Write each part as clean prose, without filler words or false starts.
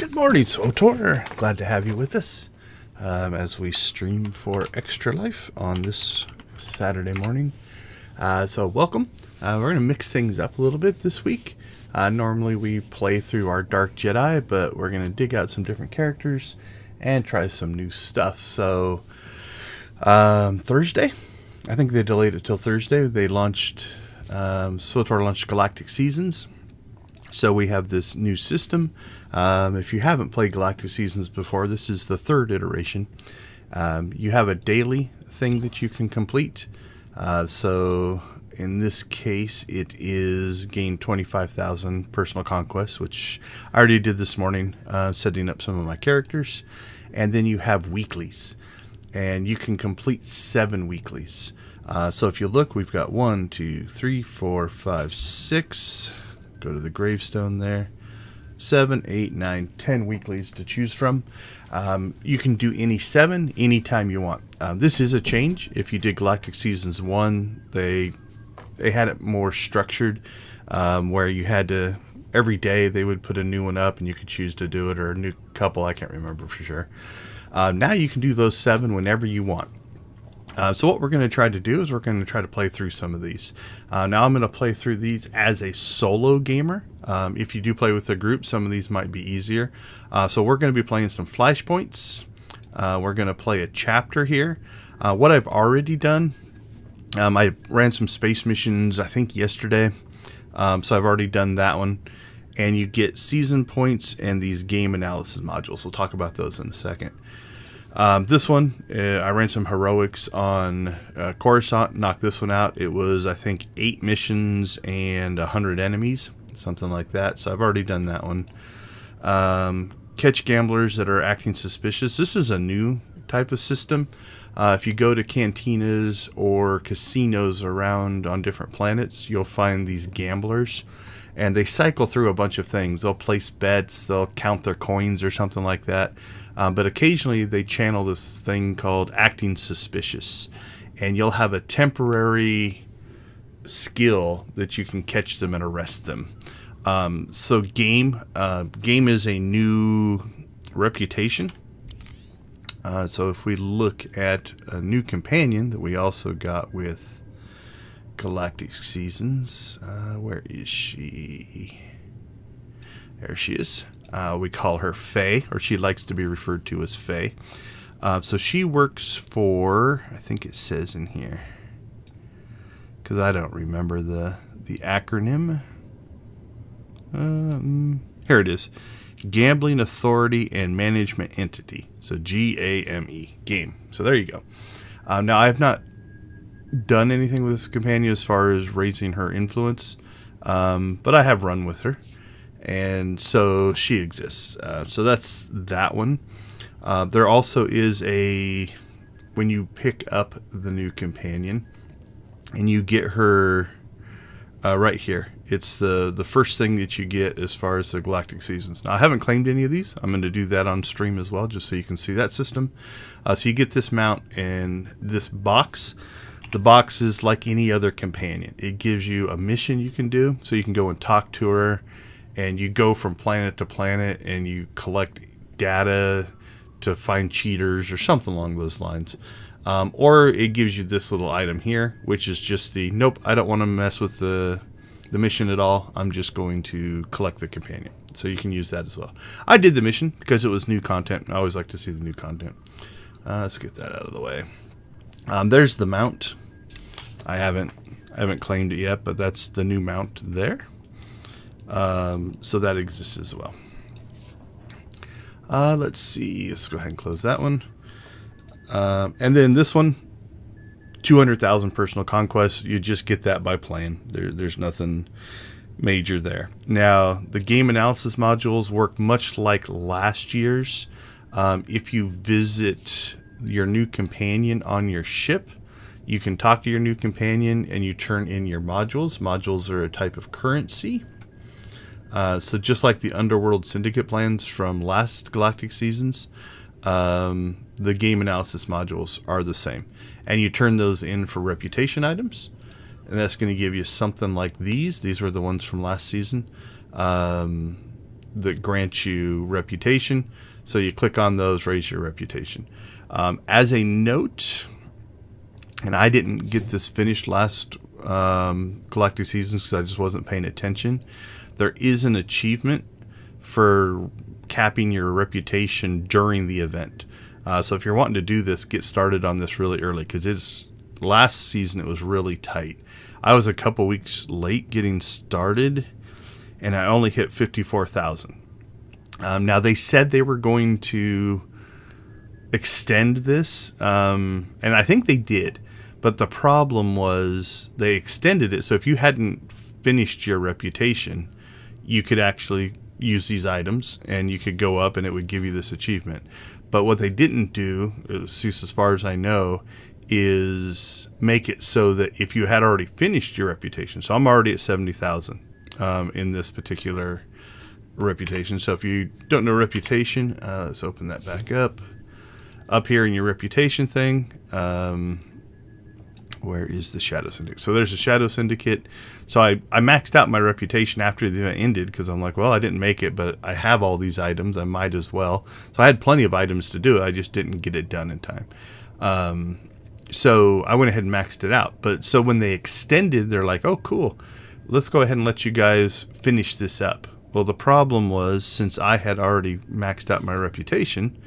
Good morning, SWTOR. Glad to have you with us as we stream for Extra Life on this Saturday morning. So welcome. We're going to mix things up a little bit this week. Normally we play through our Dark Jedi, but we're going to dig out some different characters and try some new stuff. So Thursday, I think they delayed it till Thursday. They launched, SWTOR launched Galactic Seasons. So we have this new system. If you haven't played Galactic Seasons before, this is the third iteration. You have a daily thing that you can complete. So in this case, it is gain 25,000 personal conquests, which I already did this morning, setting up some of my characters. And then you have weeklies, and you can complete 7 weeklies. So if you look, we've got 1, 2, 3, 4, 5, 6. Go to the gravestone there. 7, 8, 9, 10 weeklies to choose from. You can do any 7 anytime you want. This is a change. If you did Galactic Seasons 1, they had it more structured, where you had to, every day they would put a new one up and you could choose to do it, or a new couple, I can't remember for sure. Now you can do those 7 whenever you want. So what we're going to try to do is we're going to try to play through some of these. Now I'm going to play through these as a solo gamer. If you do play with a group, some of these might be easier. So we're going to be playing some Flashpoints. We're going to play a chapter here. What I've already done, I ran some space missions, I think yesterday. So I've already done that one. And you get season points and these game analysis modules. We'll talk about those in a second. This one, I ran some heroics on Coruscant, knocked this one out. It was, I think, 8 missions and 100 enemies, something like that. So I've already done that one. Catch gamblers that are acting suspicious. This is a new type of system. If you go to cantinas or casinos around on different planets, you'll find these gamblers. And they cycle through a bunch of things. They'll place bets, they'll count their coins or something like that. But occasionally they channel this thing called acting suspicious. And you'll have a temporary skill that you can catch them and arrest them. So G.A.M.E is a new reputation. So if we look at a new companion that we also got with Galactic Seasons, where is she? There she is. We call her Faye, or she likes to be referred to as Faye. So she works for, I think it says in here, because I don't remember the acronym. Here it is. Gambling Authority and Management Entity. So G.A.M.E. G.A.M.E. So there you go. Now I have not done anything with this companion as far as raising her influence, but I have run with her, and so she exists. So that's that one. There also is when you pick up the new companion and you get her right here, it's the first thing that you get as far as the Galactic Seasons. Now I haven't claimed any of these. I'm going to do that on stream as well, just so you can see that system. So you get this mount and this box. The box is like any other companion. It gives you a mission you can do, so you can go and talk to her, and you go from planet to planet, and you collect data to find cheaters or something along those lines. Or it gives you this little item here, which is just nope, I don't want to mess with the mission at all. I'm just going to collect the companion. So you can use that as well. I did the mission because it was new content. I always like to see the new content. Let's get that out of the way. There's the mount. I haven't claimed it yet, but that's the new mount there. So that exists as well. Let's see. Let's go ahead and close that one. And then this one, 200,000 personal conquests. You just get that by playing. There's nothing major there. Now, the game analysis modules work much like last year's. If you visit your new companion on your ship, you can talk to your new companion and you turn in your modules. Modules are a type of currency. So just like the Underworld Syndicate plans from last Galactic Seasons, the game analysis modules are the same. And you turn those in for reputation items. And that's going to give you something like these. These were the ones from last season. that grant you reputation. So you click on those, raise your reputation. As a note, and I didn't get this finished last Galactic Seasons because I just wasn't paying attention. There is an achievement for capping your reputation during the event. So if you're wanting to do this, get started on this really early, because last season it was really tight. I was a couple weeks late getting started, and I only hit 54,000. Now they said they were going to extend this, and I think they did. But the problem was they extended it. So if you hadn't finished your reputation, you could actually use these items and you could go up and it would give you this achievement. But what they didn't do, at least as far as I know, is make it so that if you had already finished your reputation, so I'm already at 70,000 in this particular reputation. So if you don't know reputation, let's open that back up. Up here in your reputation thing, where is the Shadow Syndicate? So there's a Shadow Syndicate. So I maxed out my reputation after the event ended because I'm like, well, I didn't make it, but I have all these items. I might as well. So I had plenty of items to do. I just didn't get it done in time. So I went ahead and maxed it out. But so when they extended, they're like, oh, cool. Let's go ahead and let you guys finish this up. Well, the problem was, since I had already maxed out my reputation,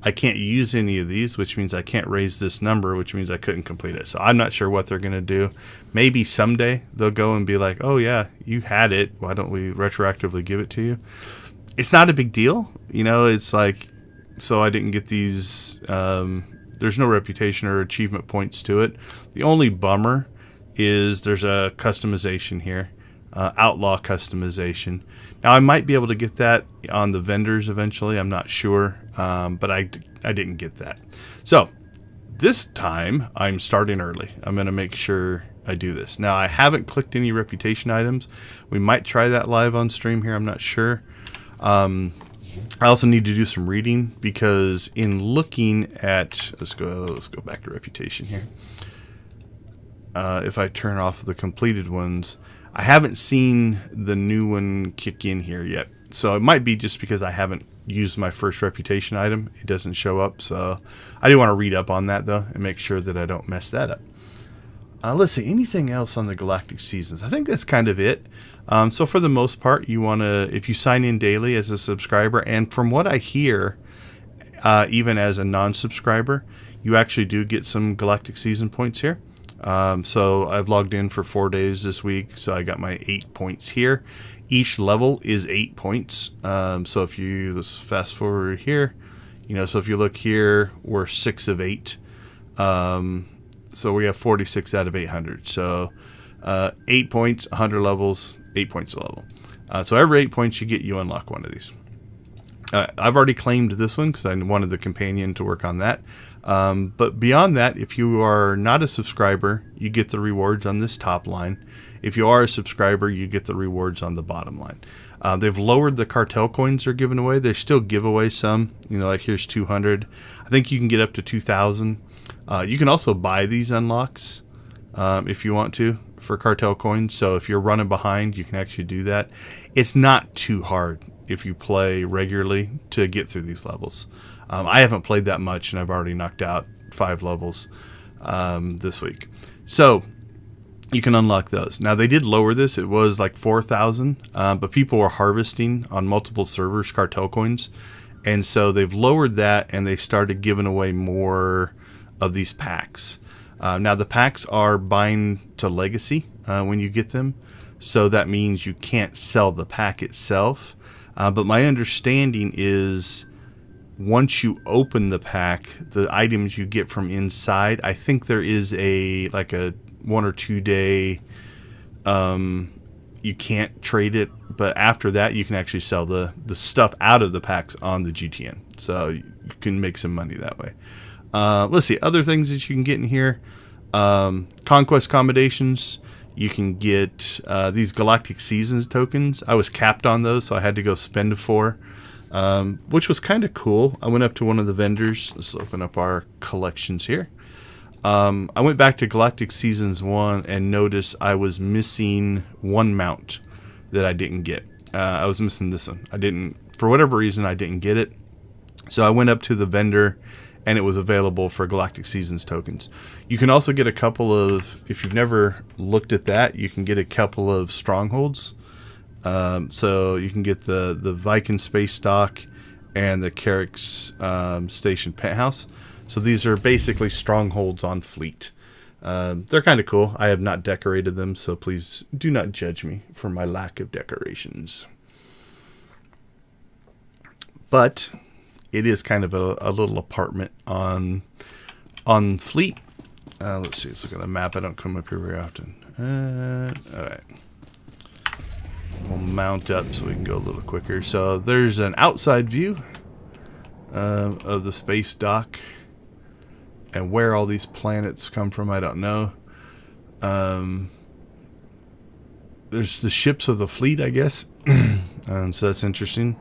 I can't use any of these, which means I can't raise this number, which means I couldn't complete it. So I'm not sure what they're going to do. Maybe someday they'll go and be like, oh, yeah, you had it. Why don't we retroactively give it to you? It's not a big deal. You know, it's like, so I didn't get these. There's no reputation or achievement points to it. The only bummer is there's a customization here, outlaw customization. Now, I might be able to get that on the vendors eventually. I'm not sure, but I didn't get that. So this time, I'm starting early. I'm going to make sure I do this. Now, I haven't clicked any reputation items. We might try that live on stream here. I'm not sure. I also need to do some reading, because in looking at, let's go back to reputation here. If I turn off the completed ones, I haven't seen the new one kick in here yet. So it might be just because I haven't used my first reputation item. It doesn't show up. So I do want to read up on that, though, and make sure that I don't mess that up. Let's see. Anything else on the Galactic Seasons? I think that's kind of it. So for the most part, you want to, if you sign in daily as a subscriber, and from what I hear, even as a non-subscriber, you actually do get some Galactic Season points here. So I've logged in for 4 days this week, so I got my 8 points here. Each level is 8 points. So if you, let's fast forward here, so if you look here, we're 6 of 8. So we have 46 out of 800. So 8 points, 100 levels, 8 points a level. So every 8 points you get, you unlock one of these. I've already claimed this one because I wanted the companion to work on that. But beyond that, if you are not a subscriber, you get the rewards on this top line. If you are a subscriber, you get the rewards on the bottom line. They've lowered the cartel coins they're giving away. They still give away some, like here's 200. I think you can get up to 2,000. You can also buy these unlocks if you want to for cartel coins. So if you're running behind, you can actually do that. It's not too hard if you play regularly to get through these levels. I haven't played that much, and I've already knocked out 5 levels this week. So you can unlock those. Now, they did lower this. It was like 4,000, but people were harvesting on multiple servers cartel coins. And so they've lowered that, and they started giving away more of these packs. Now, the packs are bind to legacy when you get them. So that means you can't sell the pack itself. But my understanding is, once you open the pack, the items you get from inside, I think there is a 1 or 2 day, you can't trade it, but after that you can actually sell the stuff out of the packs on the GTN. So you can make some money that way. Let's see, other things that you can get in here. Conquest accommodations. You can get these Galactic Seasons tokens. I was capped on those, so I had to go spend 4. Which was kind of cool. I went up to one of the vendors. Let's open up our collections here. I went back to Galactic Seasons 1 and noticed I was missing one mount that I didn't get. I was missing this one. I didn't, for whatever reason, I didn't get it. So I went up to the vendor, and it was available for Galactic Seasons tokens. You can also get a couple of, if you've never looked at that, you can get a couple of strongholds. So you can get the Viking space dock and the Carrick's station penthouse. So these are basically strongholds on fleet. They're kind of cool. I have not decorated them, so please do not judge me for my lack of decorations. But it is kind of a little apartment on fleet. Let's see. Let's look at the map. I don't come up here very often. All right. We'll mount up so we can go a little quicker. So there's an outside view of the space dock. And where all these planets come from, I don't know. There's the ships of the fleet, I guess. So that's interesting.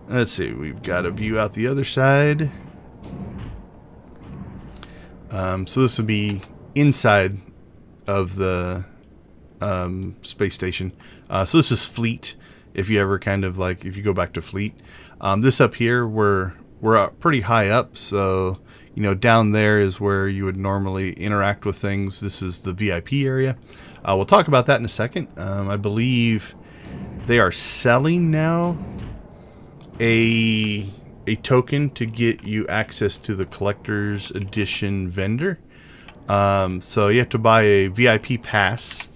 Let's see. We've got a view out the other side. So this would be inside of the space station. So this is fleet. If you ever kind of like, if you go back to fleet, this up here, we're pretty high up. So, you know, down there is where you would normally interact with things. This is the VIP area. We'll talk about that in a second. I believe they are selling now a token to get you access to the collector's edition vendor. So you have to buy a VIP pass.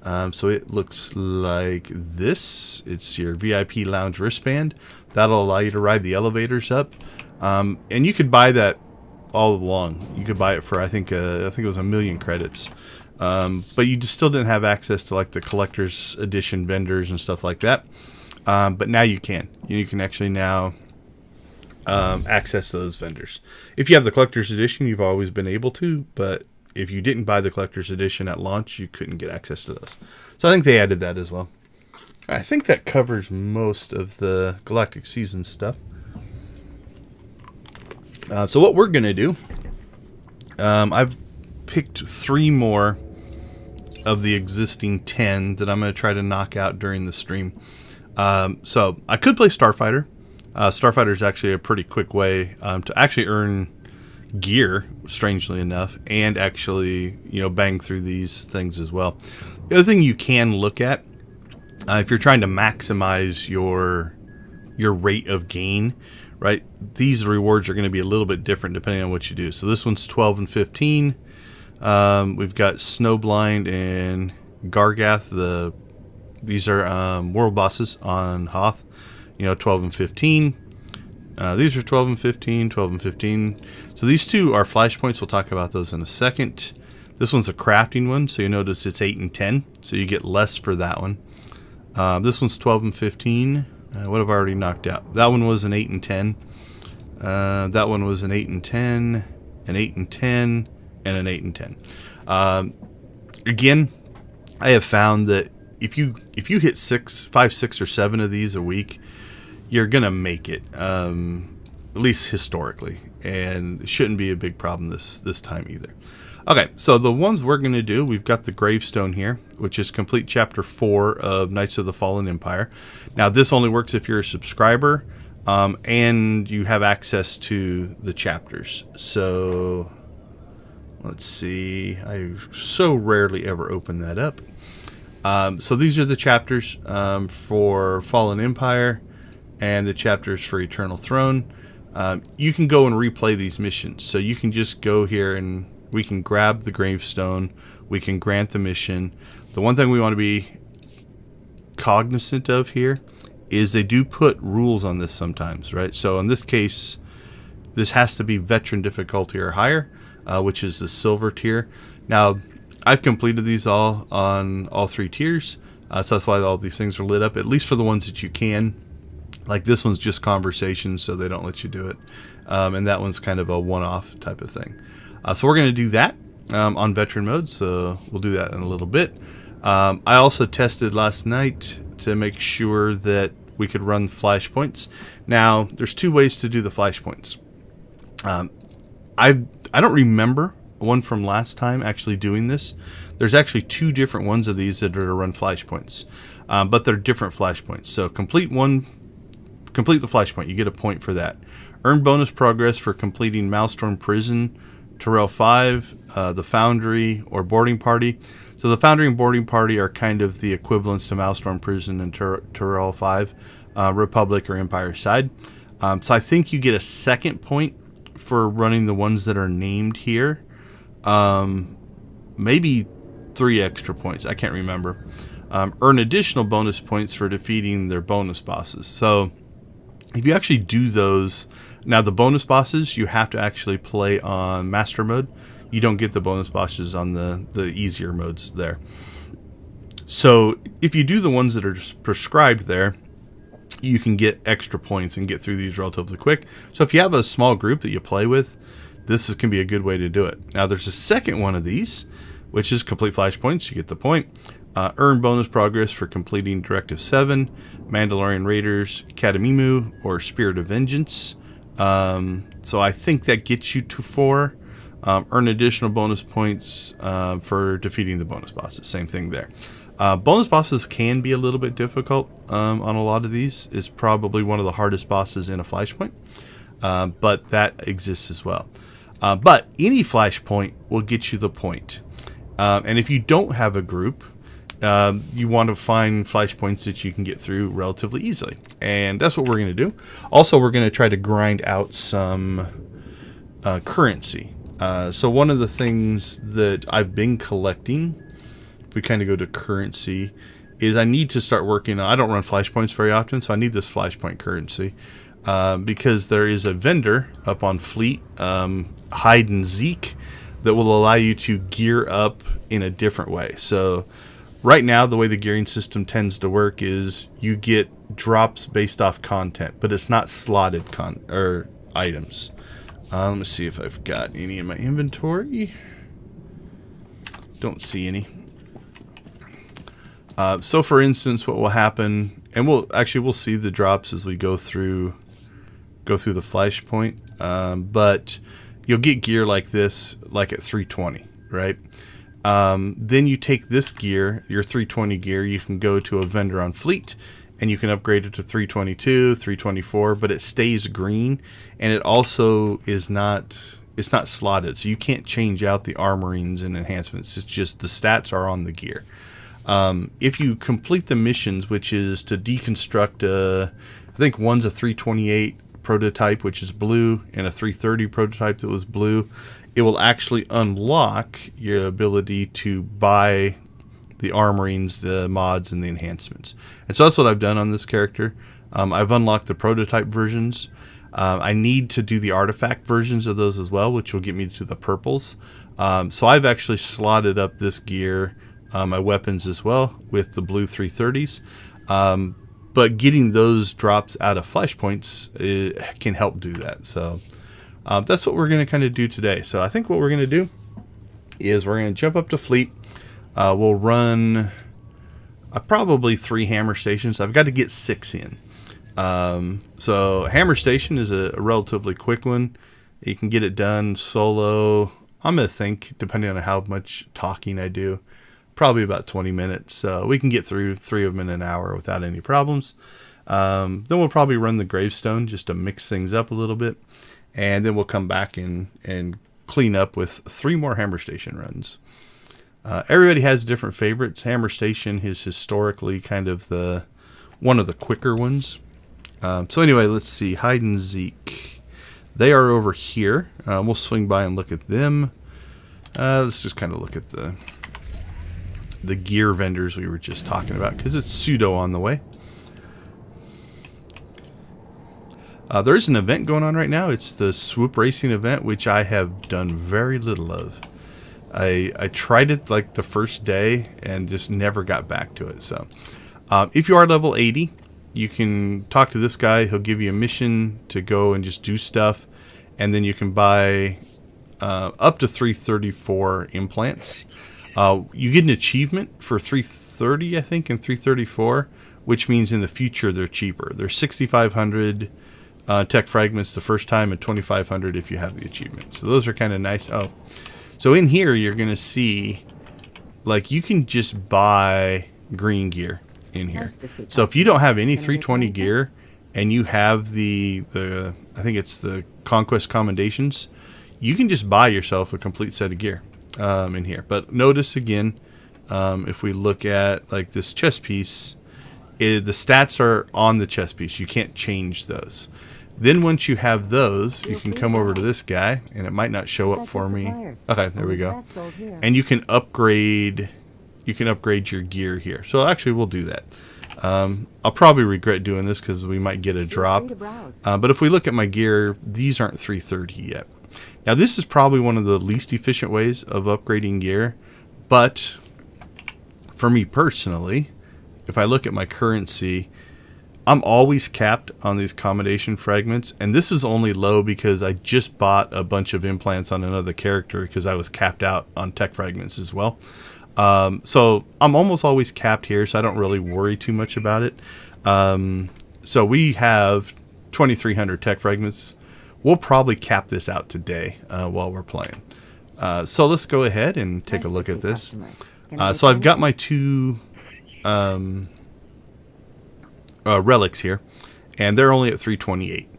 So it looks like this. It's your VIP lounge wristband. That'll allow you to ride the elevators up. And you could buy that all along. You could buy it for I think it was 1,000,000 credits. But you still didn't have access to like the collector's edition vendors and stuff like that. But now you can. You can actually now access those vendors. If you have the collector's edition, you've always been able to, but if you didn't buy the collector's edition at launch, you couldn't get access to those. So I think they added that as well. I think that covers most of the Galactic Seasons stuff. So what we're going to do, I've picked 3 more of the existing 10 that I'm going to try to knock out during the stream. So I could play Starfighter. Starfighter is actually a pretty quick way to actually earn gear, strangely enough, and actually, you know, bang through these things as well. The other thing you can look at, if you're trying to maximize your rate of gain, right? These rewards are going to be a little bit different depending on what you do. So this one's 12 and 15. We've got Snowblind and Gargath. These are world bosses on Hoth. You know, 12 and 15. These are 12 and 15, 12 and 15. So these two are flashpoints. We'll talk about those in a second. This one's a crafting one, so you notice it's 8 and 10, so you get less for that one. This one's 12 and 15. What have I already knocked out? That one was an 8 and 10. That one was an 8 and 10, an 8 and 10, and an 8 and 10. Again, I have found that if you hit 5, 6, or 7 of these a week, you're gonna make it, at least historically, and it shouldn't be a big problem this time either. Okay, so the ones we're gonna do, we've got the Gravestone here, which is complete chapter 4 of Knights of the Fallen Empire. Now this only works if you're a subscriber, and you have access to the chapters. So let's see, I so rarely ever open that up. So these are the chapters for Fallen Empire and the chapters for Eternal Throne. You can go and replay these missions. So you can just go here and we can grab the Gravestone. We can grant the mission. The one thing we want to be cognizant of here is they do put rules on this sometimes, right? So in this case, this has to be veteran difficulty or higher, which is the silver tier. Now, I've completed these all on all 3 tiers, so that's why all these things are lit up, at least for the ones that you can. Like this one's just conversation, so they don't let you do it. And that one's kind of a one-off type of thing. So we're going to do that on veteran mode, so we'll do that in a little bit. I also tested last night to make sure that we could run flashpoints. Now, there's 2 ways to do the flashpoints. I don't remember one from last time actually doing this. There's actually 2 different ones of these that are to run flashpoints. but they're different flashpoints. So complete the flashpoint, you get a point for that. Earn bonus progress for completing Maelstrom Prison, Terrell 5, the Foundry, or Boarding Party. So the Foundry and Boarding Party are kind of the equivalents to Maelstrom Prison and Terrell 5, Republic or Empire side. So I think you get a second point for running the ones that are named here. Maybe 3 extra points. I can't remember. Earn additional bonus points for defeating their bonus bosses. So if you actually do those, now the bonus bosses, you have to actually play on Master Mode. You don't get the bonus bosses on the easier modes there. So if you do the ones that are prescribed there, you can get extra points and get through these relatively quick. So if you have a small group that you play with, this can be a good way to do it. Now there's a second one of these, which is complete flashpoints. You get the point. Earn bonus progress for completing Directive 7, Mandalorian Raiders, K.A.M.E, or Spirit of Vengeance. So I think that gets you to 4. Earn additional bonus points for defeating the bonus bosses. Same thing there. Bonus bosses can be a little bit difficult on a lot of these. It's probably one of the hardest bosses in a flashpoint, but that exists as well. But any flashpoint will get you the point. And if you don't have a group, you want to find flashpoints that you can get through relatively easily. And that's what we're going to do. Also, we're going to try to grind out some currency. So one of the things that I've been collecting, if we kind of go to currency, is I need to start working on, I don't run flashpoints very often, so I need this flashpoint currency. Because there is a vendor up on Fleet, Hide and Zeke, that will allow you to gear up in a different way. So right now, the way the gearing system tends to work is you get drops based off content, but it's not slotted items. Let me see if I've got any in my inventory. Don't see any. So for instance, what will happen, and we'll see the drops as we go through the flashpoint, but you'll get gear like this, like at 320, right? Then you take this gear, your 320 gear, you can go to a vendor on Fleet, and you can upgrade it to 322, 324, but it stays green, and it also is not, it's not slotted, so you can't change out the armorings and enhancements. It's just the stats are on the gear. If you complete the missions, which is to deconstruct I think one's a 328 prototype, which is blue, and a 330 prototype that was blue, it will actually unlock your ability to buy the armorings, the mods, and the enhancements. And so that's what I've done on this character. I've unlocked the prototype versions. I need to do the artifact versions of those as well, which will get me to the purples. So I've actually slotted up this gear, my weapons as well, with the blue 330s. But getting those drops out of flashpoints can help do that. So that's what we're going to kind of do today. So I think what we're going to do is we're going to jump up to Fleet. We'll run probably 3 hammer stations. I've got to get 6 in. So hammer station is a relatively quick one. You can get it done solo. I'm going to think, depending on how much talking I do, probably about 20 minutes. So we can get through 3 of them in an hour without any problems. Then we'll probably run the Gravestone just to mix things up a little bit. And then we'll come back and clean up with 3 more hammer station runs. Everybody has different favorites. Hammer Station is historically kind of one of the quicker ones. So anyway, let's see. Hide and Zeke. They are over here. We'll swing by and look at them. Let's just kind of look at the gear vendors we were just talking about, because it's SWTOR on the way. There is an event going on right now. It's the Swoop Racing event, which I have done very little of. I tried it like the first day and just never got back to it. So if you are level 80, you can talk to this guy. He'll give you a mission to go and just do stuff. And then you can buy up to 334 implants. You get an achievement for 330, I think, and 334, which means in the future they're cheaper. They're 6,500 tech fragments the first time and 2,500 if you have the achievement. So those are kind of nice. Oh, so in here you're going to see, like, you can just buy green gear. in here. So if you don't have any 320 gear and you have the I think it's the Conquest Commendations, you can just buy yourself a complete set of gear in here. But notice again, if we look at like this chest piece, the stats are on the chest piece. You can't change those. Then once you have those, you can come over to this guy, and it might not show up for me. Okay, there we go. And you can upgrade. You can upgrade your gear here. So actually, we'll do that. I'll probably regret doing this because we might get a drop. But if we look at my gear, these aren't 330 yet. Now this is probably one of the least efficient ways of upgrading gear, but for me personally, if I look at my currency, I'm always capped on these commendation fragments, and this is only low because I just bought a bunch of implants on another character because I was capped out on tech fragments as well. So I'm almost always capped here, so I don't really worry too much about it. So we have 2,300 tech fragments. We'll probably cap this out today while we're playing. So let's go ahead and take a look at this. So I've got my two relics here, and they're only at 328.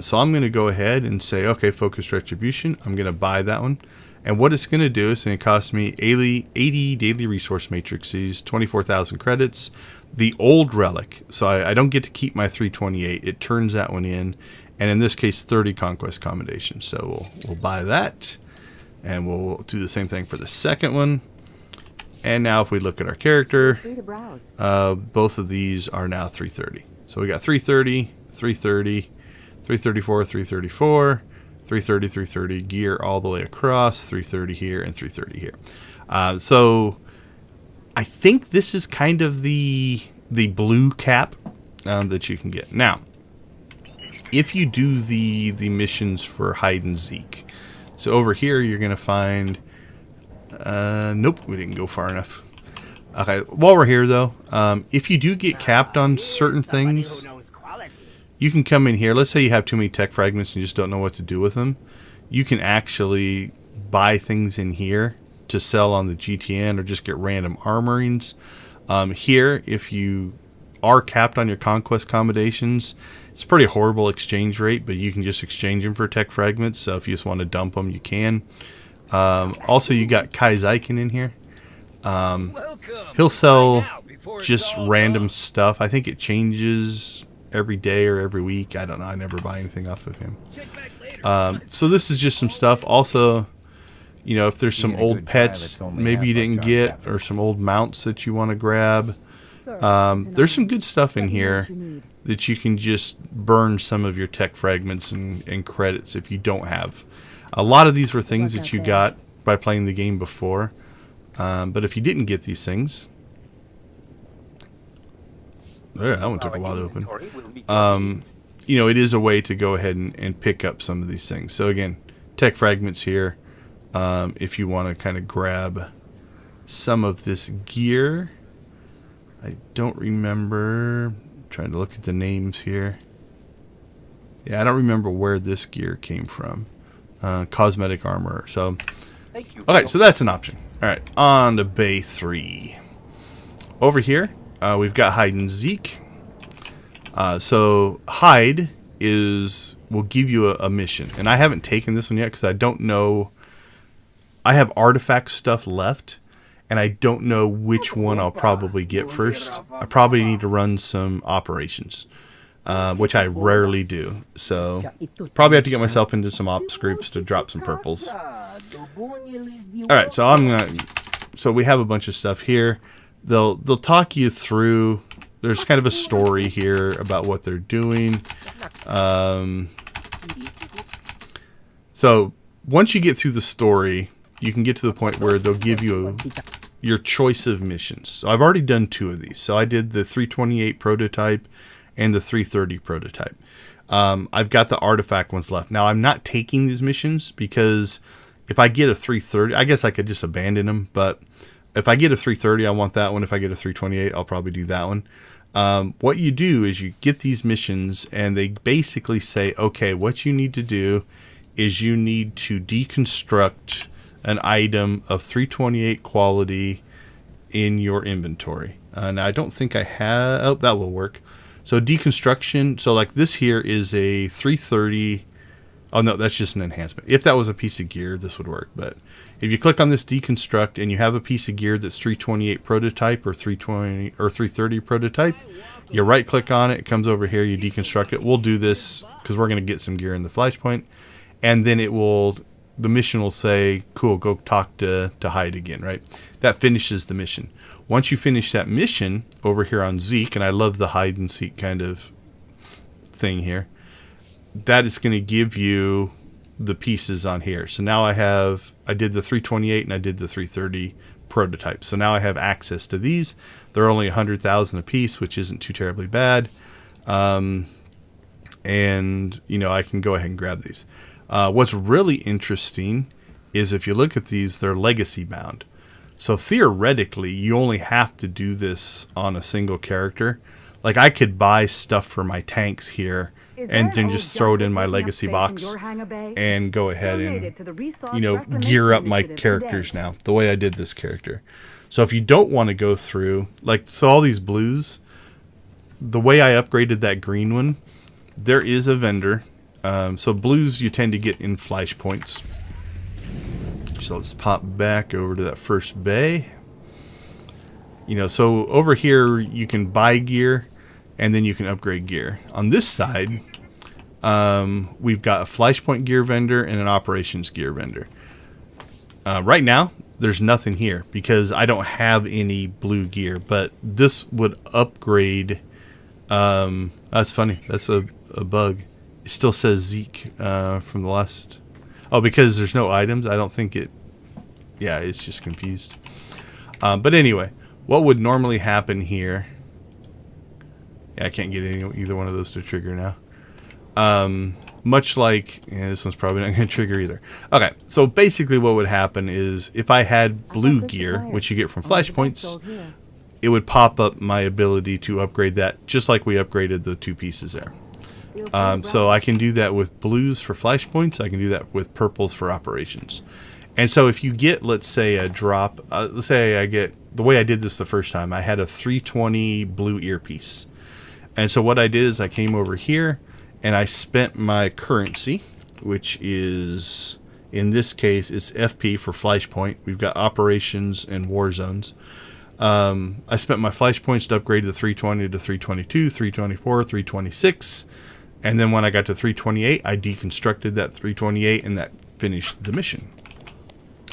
So I'm going to go ahead and say, okay, focused retribution. I'm going to buy that one. And what it's going to do is going to cost me 80 daily resource matrices, 24,000 credits. The old relic, so I don't get to keep my 328. It turns that one in. And in this case, 30 conquest commendations. So we'll buy that. And we'll do the same thing for the second one. And now if we look at our character, both of these are now 330. So we got 330, 330, 334, 334, 330, 330, gear all the way across, 330 here and 330 here. So I think this is kind of the blue cap that you can get. Now, if you do the missions for hide and seek, so over here you're going to find... nope, we didn't go far enough. Okay, while we're here though, if you do get capped on certain things, you can come in here. Let's say you have too many tech fragments and you just don't know what to do with them. You can actually buy things in here to sell on the GTN or just get random armorings. Here, if you are capped on your conquest accommodations, it's a pretty horrible exchange rate, but you can just exchange them for tech fragments. So if you just want to dump them, you can. Also, you got Kai Zyken in here. He'll sell just random stuff. I think it changes every day or every week. I don't know. I never buy anything off of him. So this is just some stuff. Also, you know, if there's some old pets maybe you didn't get or some old mounts that you want to grab, there's some good stuff in here that you can just burn some of your tech fragments and credits if you don't have. A lot of these were things that you got by playing the game before. But if you didn't get these things... There, that one took a while to open. You know, it is a way to go ahead and pick up some of these things. So again, tech fragments here. If you want to kind of grab some of this gear. I don't remember. I'm trying to look at the names here. Yeah, I don't remember where this gear came from. Cosmetic armor. So, okay, so that's an option. All right, on to Bay 3. Over here, we've got hide and seek. So hide will give you a mission, and I haven't taken this one yet because I don't know. I have artifact stuff left, and I don't know which one I'll probably get first. I probably need to run some operations. Which I rarely do. So probably have to get myself into some ops groups to drop some purples. Alright, so we have a bunch of stuff here. They'll talk you through. There's kind of a story here about what they're doing. So once you get through the story, you can get to the point where they'll give you your choice of missions. So I've already done 2 of these. So I did the 328 prototype and the 330 prototype. I've got the artifact ones left. Now, I'm not taking these missions because if I get a 330, I guess I could just abandon them. But if I get a 330, I want that one. If I get a 328, I'll probably do that one. What you do is you get these missions, and they basically say, okay, what you need to do is you need to deconstruct an item of 328 quality in your inventory. Now I don't think I have. Oh, that will work. So deconstruction. So like this here is a 330. Oh no, that's just an enhancement. If that was a piece of gear, this would work. But if you click on this deconstruct and you have a piece of gear that's 328 prototype or 320 or 330 prototype, you right click on it. It comes over here. You deconstruct it. We'll do this because we're going to get some gear in the Flashpoint, and then it will. The mission will say, "Cool, go talk to Hyde again." Right? That finishes the mission. Once you finish that mission over here on Zeke, and I love the hide and seek kind of thing here. That is going to give you the pieces on here. So now I did the 328 and I did the 330 prototype. So now I have access to these. They're only 100,000 a piece, which isn't too terribly bad. And, you know, I can go ahead and grab these. What's really interesting is if you look at these, they're legacy bound. So theoretically, you only have to do this on a single character. Like I could buy stuff for my tanks here and then just throw it in my legacy box and go ahead and, you know, gear up my characters now, the way I did this character. So if you don't want to go through, like, so all these blues, the way I upgraded that green one, there is a vendor. So blues you tend to get in Flashpoints. So let's pop back over to that first bay. You know, so over here you can buy gear and then you can upgrade gear. On this side, we've got a Flashpoint gear vendor and an operations gear vendor. Right now, there's nothing here because I don't have any blue gear, but this would upgrade. That's funny. That's a bug. It still says Zeke from the last. Oh, because there's no items. I don't think it. Yeah, it's just confused. But anyway, what would normally happen here? Yeah, I can't get either one of those to trigger now. Much like, yeah, this one's probably not going to trigger either. Okay, so basically what would happen is if I had blue gear, which you get from Flashpoints, it would pop up my ability to upgrade that, just like we upgraded the two pieces there. So I can do that with blues for Flashpoints. I can do that with purples for operations. And so if you get, let's say, a drop, let's say I get, the way I did this the first time, I had a 320 blue earpiece. And so what I did is I came over here and I spent my currency, which is, in this case, it's FP for Flashpoint. We've got operations and war zones. I spent my Flashpoints to upgrade the 320 to 322, 324, 326. And then when I got to 328, I deconstructed that 328 and that finished the mission.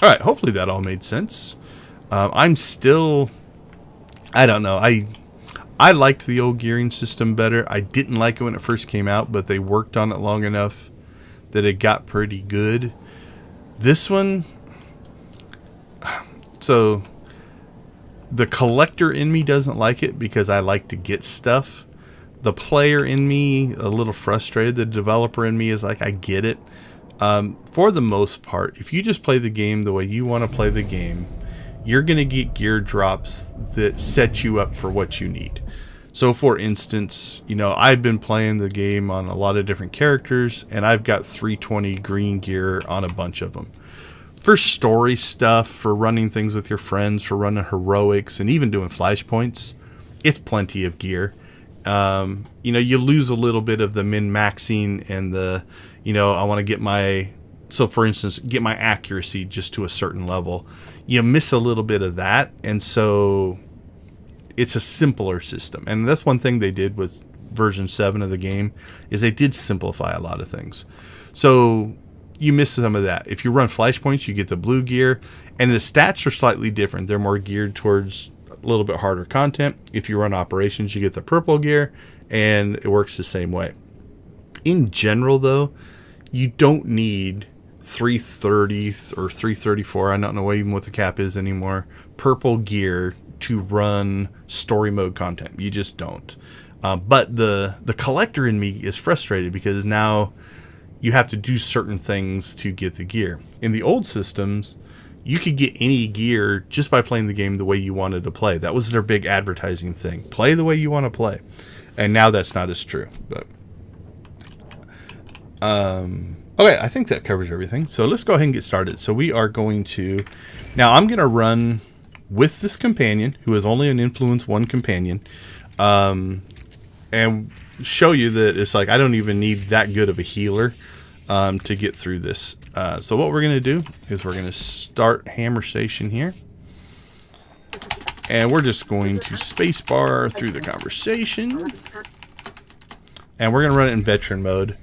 All right, hopefully that all made sense. I'm still, I don't know. I liked the old gearing system better. I didn't like it when it first came out, but they worked on it long enough that it got pretty good. This one, so the collector in me doesn't like it because I like to get stuff. The player in me, a little frustrated. The developer in me is like, I get it. For the most part, if you just play the game the way you want to play the game, you're going to get gear drops that set you up for what you need. So for instance, you know, I've been playing the game on a lot of different characters and I've got 320 green gear on a bunch of them. For story stuff, for running things with your friends, for running heroics, and even doing Flashpoints, it's plenty of gear. You know, you lose a little bit of the min-maxing and the, you know, I want to get my, so for instance, get my accuracy just to a certain level. You miss a little bit of that, and so it's a simpler system. And that's one thing they did with version 7 of the game, is they did simplify a lot of things. So you miss some of that. If you run Flashpoints, you get the blue gear, and the stats are slightly different. They're more geared towards a little bit harder content. If you run operations, you get the purple gear, and it works the same way. In general, though, you don't need 330 or 334, I don't know even what the cap is anymore, purple gear to run story mode content. You just don't. But the collector in me is frustrated because now you have to do certain things to get the gear. In the old systems, you could get any gear just by playing the game the way you wanted to play. That was their big advertising thing. Play the way you want to play. And now that's not as true. But okay, I think that covers everything. So let's go ahead and get started. So we are going to, now I'm going to run with this companion, who is only an influence 1 companion, and show you that it's like I don't even need that good of a healer to get through this. So what we're going to do is we're going to start Hammer Station here. And we're just going to spacebar through the conversation. And we're going to run it in veteran mode.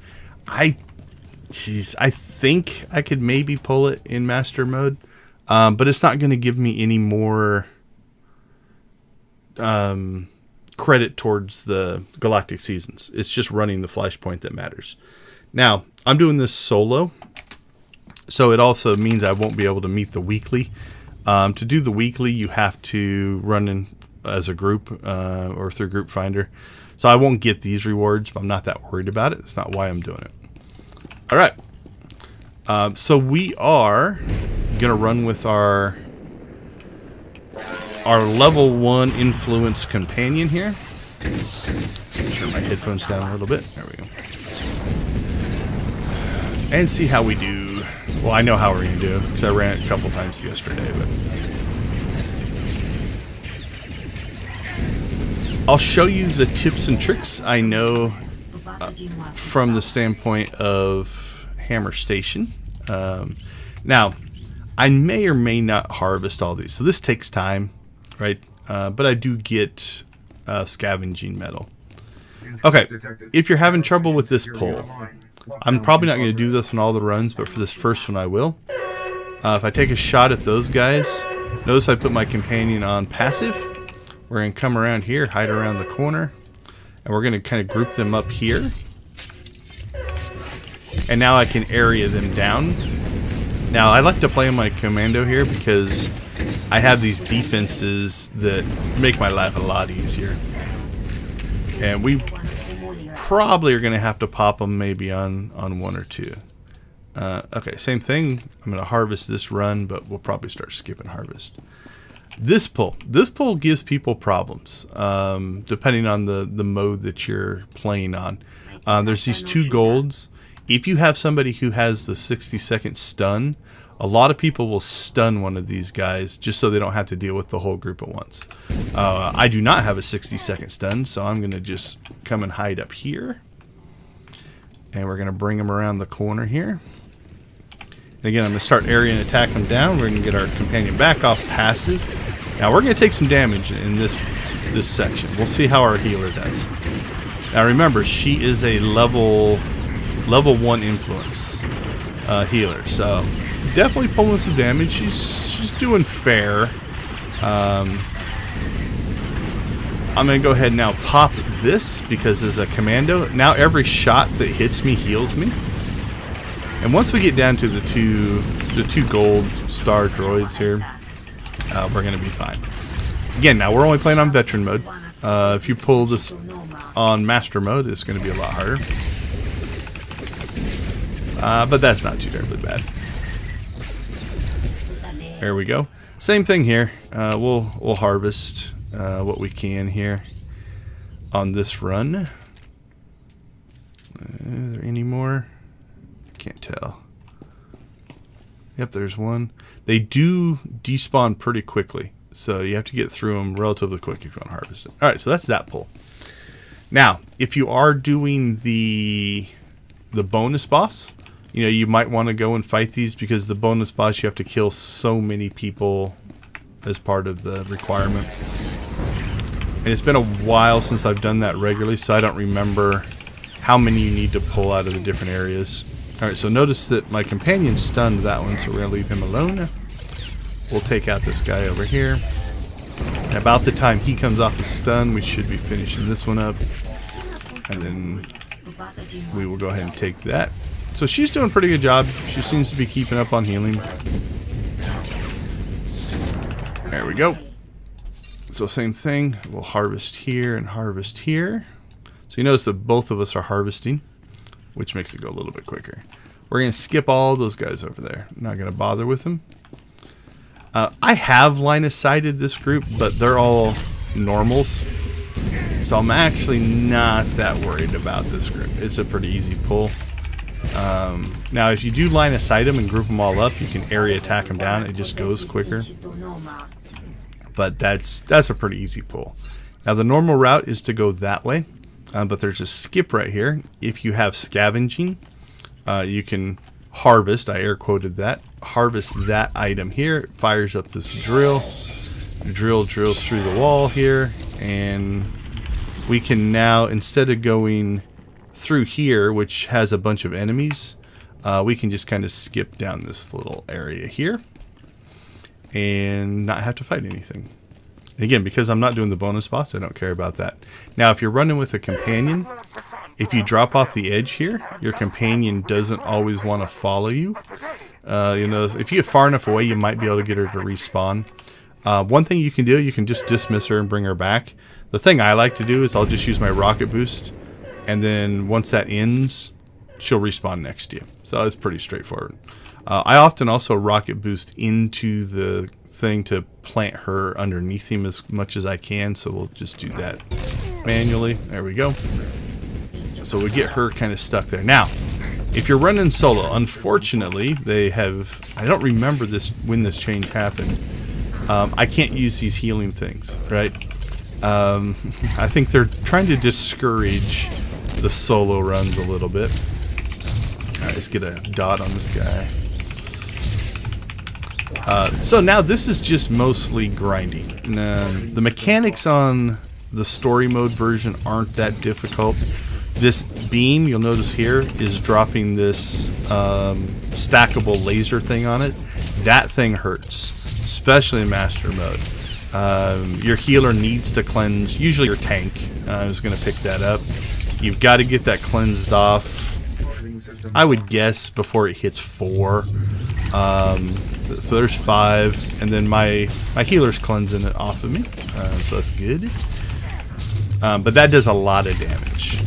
I think I could maybe pull it in master mode. But it's not going to give me any more credit towards the Galactic Seasons. It's just running the Flashpoint that matters. Now, I'm doing this solo, so it also means I won't be able to meet the weekly. To do the weekly, you have to run in as a group or through Group Finder. So I won't get these rewards, but I'm not that worried about it. That's not why I'm doing it. All right. So we are going to run with our level 1 influence companion here. Turn my headphones down a little bit. There we go. And see how we do. Well, I know how we're going to do, because I ran it a couple times yesterday. But I'll show you the tips and tricks I know from the standpoint of Hammer Station. Now, I may or may not harvest all these. So this takes time, right? But I do get scavenging metal. Okay, if you're having trouble with this pull, I'm probably not going to do this on all the runs, but for this first one I will. If I take a shot at those guys, notice I put my companion on passive. We're going to come around here, hide around the corner, and we're going to kind of group them up here. And now I can area them down. Now, I like to play my commando here because I have these defenses that make my life a lot easier. And we probably are going to have to pop them maybe on 1 or 2. Okay, same thing. I'm going to harvest this run, but we'll probably start skipping harvest. This pull gives people problems, depending on the mode that you're playing on. There's these 2 golds. If you have somebody who has the 60-second stun, a lot of people will stun one of these guys just so they don't have to deal with the whole group at once. I do not have a 60-second stun, so I'm going to just come and hide up here. And we're going to bring them around the corner here. And again, I'm going to start area and attack them down. We're going to get our companion back off passive. Now we're going to take some damage in this section. We'll see how our healer does. Now remember, she is a level 1 influence healer, so definitely pulling some damage. She's doing fair. I'm going to go ahead and now pop this because as a commando, now every shot that hits me heals me. And once we get down to the two gold star droids here, we're going to be fine. Again, now we're only playing on veteran mode. If you pull this on master mode, it's going to be a lot harder. But that's not too terribly bad. There we go. Same thing here. We'll harvest what we can here on this run. Are there any more? Can't tell. Yep, there's one. They do despawn pretty quickly, so you have to get through them relatively quick if you want to harvest it. All right, so that's that pull. Now, if you are doing the bonus boss, you know, you might want to go and fight these because the bonus boss, you have to kill so many people as part of the requirement. And it's been a while since I've done that regularly, so I don't remember how many you need to pull out of the different areas. Alright, so notice that my companion stunned that one, so we're going to leave him alone. We'll take out this guy over here. And about the time he comes off his stun, we should be finishing this one up. And then we will go ahead and take that. So she's doing a pretty good job. She seems to be keeping up on healing. There we go. So same thing. We'll harvest here and harvest here. So you notice that both of us are harvesting, which makes it go a little bit quicker. We're going to skip all those guys over there. Not going to bother with them. I have line of sighted this group, but they're all normals. So I'm actually not that worried about this group. It's a pretty easy pull. Now if you do line of sight them and group them all up, you can area attack them down. It just goes quicker. but that's a pretty easy pull. Now the normal route is to go that way, but there's a skip right here. If you have scavenging, you can harvest, I air quoted that, harvest that item here. It fires up this drill. The drill drills through the wall here, and we can now, instead of going through here, which has a bunch of enemies, we can just kind of skip down this little area here and not have to fight anything. And again, because I'm not doing the bonus boss, I don't care about that. Now, if you're running with a companion, if you drop off the edge here, your companion doesn't always want to follow you. You know, if you get far enough away, you might be able to get her to respawn. One thing you can do, you can just dismiss her and bring her back. The thing I like to do is I'll just use my rocket boost, and then once that ends, she'll respawn next to you. So it's pretty straightforward. I often also rocket boost into the thing to plant her underneath him as much as I can, so we'll just do that manually. There we go. So we get her kind of stuck there. Now, if you're running solo, unfortunately, they have, I don't remember this when this change happened. I can't use these healing things, right? I think they're trying to discourage the solo runs a little bit. Alright, let's get a dot on this guy. So now this is just mostly grinding. The mechanics on the story mode version aren't that difficult. This beam, you'll notice here, is dropping this stackable laser thing on it. That thing hurts, especially in master mode. Your healer needs to cleanse, usually your tank is going to pick that up. You've got to get that cleansed off, I would guess, before it hits 4. So there's 5, and then my healer's cleansing it off of me, so that's good. But that does a lot of damage.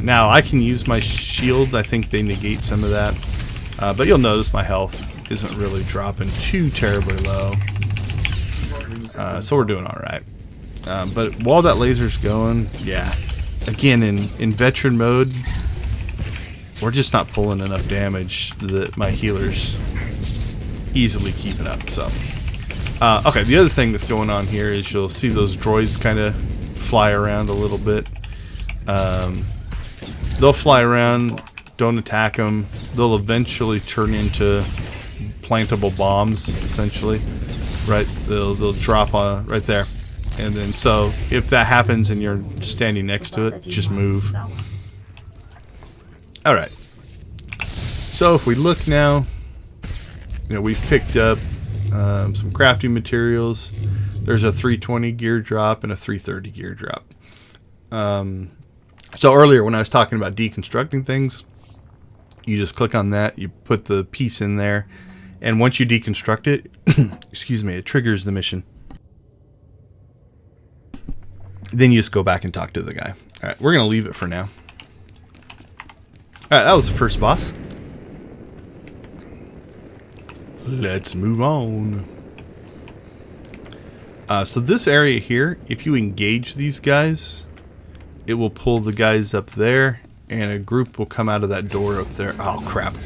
Now I can use my shields. I think they negate some of that, but you'll notice my health isn't really dropping too terribly low. So we're doing all right. But while that laser's going, yeah, again in veteran mode, we're just not pulling enough damage that my healer's easily keeping up. So okay, the other thing that's going on here is you'll see those droids kind of fly around a little bit. They'll fly around, don't attack them. They'll eventually turn into plantable bombs, essentially. Right? They'll drop on right there. And then, so if that happens and you're standing next to it, just move. Alright. So if we look now, you know, we've picked up some crafting materials. There's a 320 gear drop and a 330 gear drop. So earlier when I was talking about deconstructing things, you just click on that, you put the piece in there, and once you deconstruct it, excuse me, it triggers the mission. Then you just go back and talk to the guy. Alright, we're going to leave it for now. Alright, that was the first boss. Let's move on. So this area here, if you engage these guys, it will pull the guys up there, and a group will come out of that door up there. Oh, crap.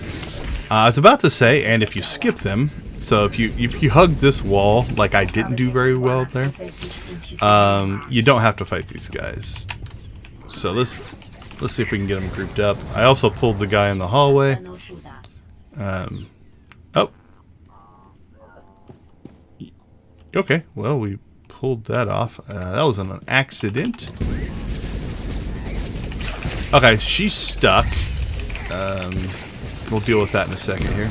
I was about to say, and if you skip them, so if you hug this wall, like I didn't do very well there, you don't have to fight these guys. So let's see if we can get them grouped up. I also pulled the guy in the hallway. Oh. Okay, well, we pulled that off. That was an accident. Okay, she's stuck. We'll deal with that in a second here.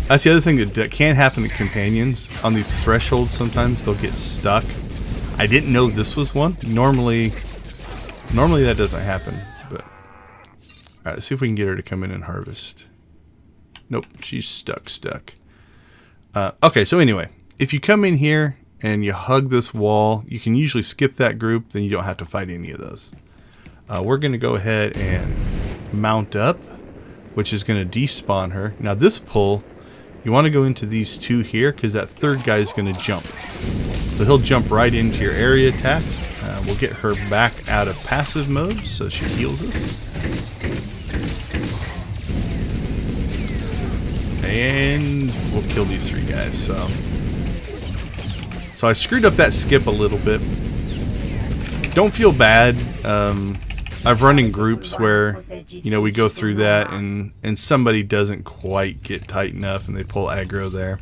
That's the other thing that can happen to companions. On these thresholds, sometimes they'll get stuck. I didn't know this was one. Normally that doesn't happen. But alright, let's see if we can get her to come in and harvest. Nope, she's stuck. Okay, so anyway, if you come in here and you hug this wall, you can usually skip that group, then you don't have to fight any of those. We're going to go ahead and mount up, which is going to despawn her. Now this pull, you want to go into these two here, because that third guy is going to jump. So he'll jump right into your area attack. We'll get her back out of passive mode, so she heals us. And we'll kill these 3 guys. So So I screwed up that skip a little bit. Don't feel bad. I've run in groups where, you know, we go through that and somebody doesn't quite get tight enough and they pull aggro there.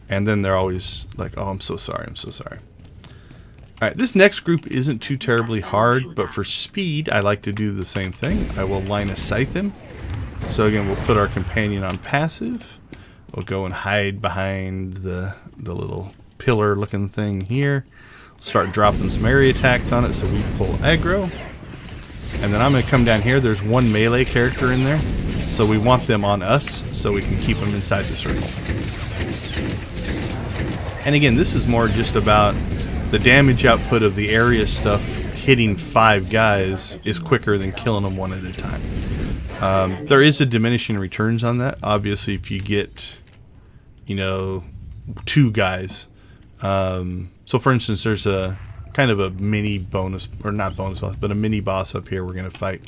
And then they're always like, oh, I'm so sorry, I'm so sorry. Alright, this next group isn't too terribly hard, but for speed, I like to do the same thing. I will line of sight them. So again, we'll put our companion on passive. We'll go and hide behind the little pillar looking thing here. Start dropping some area attacks on it so we pull aggro. And then I'm going to come down here. There's one melee character in there, so we want them on us so we can keep them inside the circle. And again, this is more just about the damage output of the area stuff. Hitting 5 guys is quicker than killing them one at a time. There is a diminishing returns on that. Obviously, if you get, you know, 2 guys. So for instance, there's a kind of a mini bonus, or not bonus boss, but a mini boss up here we're going to fight.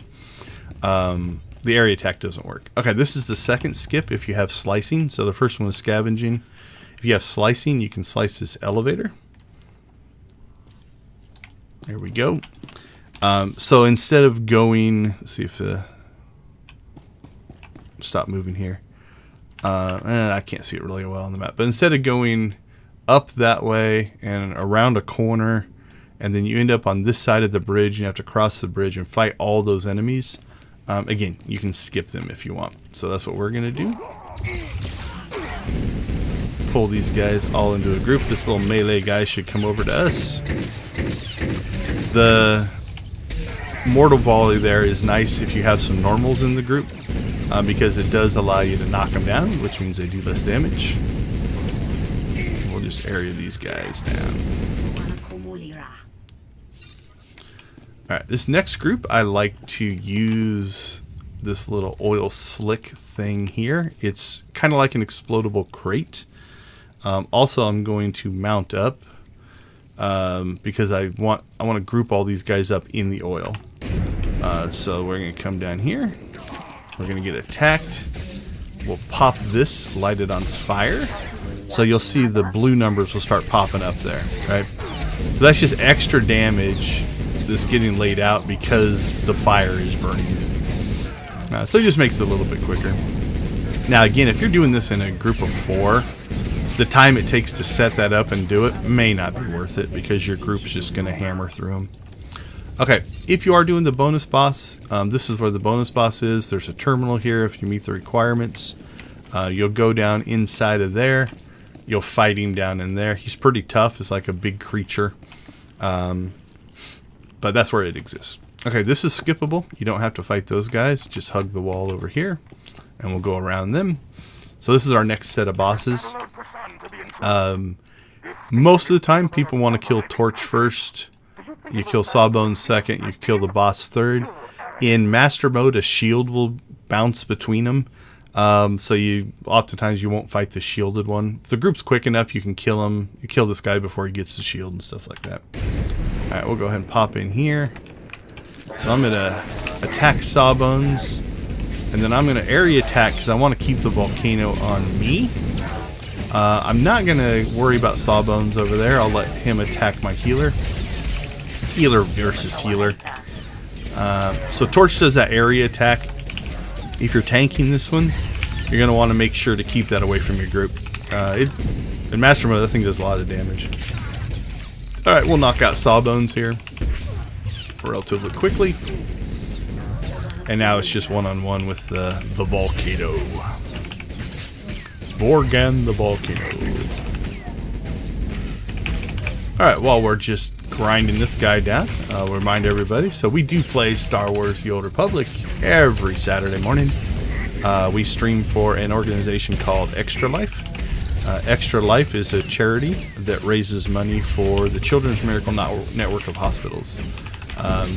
The area attack doesn't work. Okay, this is the second skip if you have slicing. So the first one was scavenging. If you have slicing, you can slice this elevator. There we go. So instead of going, let's see if stop moving here. I can't see it really well on the map, but instead of going up that way and around a corner, and then you end up on this side of the bridge, you have to cross the bridge and fight all those enemies. Again, you can skip them if you want. So that's what we're going to do. Pull these guys all into a group. This little melee guy should come over to us. The mortal volley there is nice if you have some normals in the group, because it does allow you to knock them down, which means they do less damage. We'll just area these guys down. Alright, this next group, I like to use this little oil slick thing here. It's kind of like an explodable crate. Also, I'm going to mount up because I want to group all these guys up in the oil. So we're going to come down here. We're going to get attacked. We'll pop this, light it on fire. So you'll see the blue numbers will start popping up there, right? So that's just extra damage that's getting laid out because the fire is burning. So it just makes it a little bit quicker. Now again, if you're doing this in a group of 4, the time it takes to set that up and do it may not be worth it because your group's just going to hammer through them. Okay, if you are doing the bonus boss, this is where the bonus boss is. There's a terminal here if you meet the requirements. You'll go down inside of there. You'll fight him down in there. He's pretty tough. It's like a big creature. But that's where it exists. Okay, this is skippable. You don't have to fight those guys. Just hug the wall over here, and we'll go around them. So this is our next set of bosses. Most of the time, people want to kill Torch first. You kill Sawbones second. You kill the boss third. In Master Mode, a shield will bounce between them. So oftentimes you won't fight the shielded one. If the group's quick enough, you can kill him. You kill this guy before he gets the shield and stuff like that. Alright, we'll go ahead and pop in here. So I'm going to attack Sawbones. And then I'm going to area attack because I want to keep the volcano on me. I'm not going to worry about Sawbones over there. I'll let him attack my healer. Healer versus healer. So Torch does that area attack. If you're tanking this one, you're going to want to make sure to keep that away from your group. In Master Mode, that thing does a lot of damage. Alright, we'll knock out Sawbones here relatively quickly. And now it's just one-on-one with the volcano. Vorgan the volcano. Alright, while we're just grinding this guy down, we'll remind everybody, so we do play Star Wars The Old Republic every Saturday morning. We stream for an organization called Extra Life. Extra Life is a charity that raises money for the Children's Miracle Network of hospitals.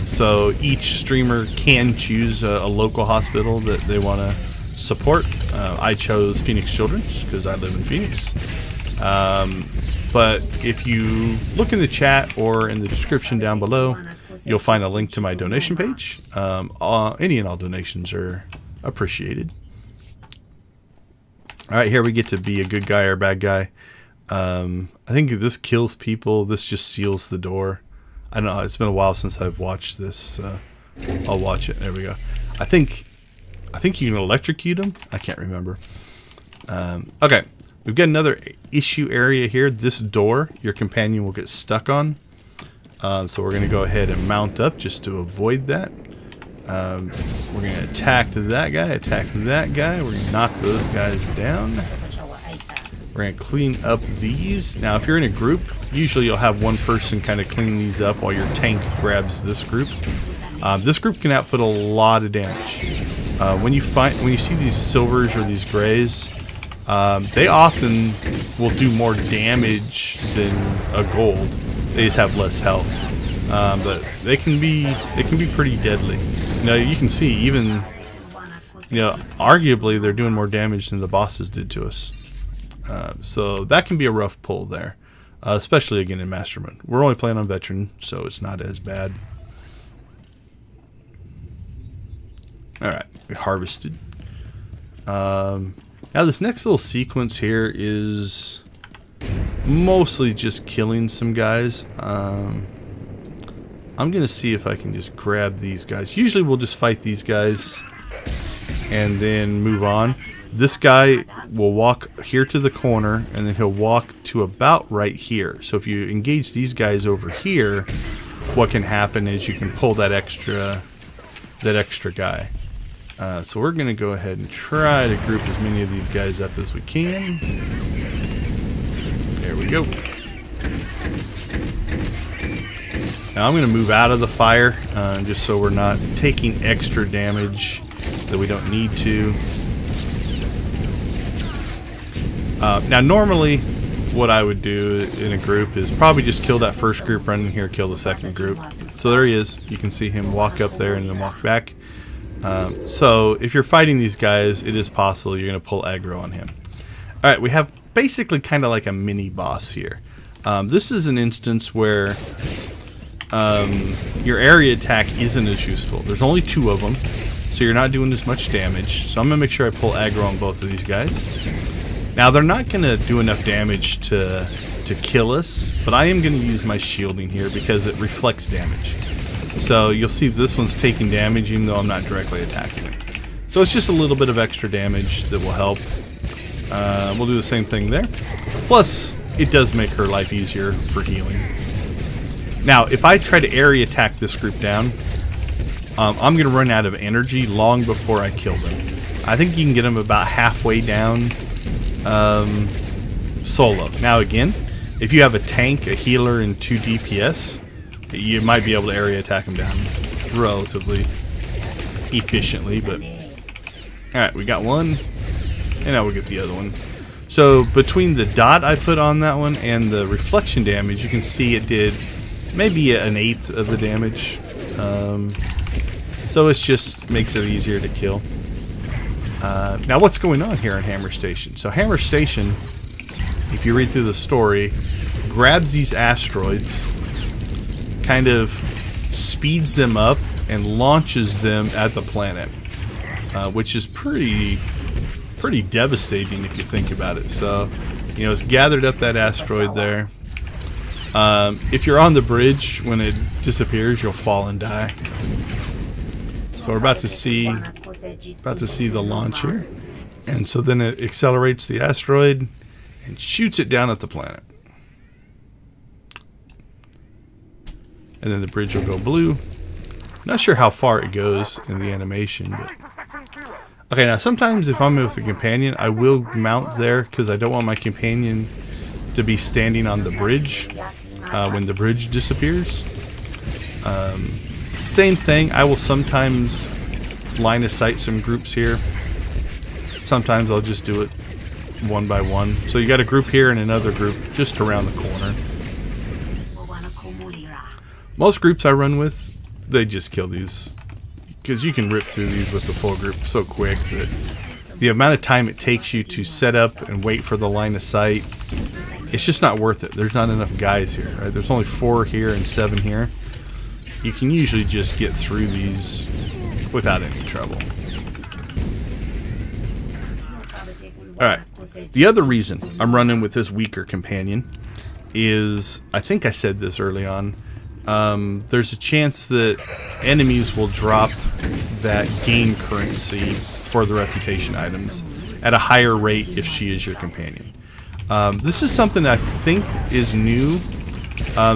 So each streamer can choose a local hospital that they want to support. I chose Phoenix Children's because I live in Phoenix. But if you look in the chat or in the description down below, you'll find a link to my donation page. Any and all donations are appreciated. Alright, here we get to be a good guy or bad guy. I think if this kills people, this just seals the door. I don't know. It's been a while since I've watched this. I'll watch it. There we go. I think you can electrocute them. I can't remember. Okay. We've got another issue area here. This door, your companion will get stuck on. So we're going to go ahead and mount up just to avoid that. We're going to attack that guy, attack that guy. We're going to knock those guys down. We're going to clean up these. Now, if you're in a group, usually you'll have one person kind of clean these up while your tank grabs this group. This group can output a lot of damage. When you see these silvers or these grays, they often will do more damage than a gold. They just have less health, but they can be pretty deadly. You know, you can see even, you know, arguably they're doing more damage than the bosses did to us. So that can be a rough pull there, especially again in Master Mode. We're only playing on Veteran, so it's not as bad. All right, we harvested. Now this next little sequence here is mostly just killing some guys. I'm gonna see if I can just grab these guys. Usually we'll just fight these guys and then move on. This guy will walk here to the corner and then he'll walk to about right here. So if you engage these guys over here, what can happen is you can pull that extra guy. So we're going to go ahead and try to group as many of these guys up as we can. There we go. Now I'm going to move out of the fire just so we're not taking extra damage that we don't need to. Now normally what I would do in a group is probably just kill that first group, run in here, kill the second group. So there he is. You can see him walk up there and then walk back. So if you're fighting these guys, it is possible you're going to pull aggro on him. Alright, we have basically kind of like a mini boss here. This is an instance where your area attack isn't as useful. There's only 2 of them, so you're not doing as much damage. So I'm going to make sure I pull aggro on both of these guys. Now they're not going to do enough damage to kill us, but I am going to use my shielding here because it reflects damage. So you'll see this one's taking damage even though I'm not directly attacking it. So it's just a little bit of extra damage that will help. We'll do the same thing there. Plus, it does make her life easier for healing. Now, if I try to area attack this group down, I'm going to run out of energy long before I kill them. I think you can get them about halfway down solo. Now again, if you have a tank, a healer, and 2 DPS, you might be able to area attack them down relatively efficiently, but alright, we got one, and now we'll get the other one. So between the dot I put on that one and the reflection damage, you can see it did maybe an 1/8 of the damage. So it just makes it easier to kill. Now what's going on here in Hammer Station? So Hammer Station, if you read through the story, grabs these asteroids, kind of speeds them up and launches them at the planet, which is pretty devastating if you think about it. So, you know, it's gathered up that asteroid there. If you're on the bridge when it disappears, you'll fall and die. So we're about to see the launch here, and so then it accelerates the asteroid and shoots it down at the planet. And then the bridge will go blue. Not sure how far it goes in the animation, but okay. Now sometimes if I'm with a companion, I will mount there because I don't want my companion to be standing on the bridge when the bridge disappears. Same thing. I will sometimes line of sight some groups here. Sometimes I'll just do it one by one. So you got a group here and another group just around the corner. Most groups I run with, they just kill these because you can rip through these with the full group so quick that the amount of time it takes you to set up and wait for the line of sight, it's just not worth it. There's not enough guys here, right? There's only 4 here and 7 here. You can usually just get through these without any trouble. Alright, the other reason I'm running with this weaker companion is, I think I said this early on, there's a chance that enemies will drop that game currency for the reputation items at a higher rate if she is your companion. This is something I think is new.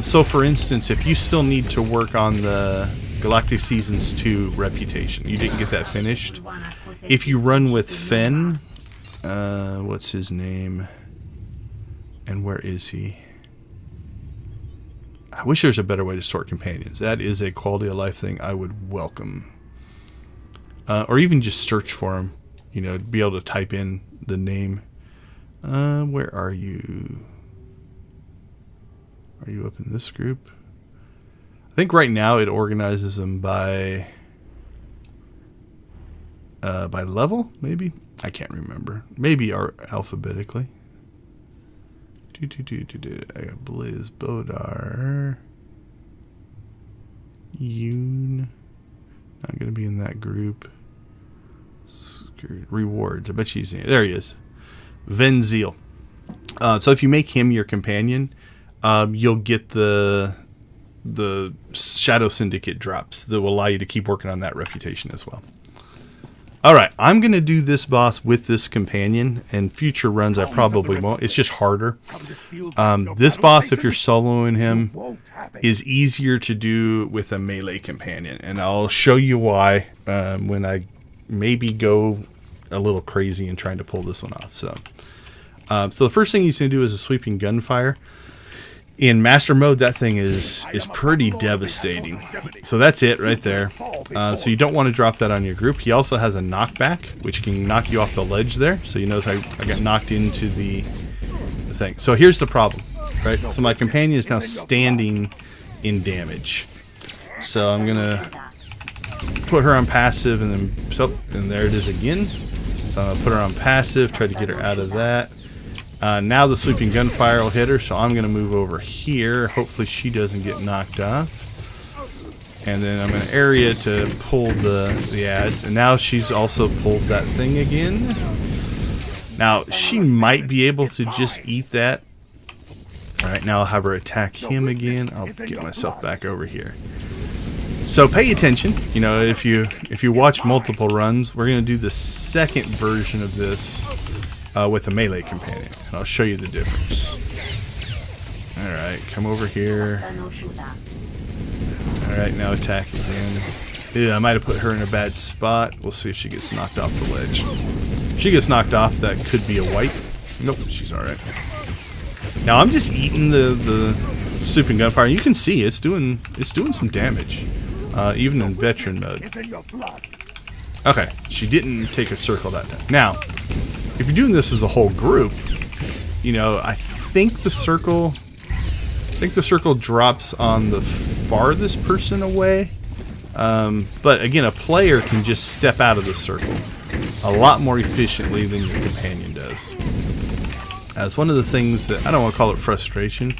So for instance, if you still need to work on the Galactic Seasons 2 reputation, you didn't get that finished, if you run with Fen, what's his name, and where is he? I wish there's a better way to sort companions. That is a quality of life thing I would welcome. Or even just search for him, you know, be able to type in the name. Where are you? Are you up in this group? I think right now it organizes them by level, maybe? I can't remember. Maybe alphabetically. I got Blizz, Bodar, Yoon. Not going to be in that group. Rewards. I bet she's in it. There he is. Venzil. So if you make him your companion, you'll get the Shadow Syndicate drops that will allow you to keep working on that reputation as well. Alright, I'm going to do this boss with this companion, and future runs I probably won't. It's just harder. This boss, if you're soloing him, is easier to do with a melee companion, and I'll show you why when I maybe go a little crazy in trying to pull this one off. So the first thing he's going to do is a sweeping gunfire. In master mode, that thing is pretty devastating. So that's it right there. So you don't want to drop that on your group. He also has a knockback, which can knock you off the ledge there. So you notice I got knocked into the thing. So here's the problem, right? So my companion is now standing in damage. So I'm gonna put her on passive, and then and there it is again. So I'm gonna put her on passive, try to get her out of that. Now the sweeping gunfire will hit her, so I'm going to move over here. Hopefully she doesn't get knocked off. And then I'm going to area to pull the ads. And now she's also pulled that thing again. Now, she might be able to just eat that. Alright, now I'll have her attack him again. I'll get myself back over here. So pay attention. You know, if you watch multiple runs, we're going to do the second version of this with a melee companion, and I'll show you the difference. Alright, come over here. Alright, now attack again. Yeah, I might have put her in a bad spot. We'll see if she gets knocked off the ledge. If she gets knocked off, that could be a wipe. Nope, she's alright. Now I'm just eating the sweeping gunfire. You can see it's doing some damage, even in veteran mode. Okay, she didn't take a circle that time. Now, if you're doing this as a whole group, you know, I think the circle drops on the farthest person away. But again, a player can just step out of the circle a lot more efficiently than your companion does. That's one of the things that I don't want to call it frustration.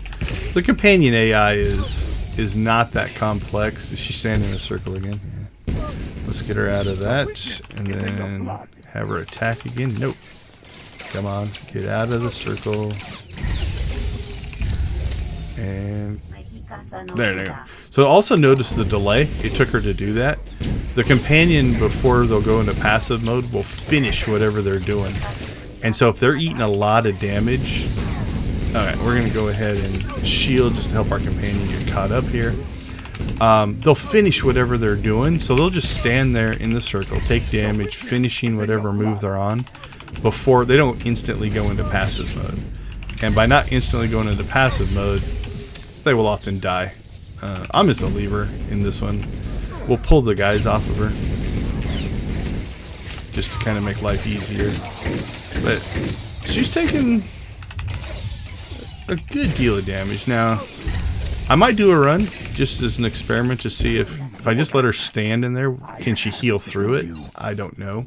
The companion AI is not that complex. Is she standing in a circle again? Yeah. Let's get her out of that, and then have her attack again. Nope. Come on, get out of the circle. And there you go. So also notice the delay it took her to do that. The companion, before they'll go into passive mode, will finish whatever they're doing. And so if they're eating a lot of damage, alright, we're going to go ahead and shield just to help our companion get caught up here. They'll finish whatever they're doing, so they'll just stand there in the circle, take damage, finishing whatever move they're on, before they don't instantly go into passive mode. And by not instantly going into passive mode, they will often die. I'm just a lever in this one. We'll pull the guys off of her, just to kind of make life easier. But she's taking a good deal of damage. Now, I might do a run just as an experiment to see if I just let her stand in there, can she heal through it? I don't know.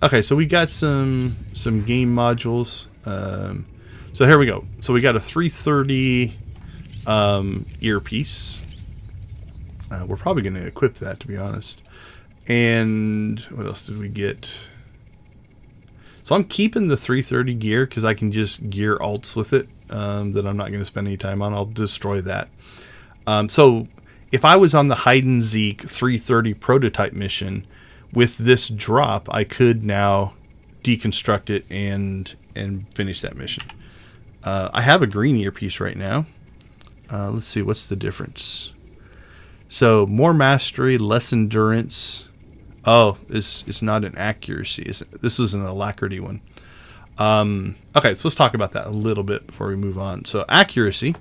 Okay, so we got some game modules. So here we go. So we got a 330 earpiece. We're probably going to equip that, to be honest. And what else did we get? So I'm keeping the 330 gear because I can just gear alts with it that I'm not going to spend any time on. I'll destroy that. So if I was on the Hide and Zeke 330 prototype mission with this drop, I could now deconstruct it and finish that mission. I have a green earpiece right now. Let's see, what's the difference? So more mastery, less endurance. Oh, it's not an accuracy. This was an alacrity one. Okay, so let's talk about that a little bit before we move on. So accuracy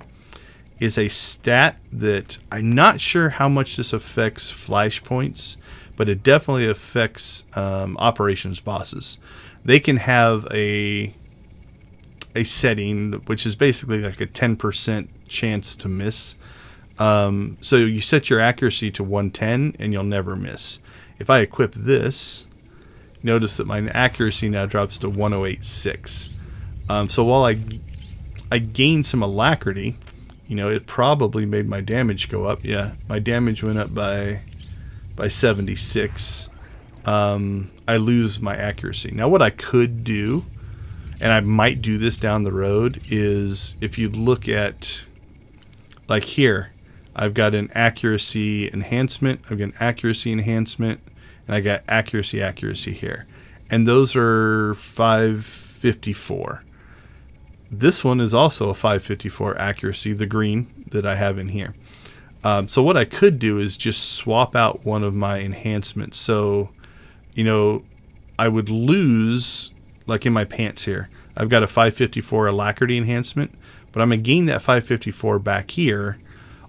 is a stat that I'm not sure how much this affects Flashpoints, but it definitely affects operations bosses. They can have a setting which is basically like a 10% chance to miss. So you set your accuracy to 110 and you'll never miss. If I equip this, notice that my accuracy now drops to 1086. So while I gained some alacrity, it probably made my damage go up. Yeah, my damage went up by 76. I lose my accuracy. Now what I could do, and I might do this down the road, is if you look at, like here, I've got an accuracy enhancement, I've got an accuracy enhancement, and I got accuracy here. And those are 554. This one is also a 554 accuracy, the green that I have in here. So what I could do is just swap out one of my enhancements. So, I would lose, like in my pants here, I've got a 554 alacrity enhancement, but I'm going to gain that 554 back here.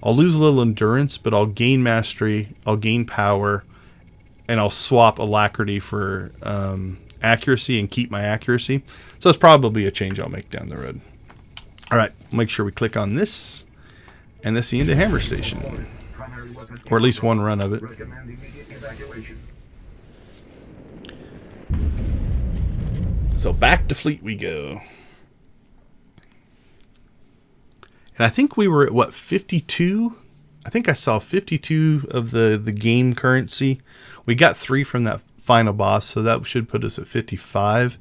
I'll lose a little endurance, but I'll gain mastery, I'll gain power, and I'll swap alacrity for accuracy and keep my accuracy. So that's probably a change I'll make down the road. All right, make sure we click on this, and that's the end of Hammer Station, or at least one run of it. So back to fleet we go. And I think we were at, what, 52? I think I saw 52 of the game currency. We got 3 from that final boss, so that should put us at 55.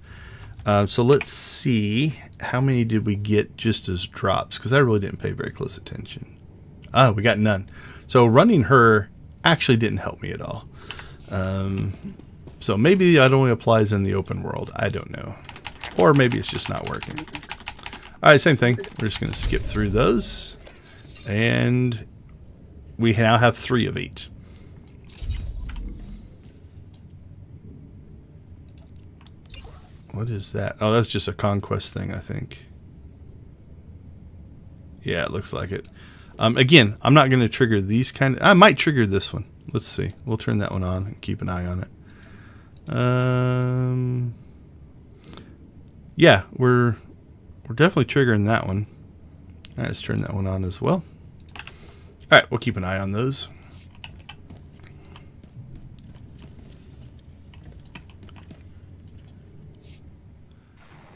So let's see, how many did we get just as drops? Because I really didn't pay very close attention. Oh, we got none. So running her actually didn't help me at all. So maybe that only applies in the open world. I don't know. Or maybe it's just not working. All right, same thing. We're just going to skip through those. And we now have 3 of 8. What is that? Oh, that's just a conquest thing, I think. Yeah, it looks like it. Again, I'm not going to trigger these kind of... I might trigger this one. Let's see. We'll turn that one on and keep an eye on it. Yeah, we're definitely triggering that one. All right, let's turn that one on as well. All right, we'll keep an eye on those.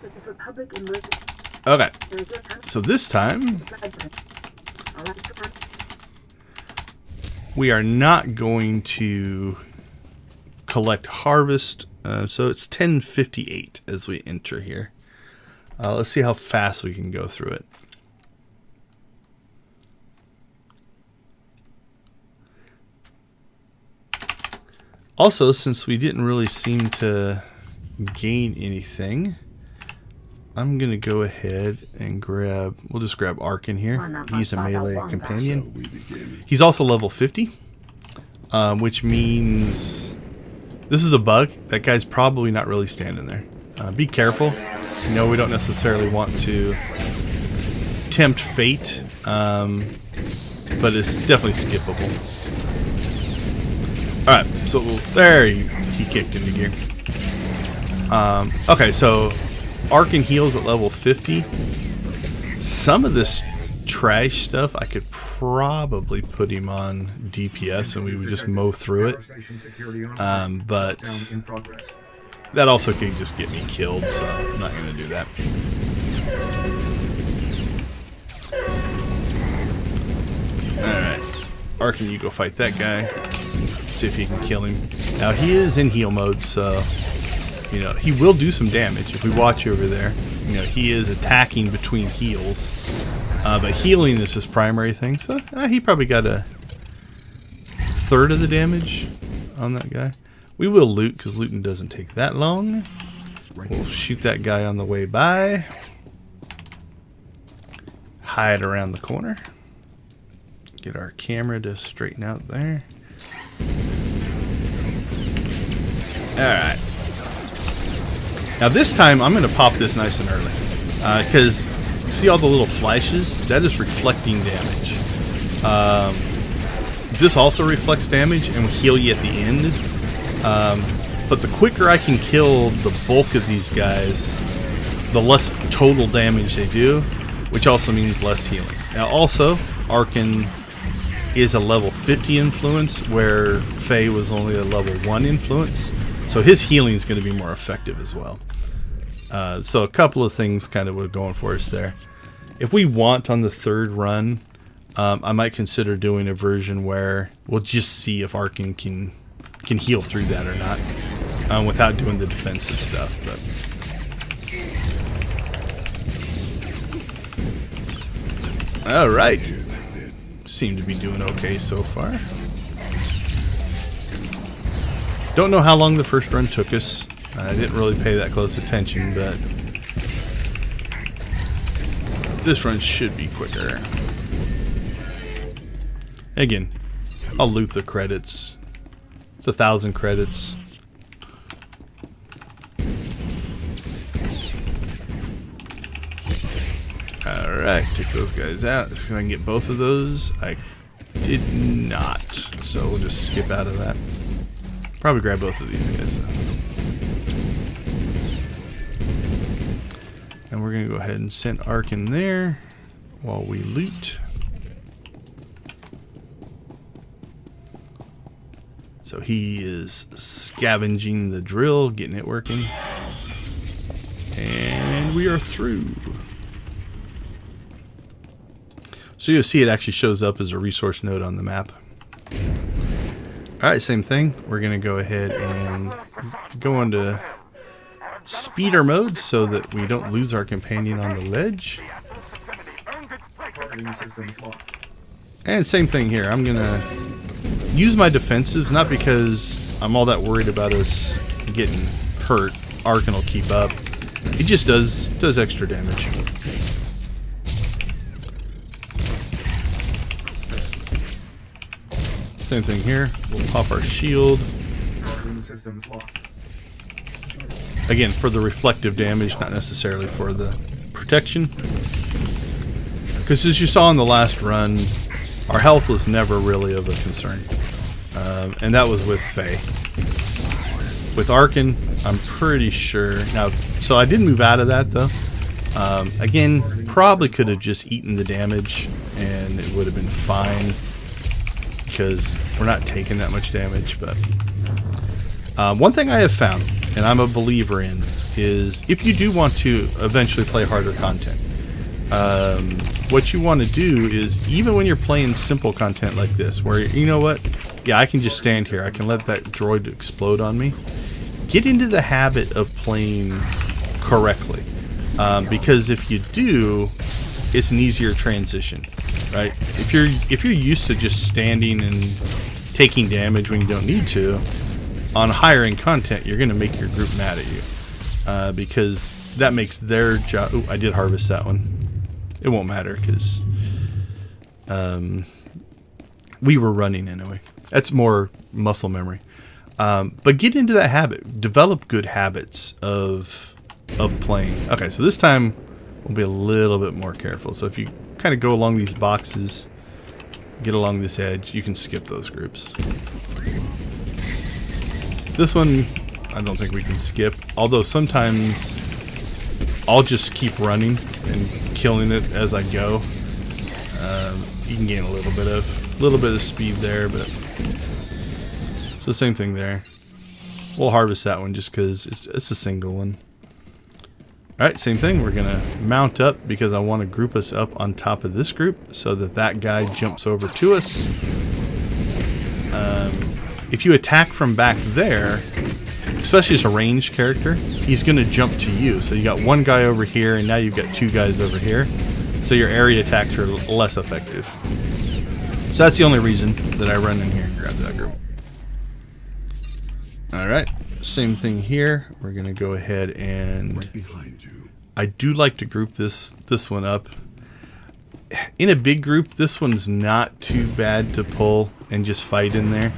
This is Republic emergency. Okay, so this time we are not going to collect harvest. So it's 10:58 as we enter here. Let's see how fast we can go through it. Also, since we didn't really seem to gain anything, I'm going to go ahead and grab... We'll just grab Ark in here. He's a melee companion. He's also level 50, which means... This is a bug. That guy's probably not really standing there. Be careful. We don't necessarily want to tempt fate, but it's definitely skippable. Alright, so there he kicked into gear. Okay, so Arc and Heals at level 50. Some of this trash stuff I could probably put him on DPS and we would just mow through it, but that also could just get me killed, so I'm not going to do that. Alright, Arkin, you go fight that guy, see if he can kill him. Now he is in heal mode, so You know, he will do some damage. If we watch over there, you know, he is attacking between heals. But healing is his primary thing. So he probably got a third of the damage on that guy. We will loot because looting doesn't take that long. We'll shoot that guy on the way by. Hide around the corner. Get our camera to straighten out there. Alright. Now this time I'm going to pop this nice and early. Because you see all the little flashes? That is reflecting damage. This also reflects damage and will heal you at the end. But the quicker I can kill the bulk of these guys, the less total damage they do, which also means less healing. Now also, Arkan is a level 50 influence, where Faye was only a level 1 influence. So his healing is going to be more effective as well. So a couple of things kind of were going for us there. If we want on the third run, I might consider doing a version where we'll just see if Arkan can heal through that or not, without doing the defensive stuff. But all right, seem to be doing okay so far. Don't know how long the first run took us. I didn't really pay that close attention, but this run should be quicker. Again, I'll loot the credits. It's 1,000 credits. Alright, take those guys out. So I can get both of those. I did not. So we'll just skip out of that. Probably grab both of these guys though. And we're going to go ahead and send Arkan there while we loot. So he is scavenging the drill, getting it working. And we are through. So you'll see it actually shows up as a resource node on the map. Alright, same thing. We're going to go ahead and go into speeder mode so that we don't lose our companion on the ledge. And same thing here. I'm going to use my defensives, not because I'm all that worried about us getting hurt. Arkan will keep up. He just does extra damage. Same thing here. We'll pop our shield. Again, for the reflective damage, not necessarily for the protection. Because as you saw in the last run, our health was never really of a concern. And that was with Faye. With Arkan, I'm pretty sure. Now, so I did move out of that though. Again, probably could have just eaten the damage and it would have been fine. Because we're not taking that much damage. But one thing I have found, and I'm a believer in, is if you do want to eventually play harder content, what you want to do is, even when you're playing simple content like this, where you know what, yeah, I can just stand here, I can let that droid explode on me, get into the habit of playing correctly, because if you do, it's an easier transition, right? If you're used to just standing and taking damage when you don't need to, on higher end content, you're going to make your group mad at you, because that makes their job. Ooh, I did harvest that one. It won't matter because we were running anyway. That's more muscle memory. But get into that habit. Develop good habits of playing. Okay, so this time we'll be a little bit more careful. So if you kind of go along these boxes, get along this edge, you can skip those groups. This one, I don't think we can skip. Although sometimes I'll just keep running and killing it as I go. You can gain a little bit of speed there, but so same thing there. We'll harvest that one just because it's a single one. Alright, same thing. We're gonna mount up because I want to group us up on top of this group so that guy jumps over to us. If you attack from back there, especially as a ranged character, he's going to jump to you. So you got one guy over here, and now you've got two guys over here. So your area attacks are less effective. So that's the only reason that I run in here and grab that group. Alright, same thing here. We're going to go ahead and... Right behind you. I do like to group this one up. In a big group, this one's not too bad to pull and just fight in there.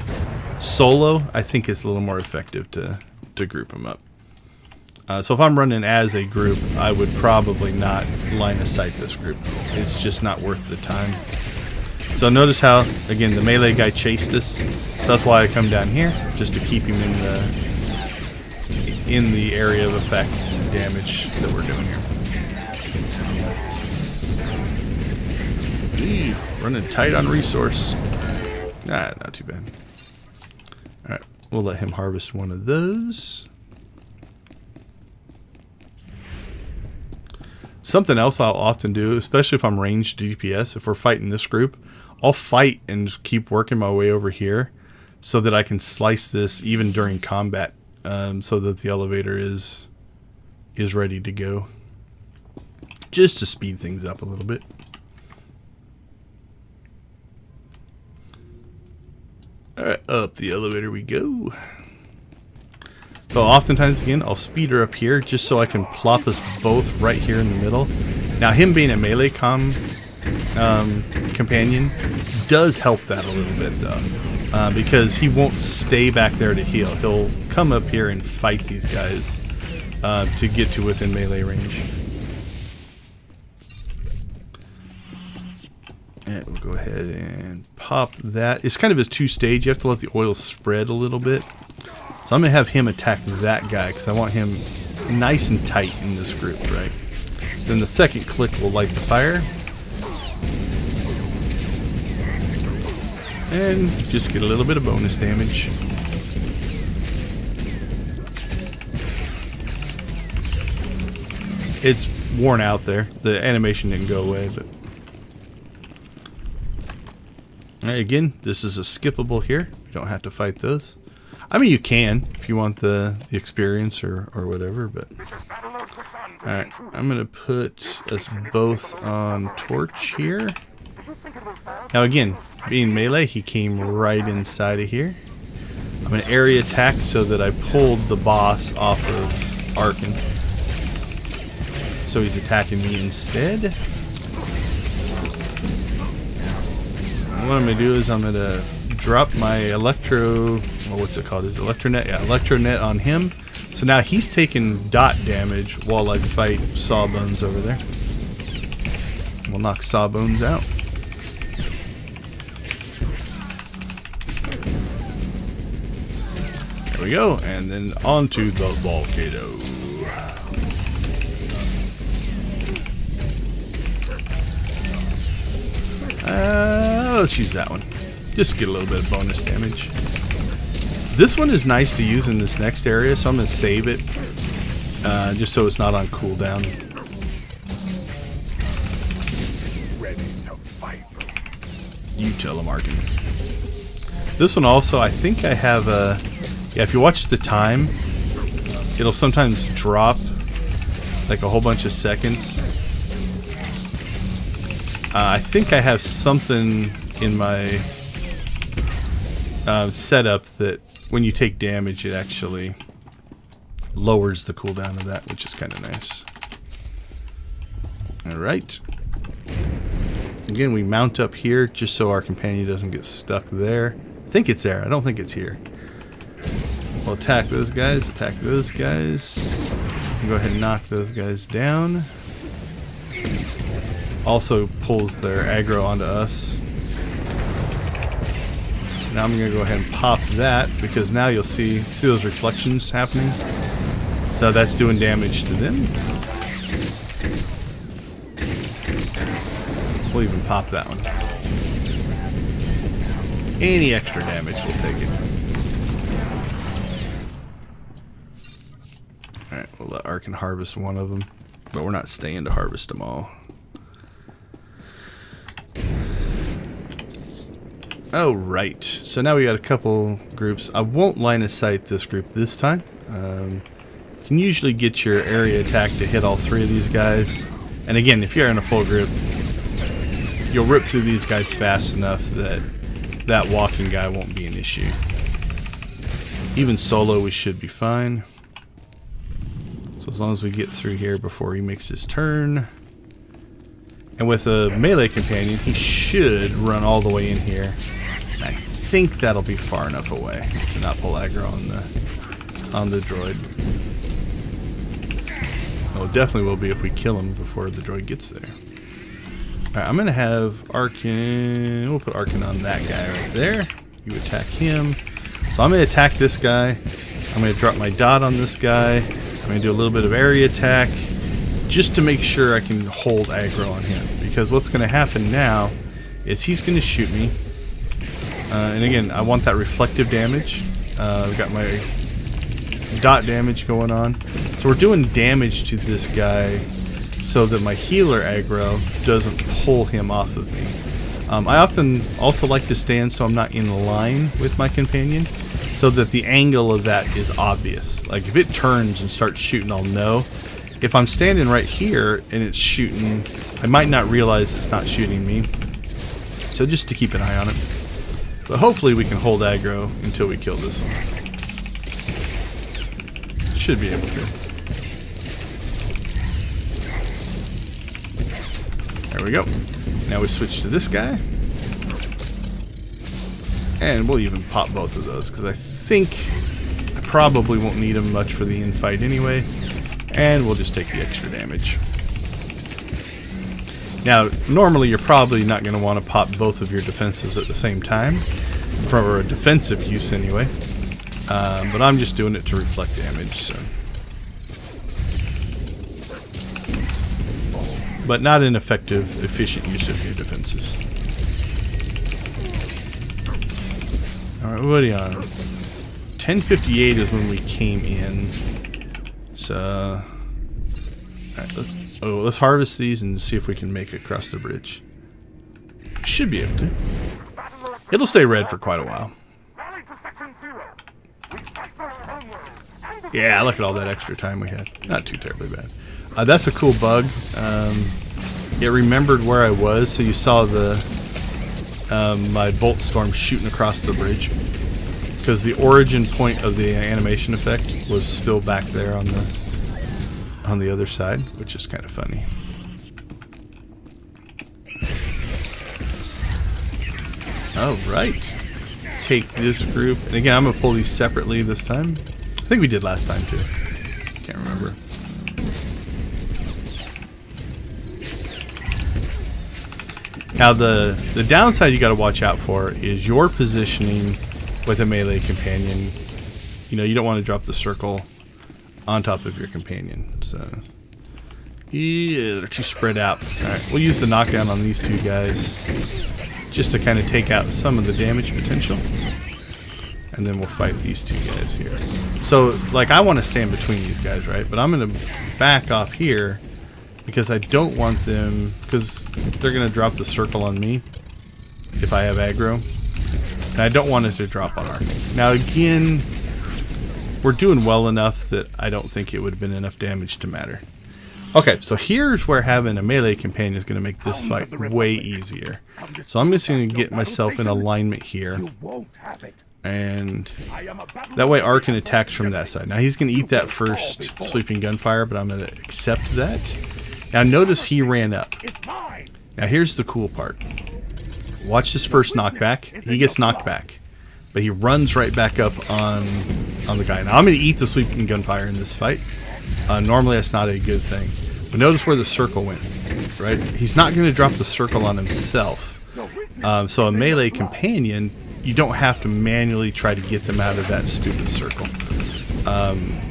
Solo, I think it's a little more effective to group them up. So if I'm running as a group, I would probably not line of sight this group. It's just not worth the time. So notice how, again, the melee guy chased us. So that's why I come down here, just to keep him in the area of effect damage that we're doing here. Running tight on resource. Not too bad. Alright, we'll let him harvest one of those. Something else I'll often do, especially if I'm ranged DPS, if we're fighting this group, I'll fight and keep working my way over here so that I can slice this even during combat, so that the elevator is ready to go. Just to speed things up a little bit. Alright, up the elevator we go. So oftentimes, again, I'll speed her up here just so I can plop us both right here in the middle. Now, him being a melee companion does help that a little bit, though. Because he won't stay back there to heal. He'll come up here and fight these guys to get to within melee range. And we'll go ahead and pop that. It's kind of a two-stage. You have to let the oil spread a little bit. So I'm going to have him attack that guy because I want him nice and tight in this group, right? Then the second click will light the fire. And just get a little bit of bonus damage. It's worn out there. The animation didn't go away, but... Alright, again, this is a skippable here. We don't have to fight those. I mean, you can if you want the experience or whatever, but... Alright, I'm going to put us both on torch here. Now again, being melee, he came right inside of here. I'm going to area attack so that I pulled the boss off of Arkin. So he's attacking me instead. And what I'm going to do is I'm going to drop my electro... Well, what's it called? Is it electronet? Yeah, electronet on him. So now he's taking dot damage while I fight Sawbones over there. We'll knock Sawbones out. There we go, and then onto the volcano. Let's use that one. Just get a little bit of bonus damage. This one is nice to use in this next area, so I'm going to save it. Just so it's not on cooldown. Ready to fight. You tell him, Arkin. This one also, I think I have a... Yeah, if you watch the time, it'll sometimes drop like a whole bunch of seconds. I think I have something in my setup that when you take damage, it actually lowers the cooldown of that, which is kind of nice. Alright. Again, we mount up here just so our companion doesn't get stuck there. I think it's there. I don't think it's here. We'll attack those guys, attack those guys. Go ahead and knock those guys down. Also pulls their aggro onto us. Now I'm going to go ahead and pop that because now you'll see those reflections happening. So that's doing damage to them. We'll even pop that one. Any extra damage, we'll take it. Alright, we'll let Arkin harvest one of them. But we're not staying to harvest them all. Oh, right. So now we got a couple groups. I won't line of sight this group this time. You can usually get your area attack to hit all three of these guys. And again, if you're in a full group, you'll rip through these guys fast enough that that walking guy won't be an issue. Even solo, we should be fine. So as long as we get through here before he makes his turn. And with a melee companion, he should run all the way in here. And I think that'll be far enough away to not pull aggro on the droid. Well, it definitely will be if we kill him before the droid gets there. Alright, I'm going to have Arkin. We'll put Arkin on that guy right there. You attack him. So I'm going to attack this guy. I'm going to drop my dot on this guy. I'm going to do a little bit of area attack just to make sure I can hold aggro on him. Because what's going to happen now is he's going to shoot me. And again, I want that reflective damage. I've got my dot damage going on. So we're doing damage to this guy so that my healer aggro doesn't pull him off of me. I often also like to stand so I'm not in line with my companion so that the angle of that is obvious. Like if it turns and starts shooting, I'll know. If I'm standing right here and it's shooting, I might not realize it's not shooting me. So just to keep an eye on it. But hopefully we can hold aggro until we kill this one. Should be able to. There we go. Now we switch to this guy. And we'll even pop both of those because I think I probably won't need them much for the infight anyway. And we'll just take the extra damage. Now, normally you're probably not going to want to pop both of your defenses at the same time. For a defensive use anyway. But I'm just doing it to reflect damage, so. But not an effective, efficient use of your defenses. Alright, what are you on? 10:58 is when we came in. So, alright, let's harvest these and see if we can make it across the bridge. Should be able to. It'll stay red for quite a while. Yeah, look at all that extra time we had. Not too terribly bad. That's a cool bug. It remembered where I was, so you saw the my bolt storm shooting across the bridge. Because the origin point of the animation effect was still back there on the other side, which is kind of funny. Alright. Take this group. And again, I'm going to pull these separately this time. I think we did last time too. Can't remember. Now the downside you got to watch out for is your positioning with a melee companion. You know, you don't want to drop the circle on top of your companion. So yeah, they're too spread out. Alright, we'll use the knockdown on these two guys just to kind of take out some of the damage potential. And then we'll fight these two guys here. So, like, I want to stand between these guys, right? But I'm going to back off here because I don't want them... Because they're going to drop the circle on me if I have aggro. And I don't want it to drop on Arkin. Now, again, we're doing well enough that I don't think it would have been enough damage to matter. Okay, so here's where having a melee companion is going to make this fight way easier. So I'm just going to get myself in alignment here. And that way Arkin attacks from that side. Now he's going to eat that first sweeping gunfire, but I'm going to accept that. Now notice he ran up. Now here's the cool part. Watch this first knockback. He gets knocked back. But he runs right back up on the guy. Now I'm going to eat the sweeping gunfire in this fight. Normally that's not a good thing. But notice where the circle went. Right? He's not going to drop the circle on himself. So a melee companion, you don't have to manually try to get them out of that stupid circle.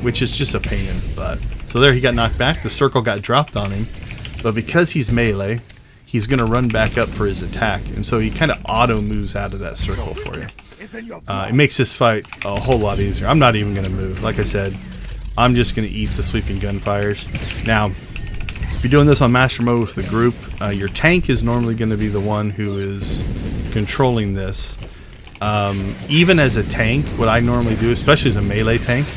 Which is just a pain in the butt. So there he got knocked back. The circle got dropped on him. But because he's melee, he's going to run back up for his attack. And so he kind of auto moves out of that circle for you. It makes this fight a whole lot easier. I'm not even going to move. Like I said, I'm just going to eat the sweeping gunfires. Now, if you're doing this on Master Mode with the group, your tank is normally going to be the one who is controlling this. Even as a tank, what I normally do, especially as a melee tank,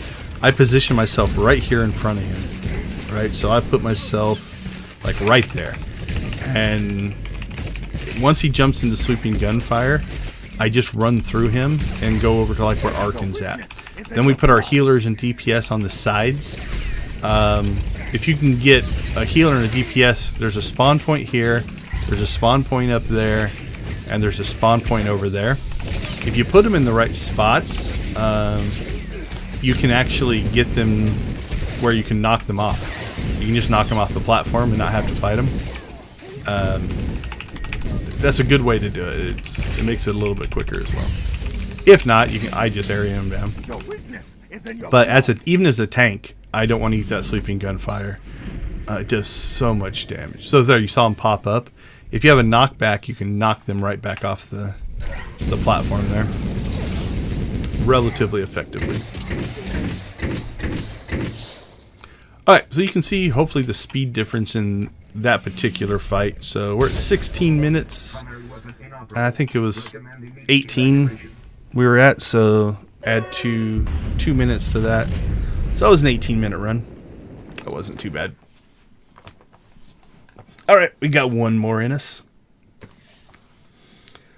I position myself right here in front of him, right? So I put myself like right there, and once he jumps into sweeping gunfire, I just run through him and go over to like where Arkin's at. Then we put our healers and DPS on the sides. If you can get a healer and a DPS, there's a spawn point here, there's a spawn point up there, and there's a spawn point over there. If you put them in the right spots, you can actually get them where you can knock them off. You can just knock them off the platform and not have to fight them. That's a good way to do it. It makes it a little bit quicker as well. If not, I just area them down. But even as a tank, I don't want to eat that sweeping gunfire. It does so much damage. So there, you saw them pop up. If you have a knockback, you can knock them right back off the platform there, relatively effectively. Alright, so you can see hopefully the speed difference in that particular fight. So we're at 16 minutes. I think it was 18 we were at, so add 2 minutes to that. So that was an 18-minute run. That wasn't too bad. Alright, we got one more in us.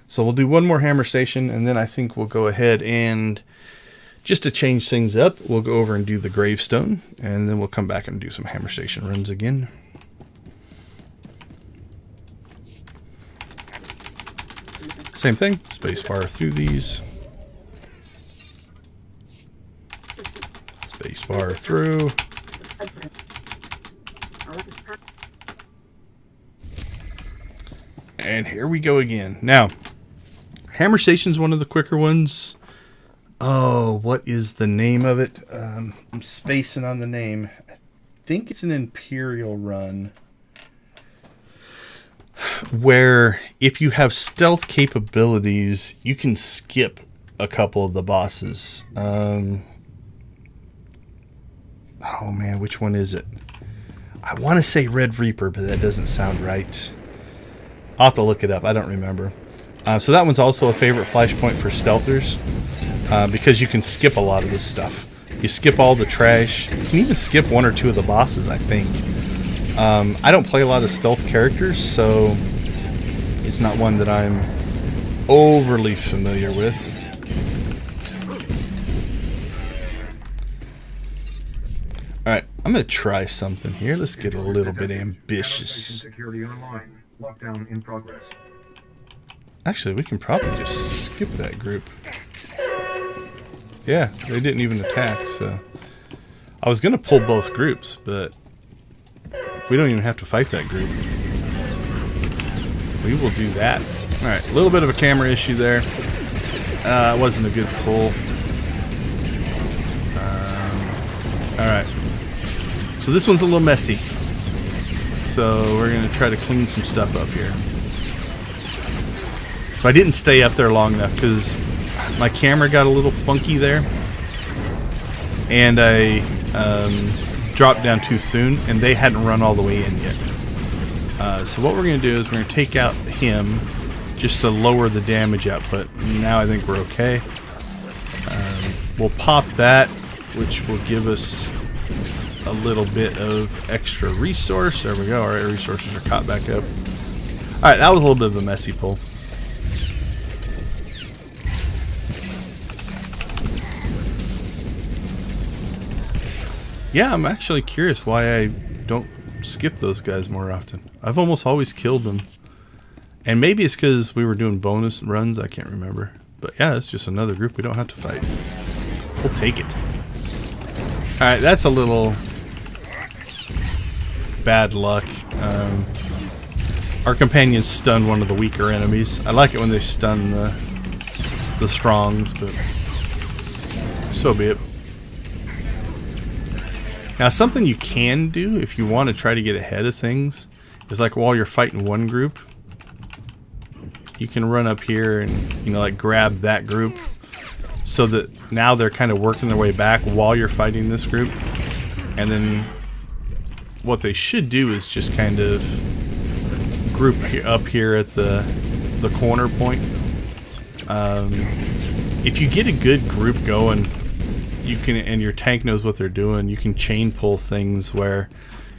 So we'll do one more hammer station, and then I think we'll go ahead and, just to change things up, we'll go over and do the Gravestone, and then we'll come back and do some hammer station runs again. Same thing, spacebar through these. Spacebar through. And here we go again. Now, hammer station's one of the quicker ones. Oh, what is the name of it? I'm spacing on the name. I think it's an Imperial run, where if you have stealth capabilities, you can skip a couple of the bosses. Oh man, which one is it? I want to say Red Reaper, but that doesn't sound right. I'll have to look it up. I don't remember. So that one's also a favorite flashpoint for stealthers, because you can skip a lot of this stuff. You skip all the trash. You can even skip 1 or 2 of the bosses, I think. I don't play a lot of stealth characters, so it's not one that I'm overly familiar with. Alright, I'm going to try something here. Let's get a little bit ambitious. Lockdown in progress. Actually, we can probably just skip that group. Yeah, they didn't even attack, so... I was going to pull both groups, but... we don't even have to fight that group. We will do that. Alright, a little bit of a camera issue there. It wasn't a good pull. Alright. So this one's a little messy. So we're going to try to clean some stuff up here. So I didn't stay up there long enough because my camera got a little funky there. And I dropped down too soon, and they hadn't run all the way in yet. So what we're going to do is we're going to take out him just to lower the damage output. Now I think we're okay. We'll pop that, which will give us a little bit of extra resource. There we go. Our resources are caught back up. Alright, that was a little bit of a messy pull. Yeah, I'm actually curious why I don't skip those guys more often. I've almost always killed them. And maybe it's because we were doing bonus runs. I can't remember. But yeah, it's just another group we don't have to fight. We'll take it. Alright, that's a little bad luck. Our companions stunned one of the weaker enemies. I like it when they stun the strongs, but so be it. Now, something you can do if you want to try to get ahead of things is, like, while you're fighting one group, you can run up here and, you know, like, grab that group so that now they're kind of working their way back while you're fighting this group. And then what they should do is just kind of group up here at the corner point. if you get a good group going, you can, and your tank knows what they're doing, you can chain pull things where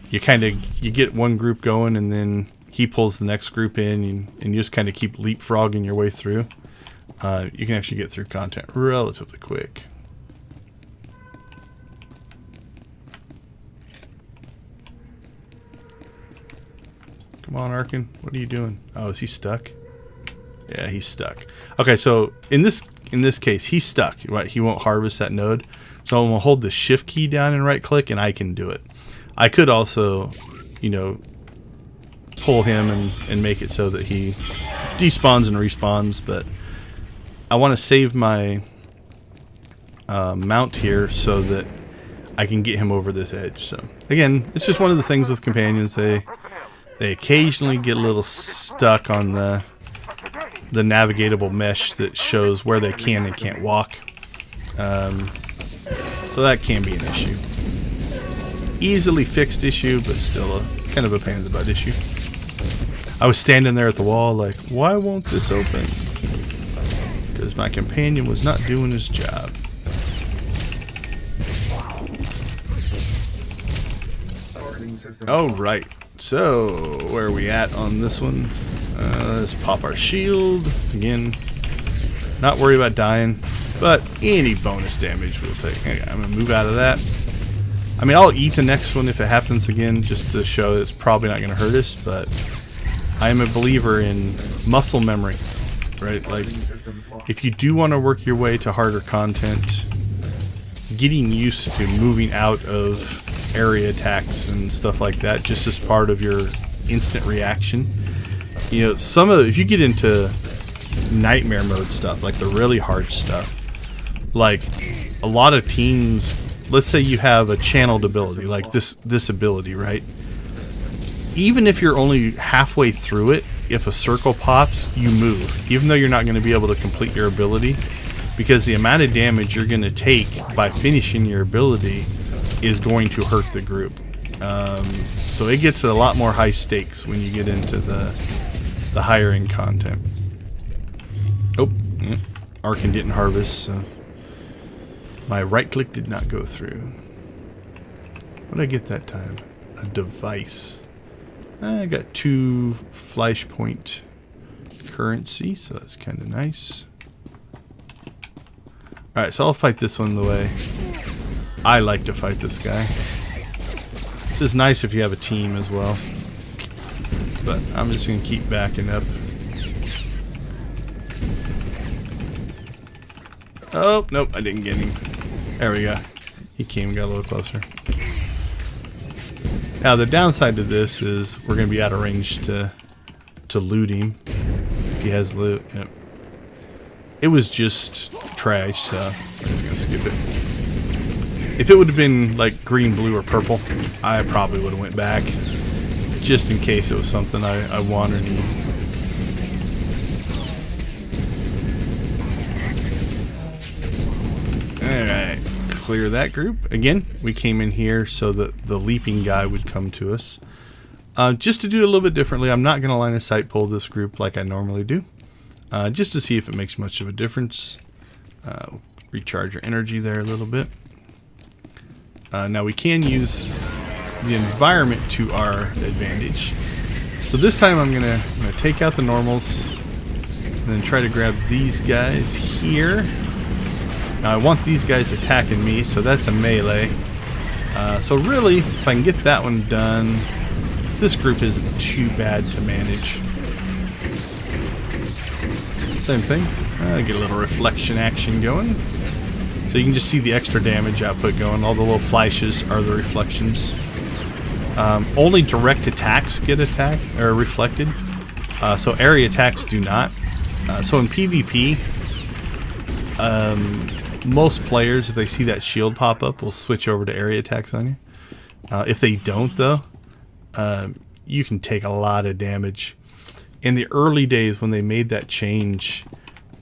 you get one group going and then he pulls the next group in, and you just kind of keep leapfrogging your way through. You can actually get through content relatively quick. Come on, Arkin. What are you doing? Oh, is he stuck? Yeah, he's stuck. Okay, so in this case, he's stuck. Right? He won't harvest that node. So I'm gonna hold the shift key down and right click, and I can do it. I could also, you know, pull him and make it so that he despawns and respawns, but I want to save my mount here so that I can get him over this edge. So again, it's just one of the things with companions. They occasionally get a little stuck on the navigatable mesh that shows where they can and can't walk. So that can be an issue. Easily fixed issue, but still a kind of a pain in the butt issue. I was standing there at the wall like, why won't this open? Because my companion was not doing his job. Alright, so where are we at on this one? Let's pop our shield. Again, not worried about dying, but any bonus damage we'll take. Okay, I'm going to move out of that. I mean, I'll eat the next one if it happens again, just to show that it's probably not going to hurt us, but I am a believer in muscle memory, right? Like, if you do want to work your way to harder content, getting used to moving out of area attacks and stuff like that, just as part of your instant reaction. You know, if you get into nightmare mode stuff, like the really hard stuff, like a lot of teams, let's say you have a channeled ability, like this ability, right? Even if you're only halfway through it, if a circle pops, you move, even though you're not going to be able to complete your ability, because the amount of damage you're going to take by finishing your ability is going to hurt the group. So it gets a lot more high stakes when you get into the higher end content. Oh, yeah. Arkin didn't harvest, so my right click did not go through. What did I get that time? A device. I got 2 Flashpoint currency, so that's kind of nice. Alright, so I'll fight this one the way I like to fight this guy. This is nice if you have a team as well. But I'm just going to keep backing up. Oh, nope, I didn't get him. There we go. He came and got a little closer. Now, the downside to this is we're going to be out of range to loot him. If he has loot. Yep. It was just trash, so I'm just going to skip it. If it would have been like green, blue, or purple, I probably would have went back. Just in case it was something I want or need. Alright, clear that group. Again, we came in here so that the leaping guy would come to us. Just to do it a little bit differently, I'm not going to line of sight pull this group like I normally do. Just to see if it makes much of a difference. Recharge your energy there a little bit. Now we can use the environment to our advantage. So this time I'm gonna take out the normals and then try to grab these guys here. Now I want these guys attacking me, so that's a melee. So really, if I can get that one done, this group isn't too bad to manage. Same thing. Get a little reflection action going. So you can just see the extra damage output going. All the little flashes are the reflections. Only direct attacks get attacked or reflected. So area attacks do not. So in PvP, most players, if they see that shield pop up, will switch over to area attacks on you. If they don't, though, you can take a lot of damage. In the early days when they made that change,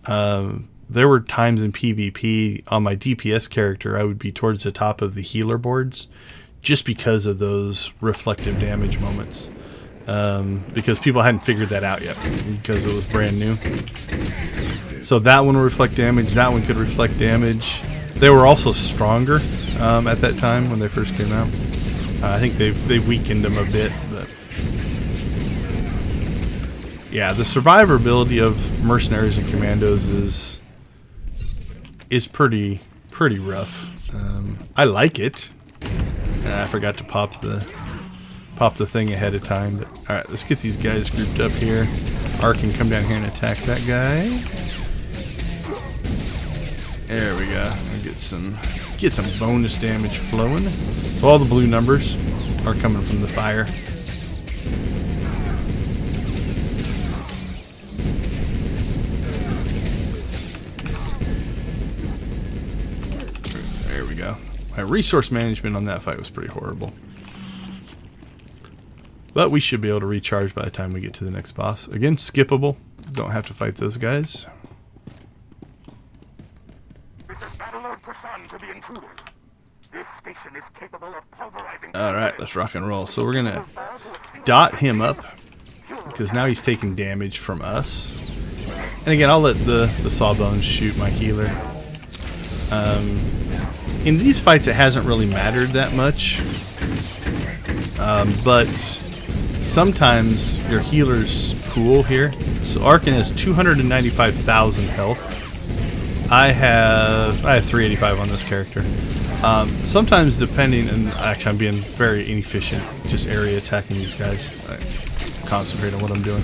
there were times in PvP on my DPS character I would be towards the top of the healer boards just because of those reflective damage moments. Because people hadn't figured that out yet because it was brand new. So that one will reflect damage. That one could reflect damage. They were also stronger at that time when they first came out. I think they've weakened them a bit, but yeah, the survivability of mercenaries and commandos is pretty rough. I like it. I forgot to pop the thing ahead of time. But all right, let's get these guys grouped up here. Ark can come down here and attack that guy. There we go. Get some bonus damage flowing. So all the blue numbers are coming from the fire. There we go. My resource management on that fight was pretty horrible. But we should be able to recharge by the time we get to the next boss. Again, skippable. Don't have to fight those guys. This is battle mode Prasan to the intruders. This station is capable of pulverizing. Alright, let's rock and roll. So we're gonna dot him up, because now he's taking damage from us. And again, I'll let the sawbones shoot my healer. In these fights, it hasn't really mattered that much. But sometimes your healers pool here. So Arkin has 295,000 health. I have 385 on this character. Sometimes depending, and actually I'm being very inefficient, just area attacking these guys. I concentrate on what I'm doing.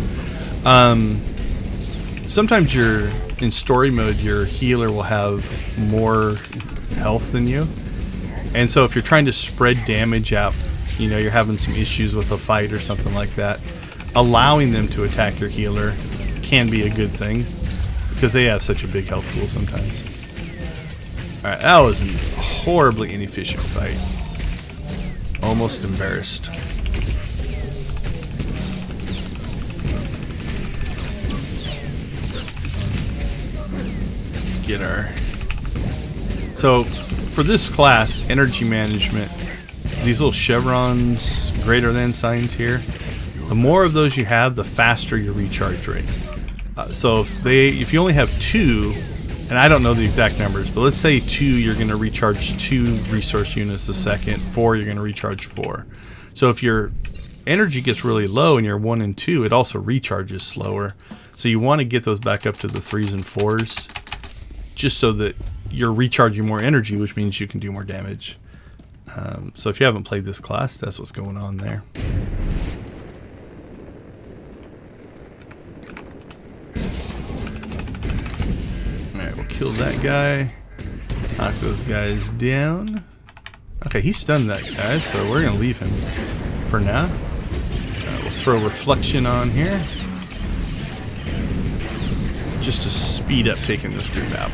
Sometimes in story mode, your healer will have more health than you. And so if you're trying to spread damage out, you know, you're having some issues with a fight or something like that, allowing them to attack your healer can be a good thing, because they have such a big health pool sometimes. Alright, that was a horribly inefficient fight. Almost embarrassed. Get our... So, for this class, energy management, these little chevrons, greater than signs here, the more of those you have, the faster your recharge rate. So if you only have 2, and I don't know the exact numbers, but let's say 2, you're going to recharge 2 resource units a second. 4, you're going to recharge 4. So if your energy gets really low and you're 1 and 2, it also recharges slower. So you want to get those back up to the 3s and 4s, just so that you're recharging more energy, which means you can do more damage. So if you haven't played this class, that's what's going on there. Alright, we'll kill that guy. Knock those guys down. Okay, he stunned that guy, so we're going to leave him for now. We'll throw Reflection on here, just to speed up taking this group out.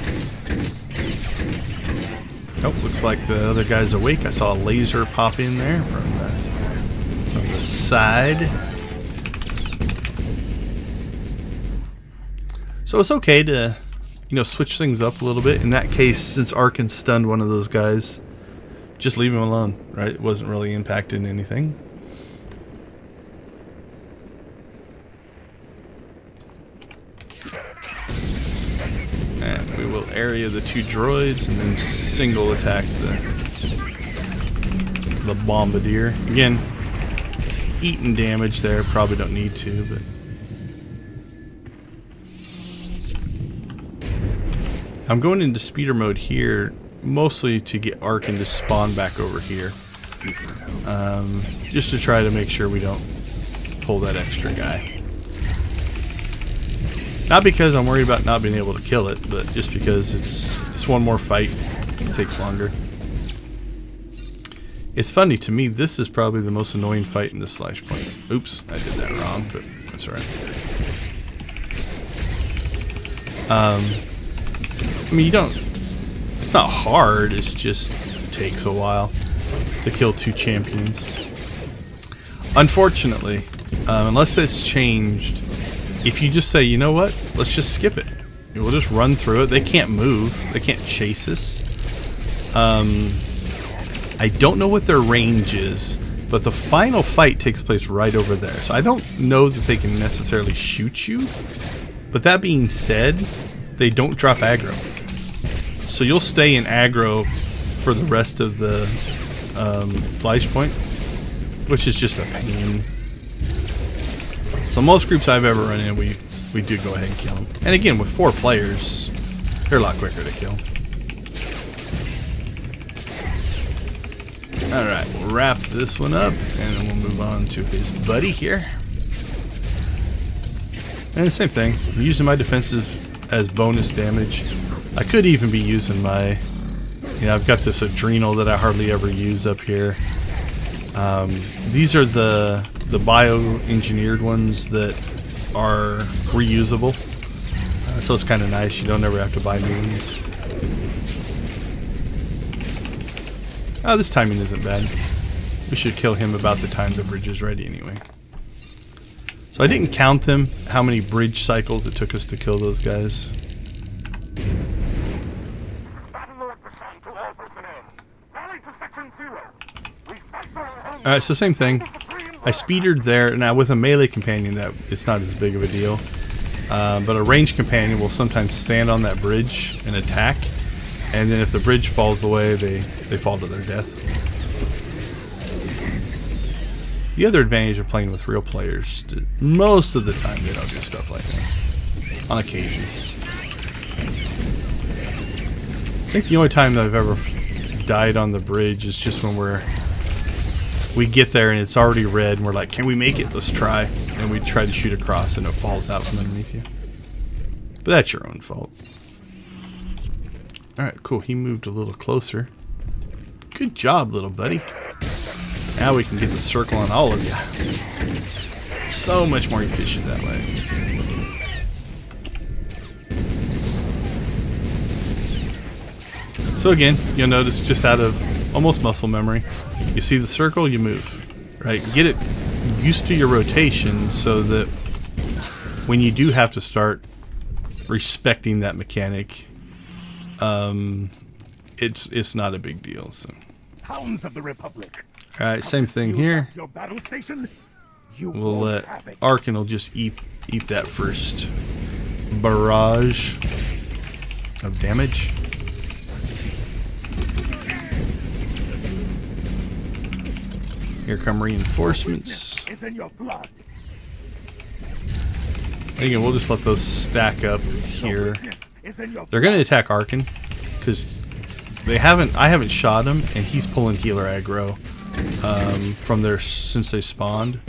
Oh, looks like the other guy's awake. I saw a laser pop in there from the side. So it's okay to, you know, switch things up a little bit. In that case, since Arkin stunned one of those guys, just leave him alone, right? It wasn't really impacting anything. And we will area the 2 droids and then single attack the bombardier. Again, eating damage there. Probably don't need to, but I'm going into speeder mode here mostly to get Arkin to spawn back over here, just to try to make sure we don't pull that extra guy. Not because I'm worried about not being able to kill it, but just because it's one more fight. It takes longer. It's funny, to me, this is probably the most annoying fight in this Flashpoint. Oops, I did that wrong, but that's alright. I mean, you don't... It's not hard, it's just... It takes a while to kill 2 champions. Unfortunately, unless it's changed... If you just say, you know what, let's just skip it. We'll just run through it. They can't move. They can't chase us. I don't know what their range is, but the final fight takes place right over there. So I don't know that they can necessarily shoot you. But that being said, they don't drop aggro. So you'll stay in aggro for the rest of the Flashpoint, which is just a pain. So most groups I've ever run in, we do go ahead and kill them. And again, with 4 players, they're a lot quicker to kill. Alright, we'll wrap this one up, and then we'll move on to his buddy here. And the same thing, I'm using my defensive as bonus damage. I could even be using my, I've got this adrenal that I hardly ever use up here. These are the bioengineered ones that are reusable. So it's kind of nice, you don't ever have to buy new ones. Oh, this timing isn't bad. We should kill him about the time the bridge is ready anyway. So I didn't count them, how many bridge cycles it took us to kill those guys. This is Battlelord Prashan to all personnel. Rally to Section 0. We fight for our home. Alright, so same thing. I speedered there. Now with a melee companion, that it's not as big of a deal. But a ranged companion will sometimes stand on that bridge and attack. And then if the bridge falls away, they fall to their death. The other advantage of playing with real players, most of the time they don't do stuff like that. On occasion. I think the only time that I've ever died on the bridge is just when we get there and it's already red and we're like, can we make it? Let's try. And we try to shoot across and it falls out from underneath you. But that's your own fault. Alright, cool. He moved a little closer. Good job, little buddy. Now we can get the circle on all of you. So much more efficient that way. So again, you'll notice just out of almost muscle memory, you see the circle, you move. Right? Get it used to your rotation so that when you do have to start respecting that mechanic, it's not a big deal. So, Hounds of the Republic. all right, same thing here. Your battle station. We'll let Arkin will just eat that first barrage of damage. Here come reinforcements. Is in your blood. Again, we'll just let those stack up here. Is in your They're going to attack Arkin because I haven't shot him, and he's pulling healer aggro from there since they spawned.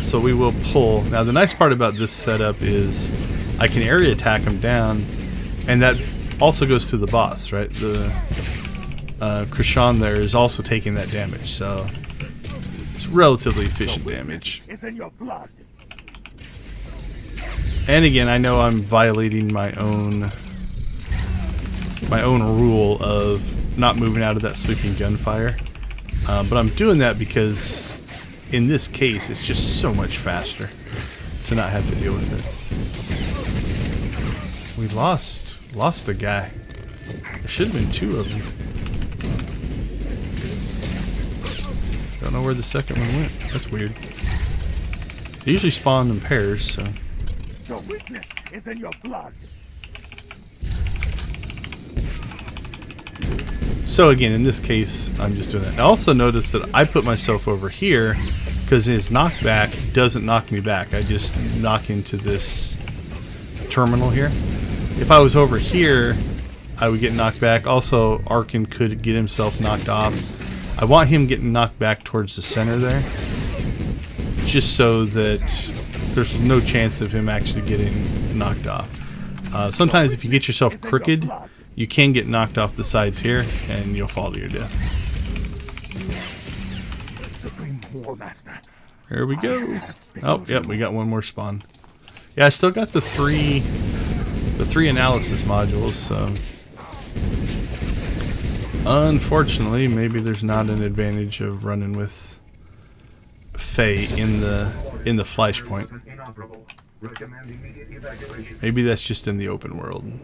So we will pull. Now the nice part about this setup is I can area attack him down, and that also goes to the boss, right? The Krishan there is also taking that damage, so it's relatively efficient damage. Is in your blood. And again, I know I'm violating my own rule of not moving out of that sweeping gunfire, but I'm doing that because in this case it's just so much faster to not have to deal with it. We lost a guy. There should have been 2 of them. Don't know where the second one went. That's weird. They usually spawn in pairs, so. Your weakness is in your blood. So again, in this case, I'm just doing that. I also noticed that I put myself over here because his knockback doesn't knock me back. I just knock into this terminal here. If I was over here, I would get knocked back. Also, Arkin could get himself knocked off. I want him getting knocked back towards the center there, just so that there's no chance of him actually getting knocked off. Sometimes if you get yourself crooked, you can get knocked off the sides here, and you'll fall to your death. Supreme War Master. Here we go. Oh, yep, we got one more spawn. Yeah, I still got the three analysis modules, so unfortunately, maybe there's not an advantage of running with Faye in the Flashpoint. Maybe that's just in the open world.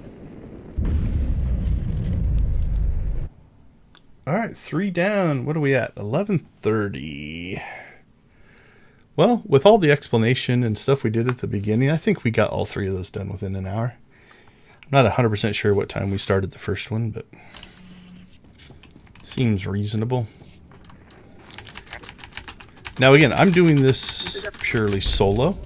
Alright, 3 down. What are we at? 11:30. Well, with all the explanation and stuff we did at the beginning, I think we got all 3 of those done within an hour. I'm not 100% sure what time we started the first one, but seems reasonable. Now again, I'm doing this purely solo.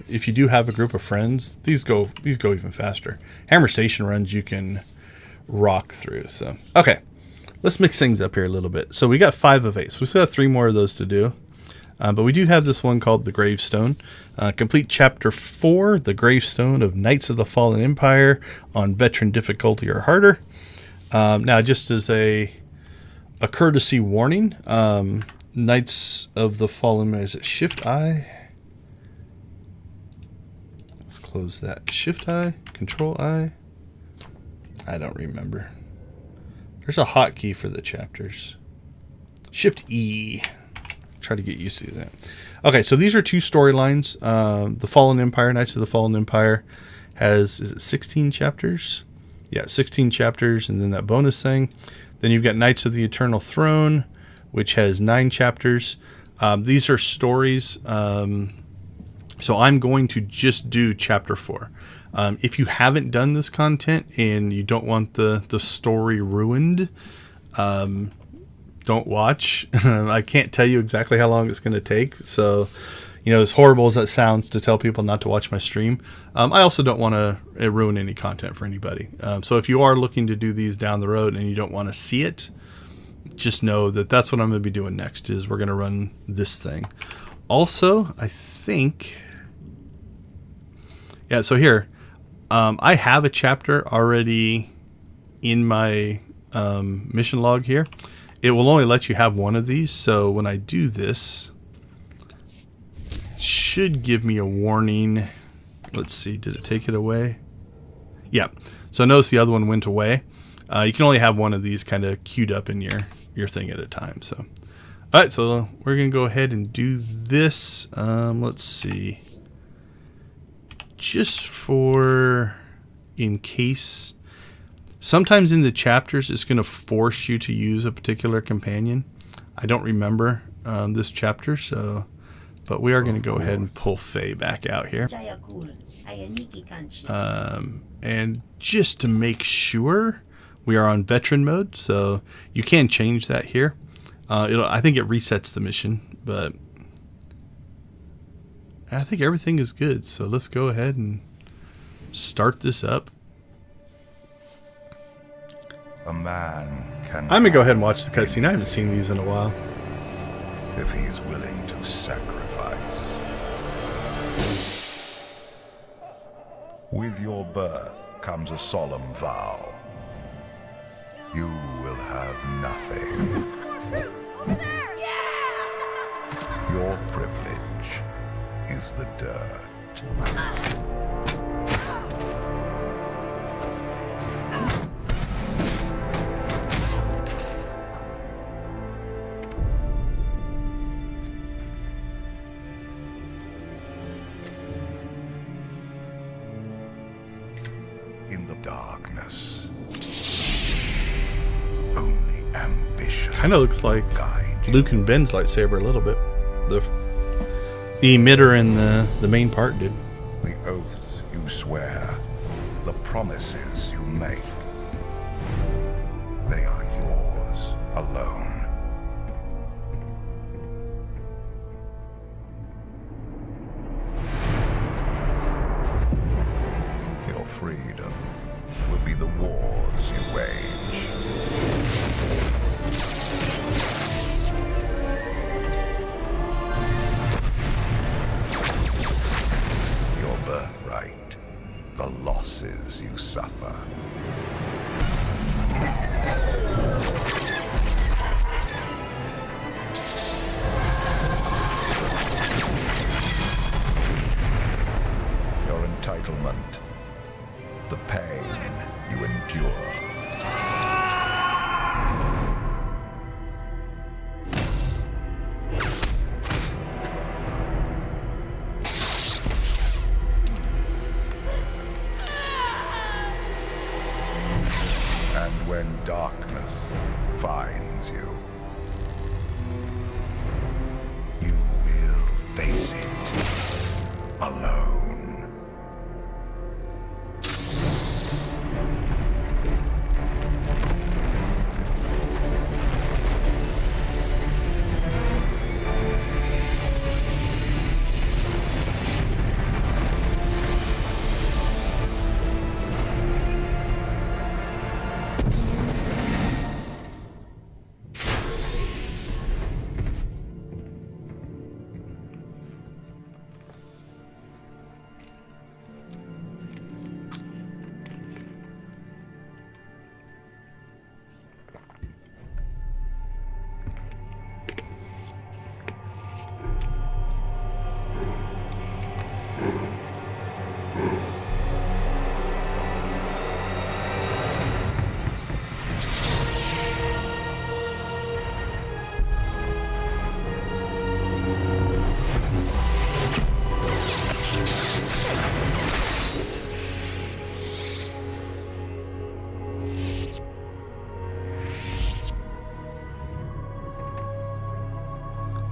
If you do have a group of friends, these go even faster. Hammer Station runs you can rock through. So okay, let's mix things up here a little bit. So we got 5 of 8. So we still have 3 more of those to do. But we do have this one called the Gravestone. Complete Chapter 4, the Gravestone of Knights of the Fallen Empire on veteran difficulty or harder. Now, just as a courtesy warning, Knights of the Fallen, is it Shift I? Let's close that. Shift I, Control I. I don't remember. There's a hotkey for the chapters. Shift E. Try to get used to that. Okay, so these are 2 storylines. The Fallen Empire, Knights of the Fallen Empire, has, is it 16 chapters? Yeah, 16 chapters, and then that bonus thing. Then you've got Knights of the Eternal Throne, which has 9 chapters. These are stories. So I'm going to just do chapter 4. If you haven't done this content and you don't want the story ruined, don't watch. I can't tell you exactly how long it's going to take. So, you know, as horrible as that sounds to tell people not to watch my stream, I also don't want to ruin any content for anybody. So if you are looking to do these down the road and you don't want to see it, just know that that's what I'm going to be doing next, is we're going to run this thing. Also, I think, yeah, so here, I have a chapter already in my mission log here. It will only let you have one of these, so when I do this, it should give me a warning. Let's see, did it take it away? Yeah, so notice the other one went away. You can only have one of these kind of queued up in your thing at a time. So, all right, so we're going to go ahead and do this. Let's see. Just for in case... Sometimes in the chapters, it's going to force you to use a particular companion. I don't remember this chapter, so, but we are going to go ahead and pull Faye back out here. And just to make sure, we are on veteran mode, so you can change that here. I think it resets the mission, but I think everything is good. So let's go ahead and start this up. A man can... I'm going to go ahead and watch the cutscene. I haven't seen these in a while. if he is willing to sacrifice. With your birth comes a solemn vow. You will have nothing. Over there! Yeah! Your privilege is the dirt. In the darkness, only ambition Kind of looks like guide you. Luke and Ben's lightsaber a little bit. The emitter in the main part did. The oaths you swear, the promises you make, they are yours alone. Your freedom will be the wars you wage. Your birthright, the losses you suffer. Your entitlement, the pain you endure. And when darkness finds you, you will face it alone.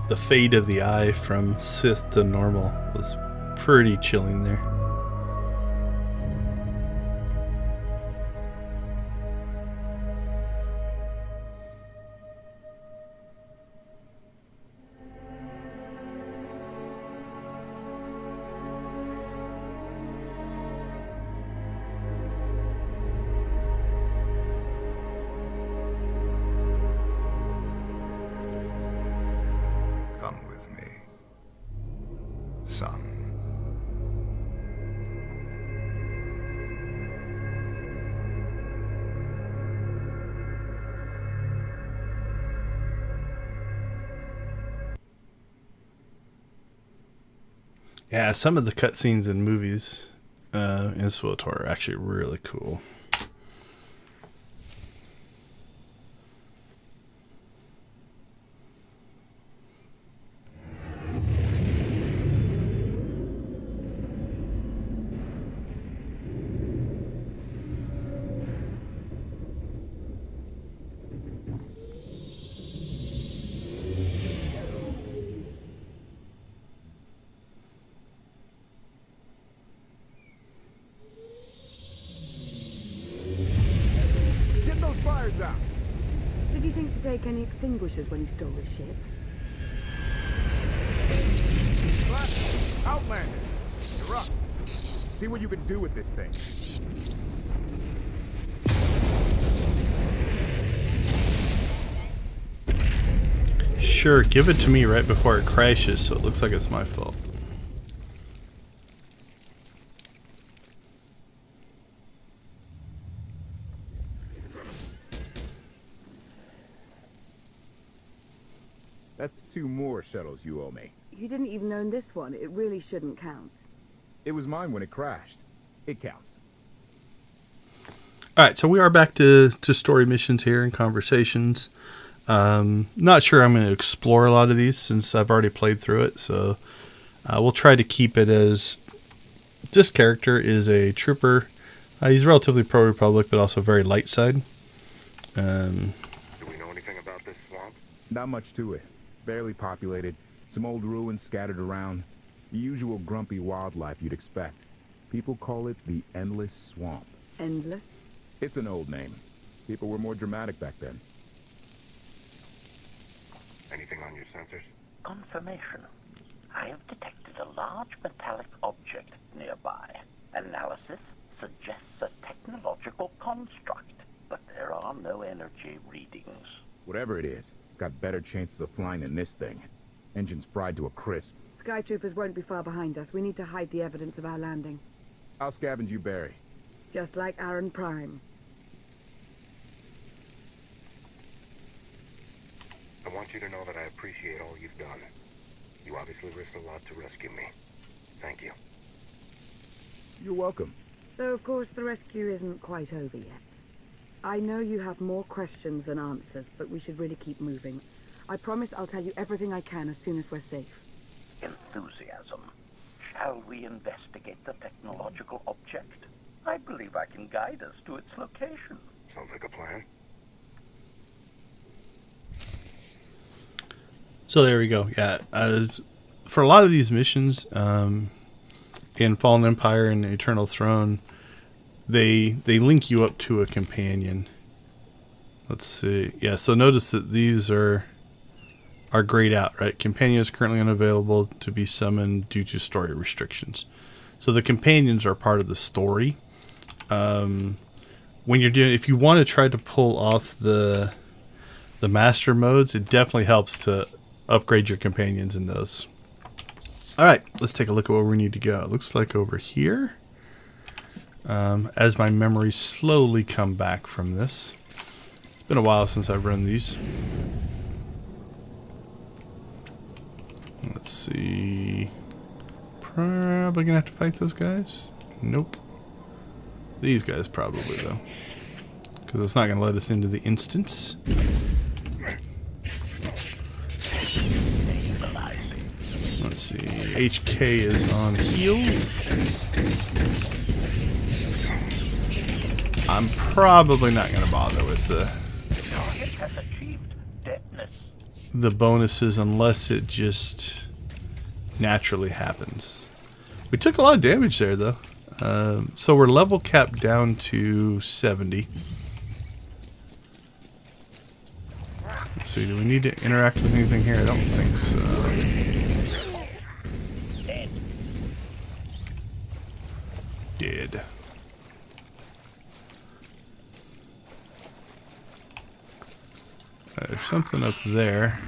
the fade of the eye from Sith to normal was pretty chilling there. Come with me, son. Yeah, some of the cutscenes in movies in SWTOR are actually really cool. Get those fires out! Did you think to take any extinguishers when you stole this ship? Flashpoints, Outlander! You're up. See what you can do with this thing. Sure, give it to me right before it crashes so it looks like it's my fault. That's 2 more shuttles you owe me. You didn't even own this one. It really shouldn't count. It was mine when it crashed. It counts. Alright, so we are back to story missions here and conversations. Not sure I'm going to explore a lot of these since I've already played through it, so we'll try to keep it as this character is a trooper. He's relatively pro-Republic, but also very light side. Do we know anything about this swamp? Not much to it. Barely populated. Some old ruins scattered around. The usual grumpy wildlife you'd expect. People call it the Endless Swamp. Endless? It's an old name. People were more dramatic back then. Anything on your sensors? Confirmation. I have detected a large metallic object nearby. Analysis suggests a technological construct, but there are no energy readings. Whatever it is, it's got better chances of flying than this thing. Engines fried to a crisp. Sky troopers won't be far behind us. We need to hide the evidence of our landing. I'll scavenge you, Barry. Just like Aaron Prime. I want you to know that I appreciate all you've done. You obviously risked a lot to rescue me. Thank you. You're welcome. Though, of course, the rescue isn't quite over yet. I know you have more questions than answers, but we should really keep moving. I promise I'll tell you everything I can as soon as we're safe. Enthusiasm. Shall we investigate the technological object? I believe I can guide us to its location. Sounds like a plan. So there we go. Yeah, for a lot of these missions in Fallen Empire and Eternal Throne, they link you up to a companion. Let's see. Yeah, so notice that these are grayed out, right? Companion is currently unavailable to be summoned due to story restrictions. So the companions are part of the story. When you're doing, if you want to try to pull off the master modes, it definitely helps to upgrade your companions in those. Alright, let's take a look at where we need to go. It looks like over here. As my memories slowly come back from this. It's been a while since I've run these. Let's see. Probably gonna have to fight those guys. Nope. These guys probably, though. Because it's not gonna let us into the instance. Let's see. HK is on heals. I'm probably not going to bother with Target has achieved deadness. the bonuses unless it just naturally happens. We took a lot of damage there, though. So we're level capped down to 70. Let's see, do we need to interact with anything here? I don't think so. Dead. There's something up there.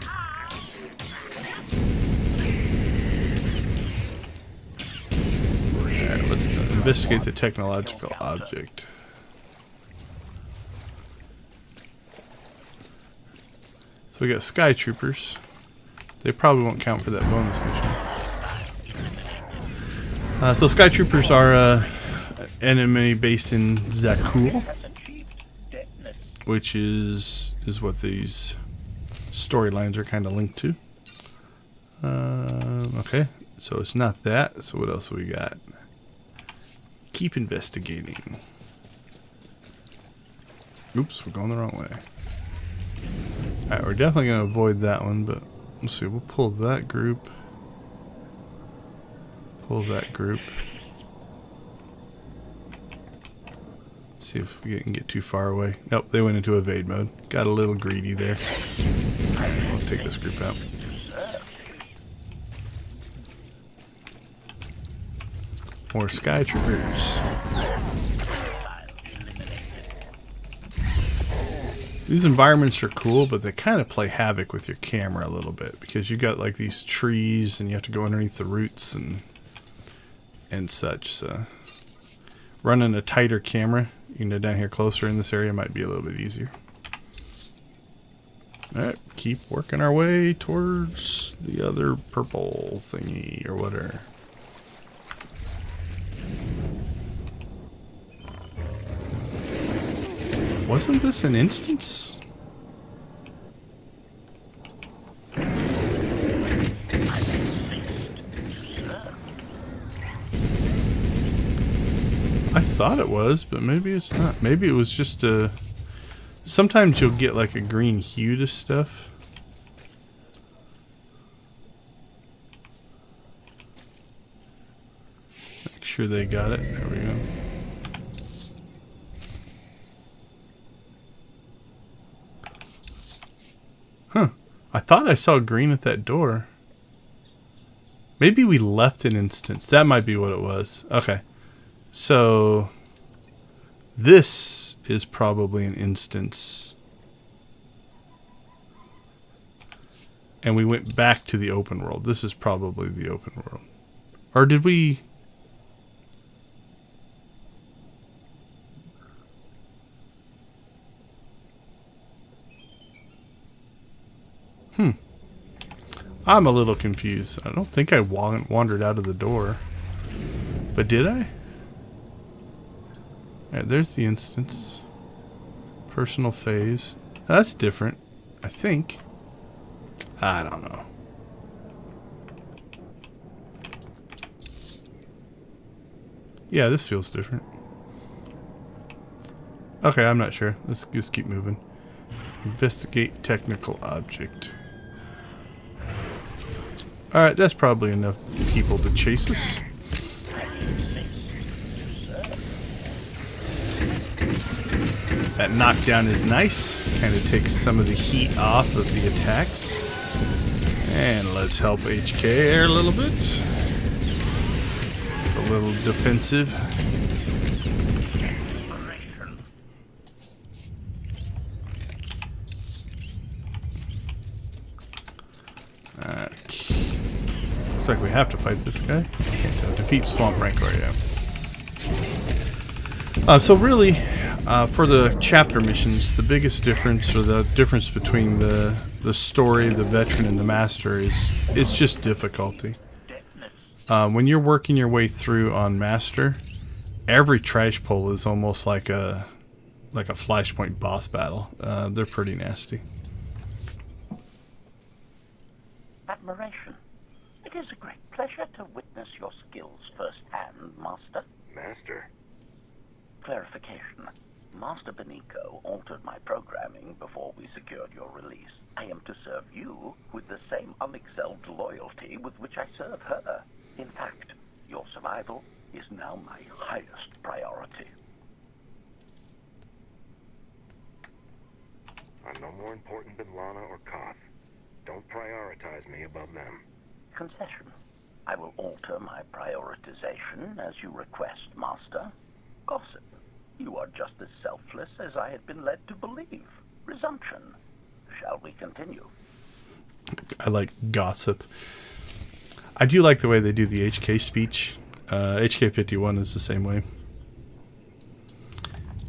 Alright, let's investigate the technological object. So we got Sky Troopers. They probably won't count for that bonus mission. So Sky Troopers are an enemy based in Zakuul, which is what these storylines are kind of linked to. Okay, so it's not that. So what else have we got? Keep investigating. Oops, we're going the wrong way. Alright, we're definitely going to avoid that one, but let's see, we'll pull that group. Pull that group. See if we can get too far away. Nope, they went into evade mode. Got a little greedy there. I'll take this group out. More Sky Troopers. These environments are cool, but they kind of play havoc with your camera a little bit because you got like these trees and you have to go underneath the roots and such. So running a tighter camera, you know, down here closer in this area might be a little bit easier. All right, keep working our way towards the other purple thingy or whatever. Wasn't this an instance? I thought it was, but maybe it's not. Maybe it was just a... Sometimes you'll get like a green hue to stuff. Make sure they got it. There we go. Huh. I thought I saw green at that door. Maybe we left an instance. That might be what it was. Okay. So this is probably an instance. And we went back to the open world. This is probably the open world. Or did we... I'm a little confused. I don't think I wandered out of the door. But did I? Alright, there's the instance. Personal phase. That's different. I think. I don't know. Yeah, this feels different. Okay, I'm not sure. Let's just keep moving. Investigate technical object. Alright, that's probably enough people to chase us. That knockdown is nice. Kind of takes some of the heat off of the attacks. And let's help HK here a little bit. It's a little defensive. Looks like we have to fight this guy. Defeat Swamp Rancor, yeah. So really, for the chapter missions, the biggest difference, or the difference between the story, the veteran, and the master is it's just difficulty. When you're working your way through on master, every trash pull is almost like a Flashpoint boss battle. They're pretty nasty. Admiration. It is a great pleasure to witness your skills firsthand, Master. Master? Clarification. Master Benico altered my programming before we secured your release. I am to serve you with the same unexcelled loyalty with which I serve her. In fact, your survival is now my highest priority. I'm no more important than Lana or Koth. Don't prioritize me above them. Concession. I will alter my prioritization as you request, Master. Gossip. You are just as selfless as I had been led to believe. Resumption. Shall we continue? I like gossip. I do like the way they do the HK speech. HK51 is the same way.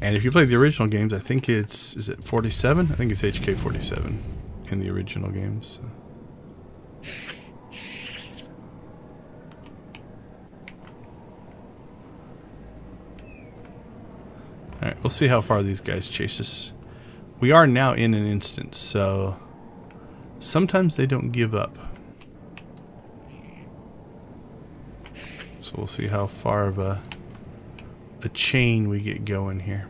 And if you play the original games, I think is it 47? I think it's HK47 in the original games. Alright, we'll see how far these guys chase us. We are now in an instance, so sometimes they don't give up. So we'll see how far of a chain we get going here.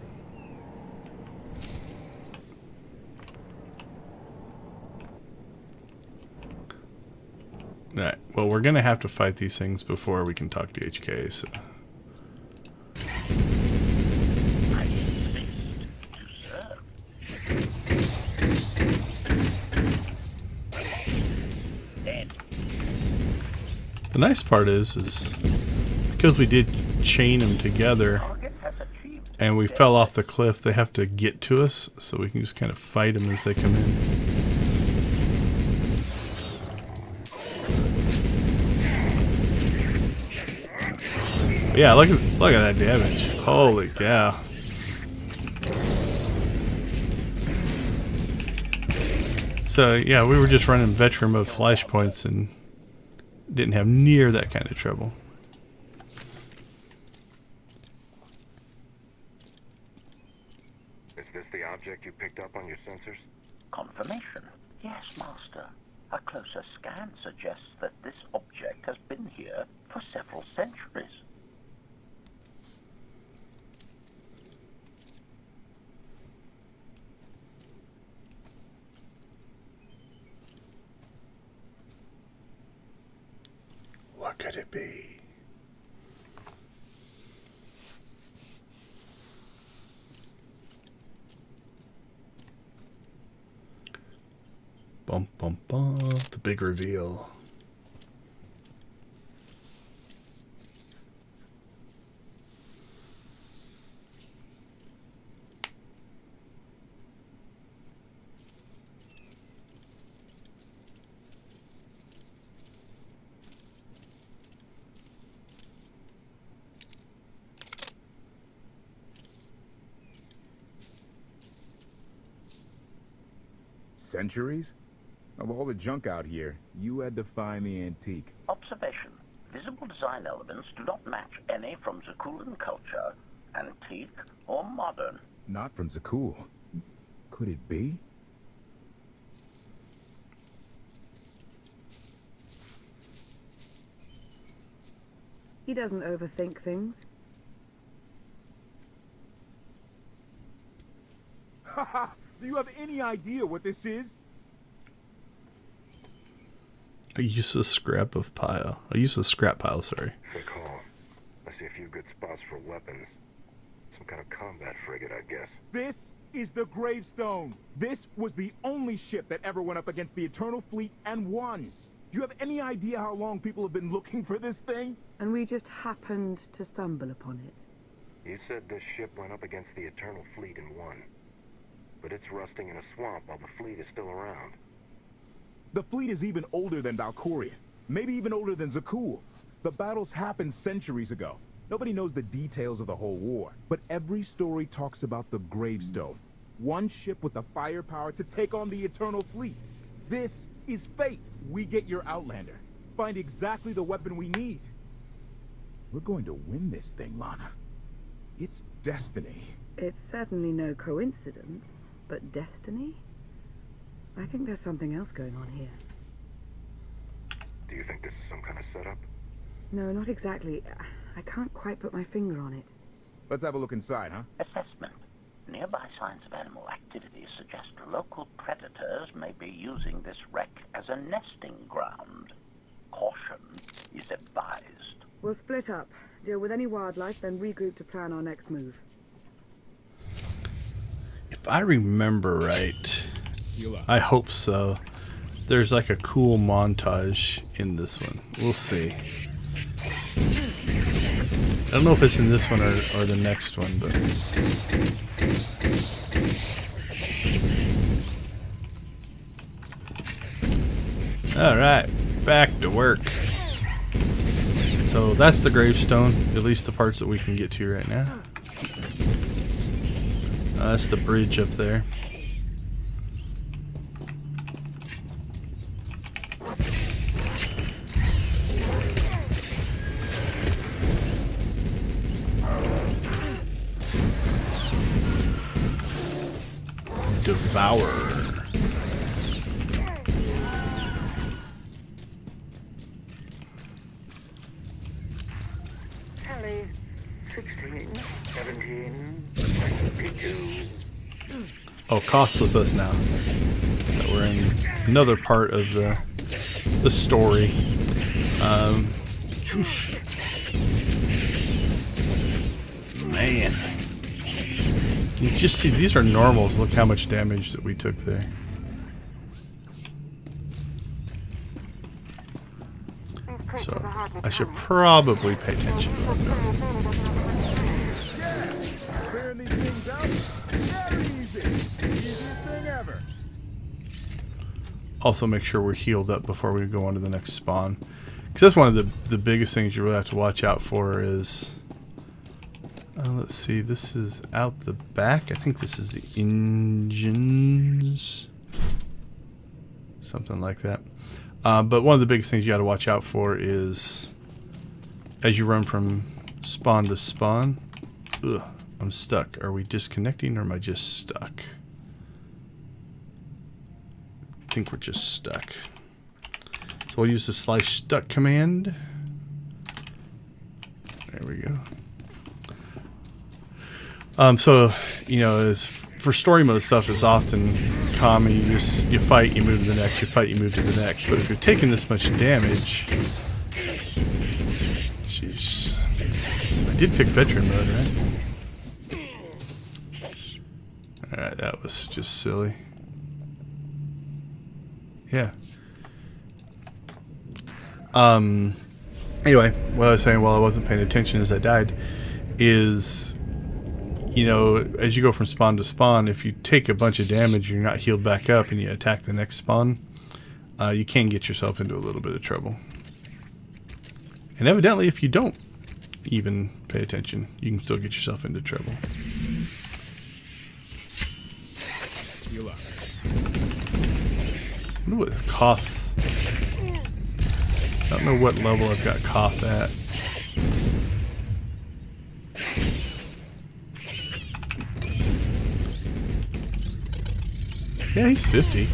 Alright, well, we're going to have to fight these things before we can talk to HK, so... The nice part is because we did chain them together and we fell off the cliff, they have to get to us, so we can just kind of fight them as they come in. But yeah, look at that damage. Holy cow. So yeah, we were just running veteran mode Flashpoints and didn't have near that kind of trouble. Is this the object you picked up on your sensors? Confirmation. Yes, Master. A closer scan suggests that this object has been here for several centuries. What could it be? Bum bum bum. The big reveal. Centuries? Of all the junk out here, you had to find the antique. Observation. Visible design elements do not match any from Zakulan culture, antique or modern. Not from Zakul. Could it be? He doesn't overthink things. Haha! Do you have any idea what this is? A useless scrap pile, sorry. Good call. I see a few good spots for weapons. Some kind of combat frigate, I guess. This is the Gravestone. This was the only ship that ever went up against the Eternal Fleet and won. Do you have any idea how long people have been looking for this thing? And we just happened to stumble upon it. You said this ship went up against the Eternal Fleet and won. But it's rusting in a swamp while the fleet is still around. The fleet is even older than Valkyria. Maybe even older than Zakul. The battles happened centuries ago. Nobody knows the details of the whole war. But every story talks about the Gravestone. One ship with the firepower to take on the Eternal Fleet. This is fate. We get your Outlander. Find exactly the weapon we need. We're going to win this thing, Lana. It's destiny. It's certainly no coincidence, but destiny? I think there's something else going on here. Do you think this is some kind of setup? No, not exactly. I can't quite put my finger on it. Let's have a look inside, huh? Assessment. Nearby signs of animal activity suggest local predators may be using this wreck as a nesting ground. Caution is advised. We'll split up, deal with any wildlife, then regroup to plan our next move. If I remember right, I hope so. There's like a cool montage in this one. We'll see. I don't know if it's in this one or the next one, but... Alright, back to work. So that's the gravestone, at least the parts that we can get to right now. That's the bridge up there. Devour. Tally 16, 17, 22. Oh, KOTFE's with us now. So we're in another part of the story. Man. You just see, these are normals. Look how much damage that we took there. So, I should probably pay attention to them. Clearing these things out? Very easy. Easiest thing ever. Also make sure we're healed up before we go on to the next spawn. Because that's one of the biggest things you really have to watch out for is... let's see, this is out the back. I think this is the engines. Something like that. But one of the biggest things you got to watch out for is as you run from spawn to spawn. Ugh, I'm stuck. Are we disconnecting or am I just stuck? I think we're just stuck. So we'll use the /stuck command. There we go. So, you know, as for story mode stuff, it's often common. You fight, you move to the next, you fight, you move to the next. But if you're taking this much damage, jeez, I did pick veteran mode, right? All right, that was just silly. Yeah. Anyway, what I was saying while I wasn't paying attention as I died is, you know, as you go from spawn to spawn, if you take a bunch of damage, you're not healed back up, and you attack the next spawn, you can get yourself into a little bit of trouble. And evidently, if you don't even pay attention, you can still get yourself into trouble. Heal up. I wonder what it costs. I don't know what level I've got KOTFE at. Yeah, he's 50.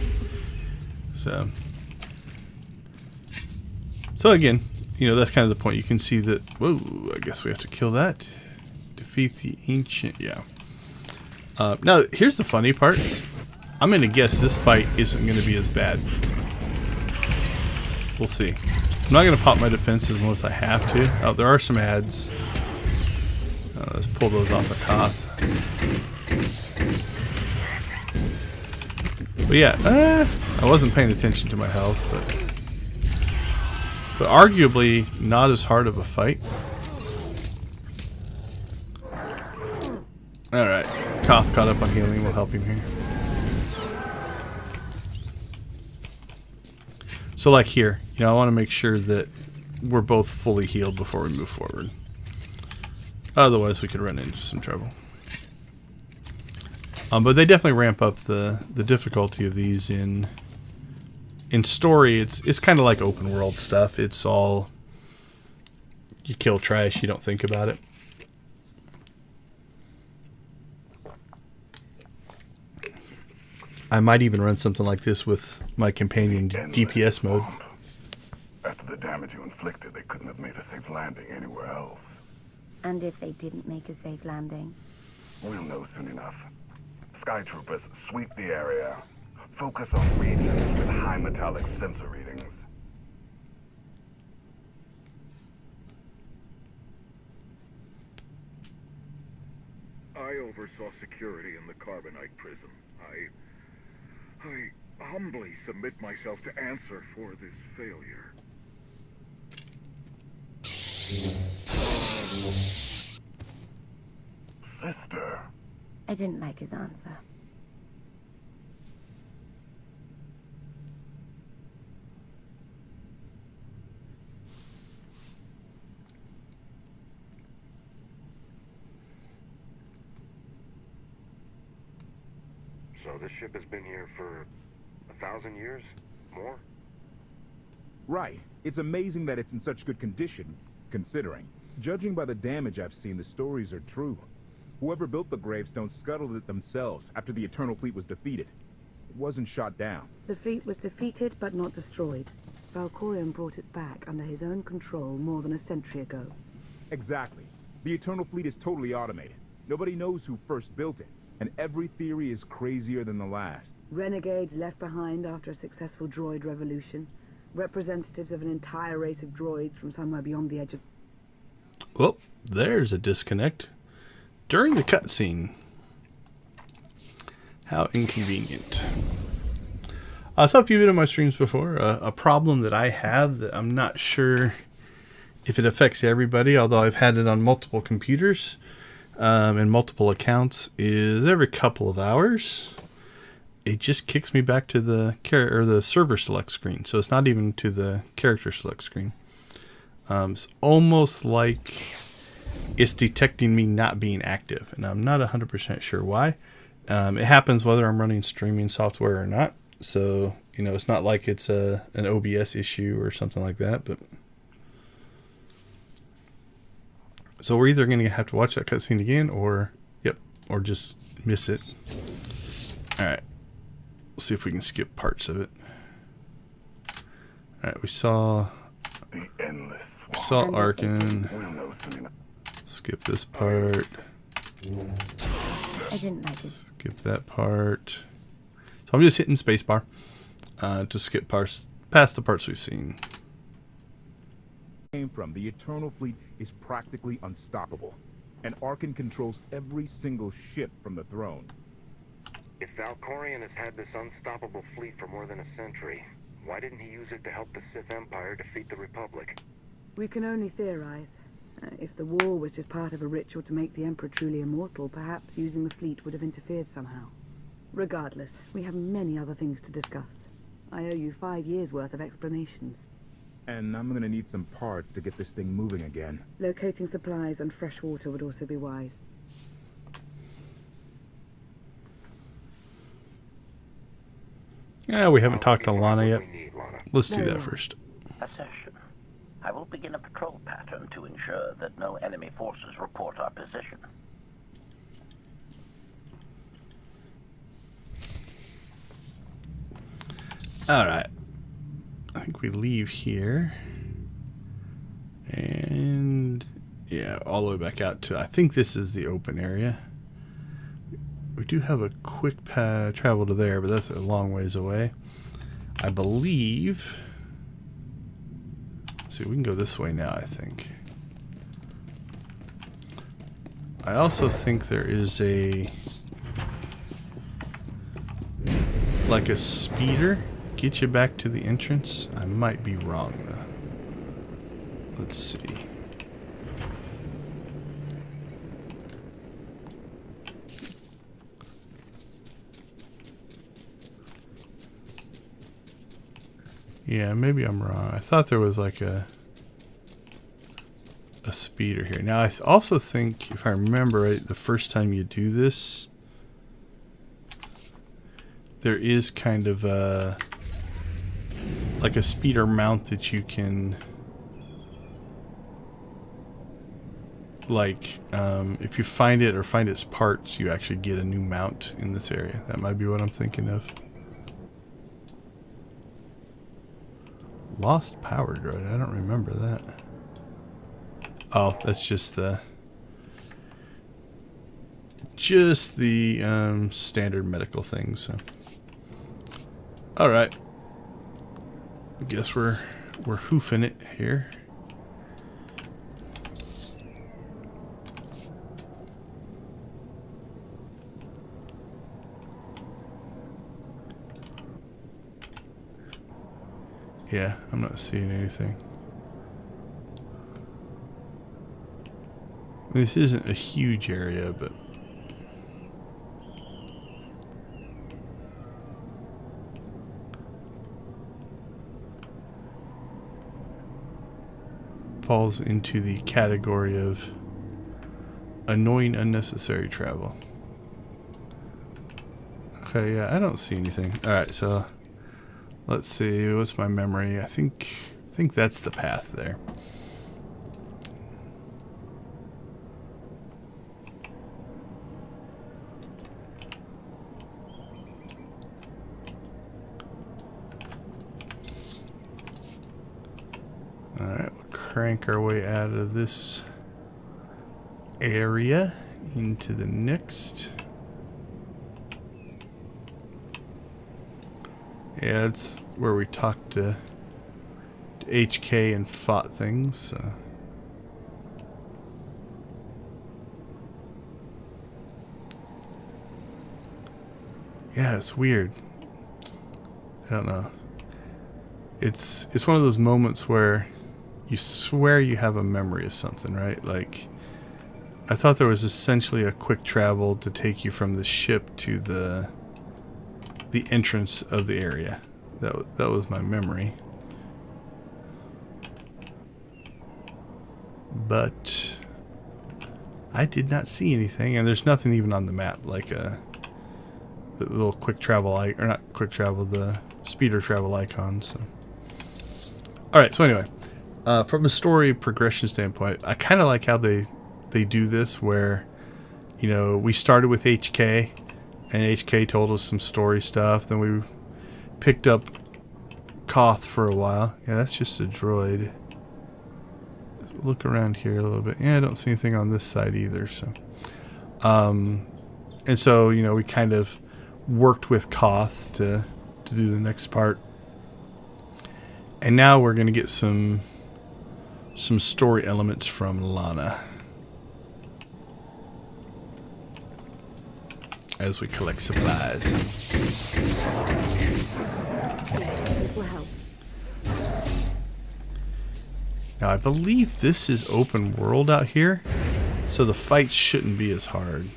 So again, you know, that's kind of the point. You can see that. Whoa, I guess we have to kill that. Defeat the ancient. Yeah. Now, here's the funny part. I'm going to guess this fight isn't going to be as bad. We'll see. I'm not going to pop my defenses unless I have to. Oh, there are some ads. Let's pull those off of KOTFE. But yeah, I wasn't paying attention to my health, but arguably not as hard of a fight. Alright, KOTFE caught up on healing. We'll help him here. So like here, you know, I want to make sure that we're both fully healed before we move forward. Otherwise, we could run into some trouble. But they definitely ramp up the difficulty of these in story. It's kind of like open world stuff. It's all you kill trash, you don't think about it. I might even run something like this with my companion DPS mode. After the damage you inflicted, they couldn't have made a safe landing anywhere else. And if they didn't make a safe landing? We'll know soon enough. Skytroopers, sweep the area. Focus on regions with high metallic sensor readings. I oversaw security in the Carbonite prison. I humbly submit myself to answer for this failure. Sister. I didn't like his answer. So this ship has been here for 1,000 years? More? Right. It's amazing that it's in such good condition, considering. Judging by the damage I've seen, the stories are true. Whoever built the gravestone scuttled it themselves after the Eternal Fleet was defeated. It wasn't shot down. The fleet was defeated but not destroyed. Valkorion brought it back under his own control more than a century ago. Exactly. The Eternal Fleet is totally automated. Nobody knows who first built it, and every theory is crazier than the last. Renegades left behind after a successful droid revolution. Representatives of an entire race of droids from somewhere beyond the edge of... Well, there's a disconnect. During the cutscene. How inconvenient. So if you've been on my streams before, a problem that I have that I'm not sure if it affects everybody, although I've had it on multiple computers and multiple accounts, is every couple of hours it just kicks me back to the server select screen. So it's not even to the character select screen. It's almost like it's detecting me not being active, and I'm not 100% sure why. It happens whether I'm running streaming software or not. So, you know, it's not like it's an OBS issue or something like that. But so we're either going to have to watch that cutscene again, or just miss it. All right, we'll see if we can skip parts of it. All right, we saw Arkin. Skip this part. I didn't like it. Skip that part. So I'm just hitting spacebar to skip past the parts we've seen. Came from the Eternal Fleet is practically unstoppable, and Arkin controls every single ship from the throne. If Valkorion has had this unstoppable fleet for more than a century, why didn't he use it to help the Sith Empire defeat the Republic? We can only theorize. If the war was just part of a ritual to make the Emperor truly immortal, perhaps using the fleet would have interfered somehow. Regardless, we have many other things to discuss. I owe you 5 years' worth of explanations. And I'm gonna need some parts to get this thing moving again. Locating supplies and fresh water would also be wise. Yeah, we haven't talked to Lana yet. Let's do that first. Assertion. I will begin a patrol pattern to ensure that no enemy forces report our position. Alright. I think we leave here. And yeah, all the way back out to, I think this is the open area. We do have a quick travel to there, but that's a long ways away. I believe... See, we can go this way now, I think. I also think there is like a speeder. Get you back to the entrance. I might be wrong, though. Let's see. Yeah, maybe I'm wrong. I thought there was like a speeder here. Now, I also think, if I remember right, the first time you do this, there is kind of like a speeder mount that you can, like, if you find it or find its parts, you actually get a new mount in this area. That might be what I'm thinking of. Lost power droid. I don't remember that. Oh, that's just the just the standard medical things. So. All right. I guess we're hoofing it here. Yeah, I'm not seeing anything. This isn't a huge area, but falls into the category of annoying unnecessary travel. Okay, yeah, I don't see anything. Alright, so let's see, what's my memory? I think that's the path there. Alright, we'll crank our way out of this area into the next. Yeah, it's where we talked to HK and fought things. So. Yeah, it's weird. I don't know. It's one of those moments where you swear you have a memory of something, right? Like, I thought there was essentially a quick travel to take you from the ship to the entrance of the area. That was my memory. But I did not see anything, and there's nothing even on the map, like the little quick travel or not quick travel, the speeder travel icon. So, all right. So anyway, from a story progression standpoint, I kind of like how they do this, where, you know, we started with HK, and HK told us some story stuff. Then we picked up KOTFE for a while. Yeah, that's just a droid. Look around here a little bit. Yeah, I don't see anything on this side either. So, and so, you know, we kind of worked with KOTFE to do the next part. And now we're going to get some story elements from Lana as we collect supplies. This will help. Now, I believe this is open world out here, so the fight shouldn't be as hard.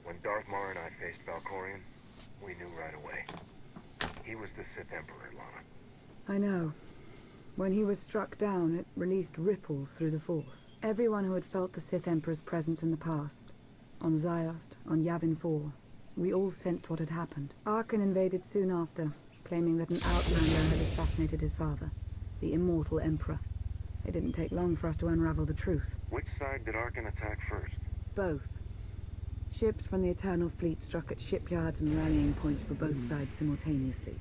When Darthmar and I faced Valkorion, we knew right away. He was the Sith Emperor, Lana. I know. When he was struck down, it released ripples through the Force. Everyone who had felt the Sith Emperor's presence in the past, on Ziost, on Yavin 4, we all sensed what had happened. Arkan invaded soon after, claiming that an outlander had assassinated his father, the immortal Emperor. It didn't take long for us to unravel the truth. Which side did Arkan attack first? Both. Ships from the Eternal Fleet struck at shipyards and rallying points for both sides simultaneously.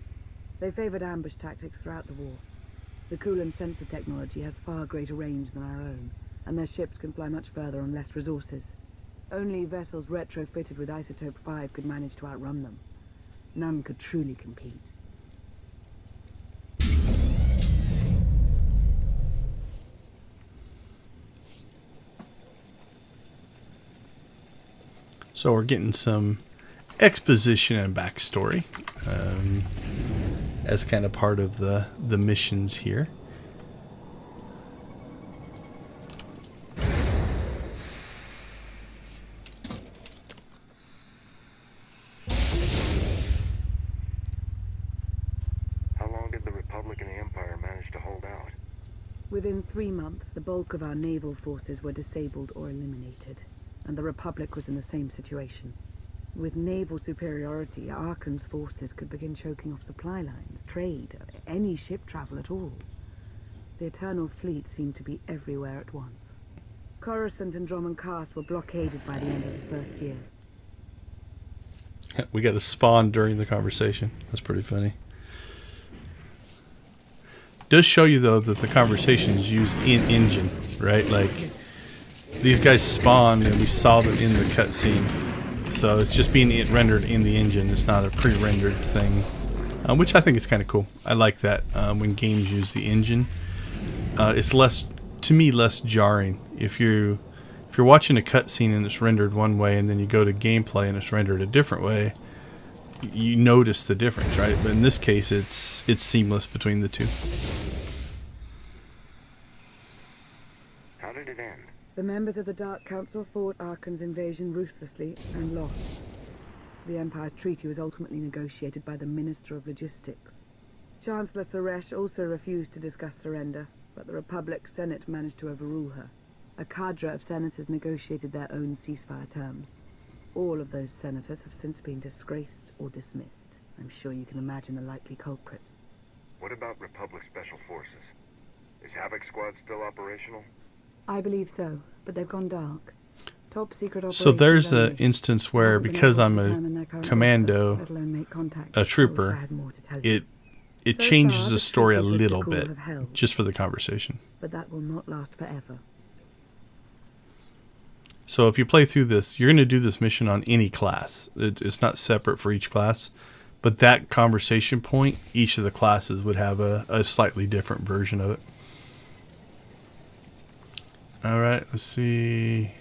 They favored ambush tactics throughout the war. The Kulan sensor technology has far greater range than our own, and their ships can fly much further on less resources. Only vessels retrofitted with Isotope 5 could manage to outrun them. None could truly compete. So we're getting some exposition and backstory as kind of part of the missions here. How long did the Republic and the Empire manage to hold out? Within 3 months, the bulk of our naval forces were disabled or eliminated, and the Republic was in the same situation. With naval superiority, Arkan's forces could begin choking off supply lines, trade, any ship travel at all. The Eternal Fleet seemed to be everywhere at once. Coruscant and Dromund Kaas were blockaded by the end of the first year. We got to spawn during the conversation. That's pretty funny. Does show you though that the conversation is used in engine, right? Like these guys spawned and we saw them in the cutscene, so it's just being rendered in the engine. It's not a pre-rendered thing, which I think is kind of cool. I like that when games use the engine. It's less, to me, less jarring. If you're watching a cutscene and it's rendered one way, and then you go to gameplay and it's rendered a different way, you notice the difference, right? But in this case, it's seamless between the two. How did it end? The members of the Dark Council fought Arkan's invasion ruthlessly and lost. The Empire's treaty was ultimately negotiated by the Minister of Logistics. Chancellor Suresh also refused to discuss surrender, but the Republic Senate managed to overrule her. A cadre of senators negotiated their own ceasefire terms. All of those senators have since been disgraced or dismissed. I'm sure you can imagine the likely culprit. What about Republic Special Forces? Is Havoc Squad still operational? I believe so, but they've gone dark. Top secret So operations there's only. an instance where, because I'm a commando, a trooper, it changes the story a little bit, just for the conversation. But that will not last forever. So if you play through this, you're going to do this mission on any class. It's not separate for each class. But that conversation point, each of the classes would have a slightly different version of it. Alright, let's see.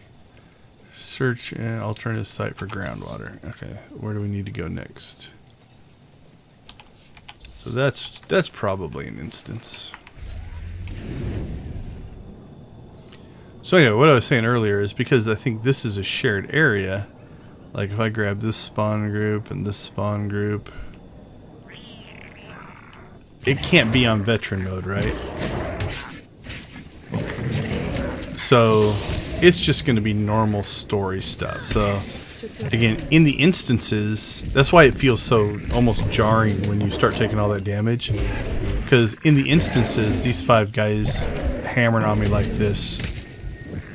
Search an alternative site for groundwater. Okay, where do we need to go next? So that's probably an instance. So anyway, what I was saying earlier is because I think this is a shared area. Like if I grab this spawn group and this spawn group, it can't be on veteran mode, right? So it's just going to be normal story stuff. So again, in the instances, that's why it feels so almost jarring when you start taking all that damage. Because in the instances, these 5 guys hammering on me like this,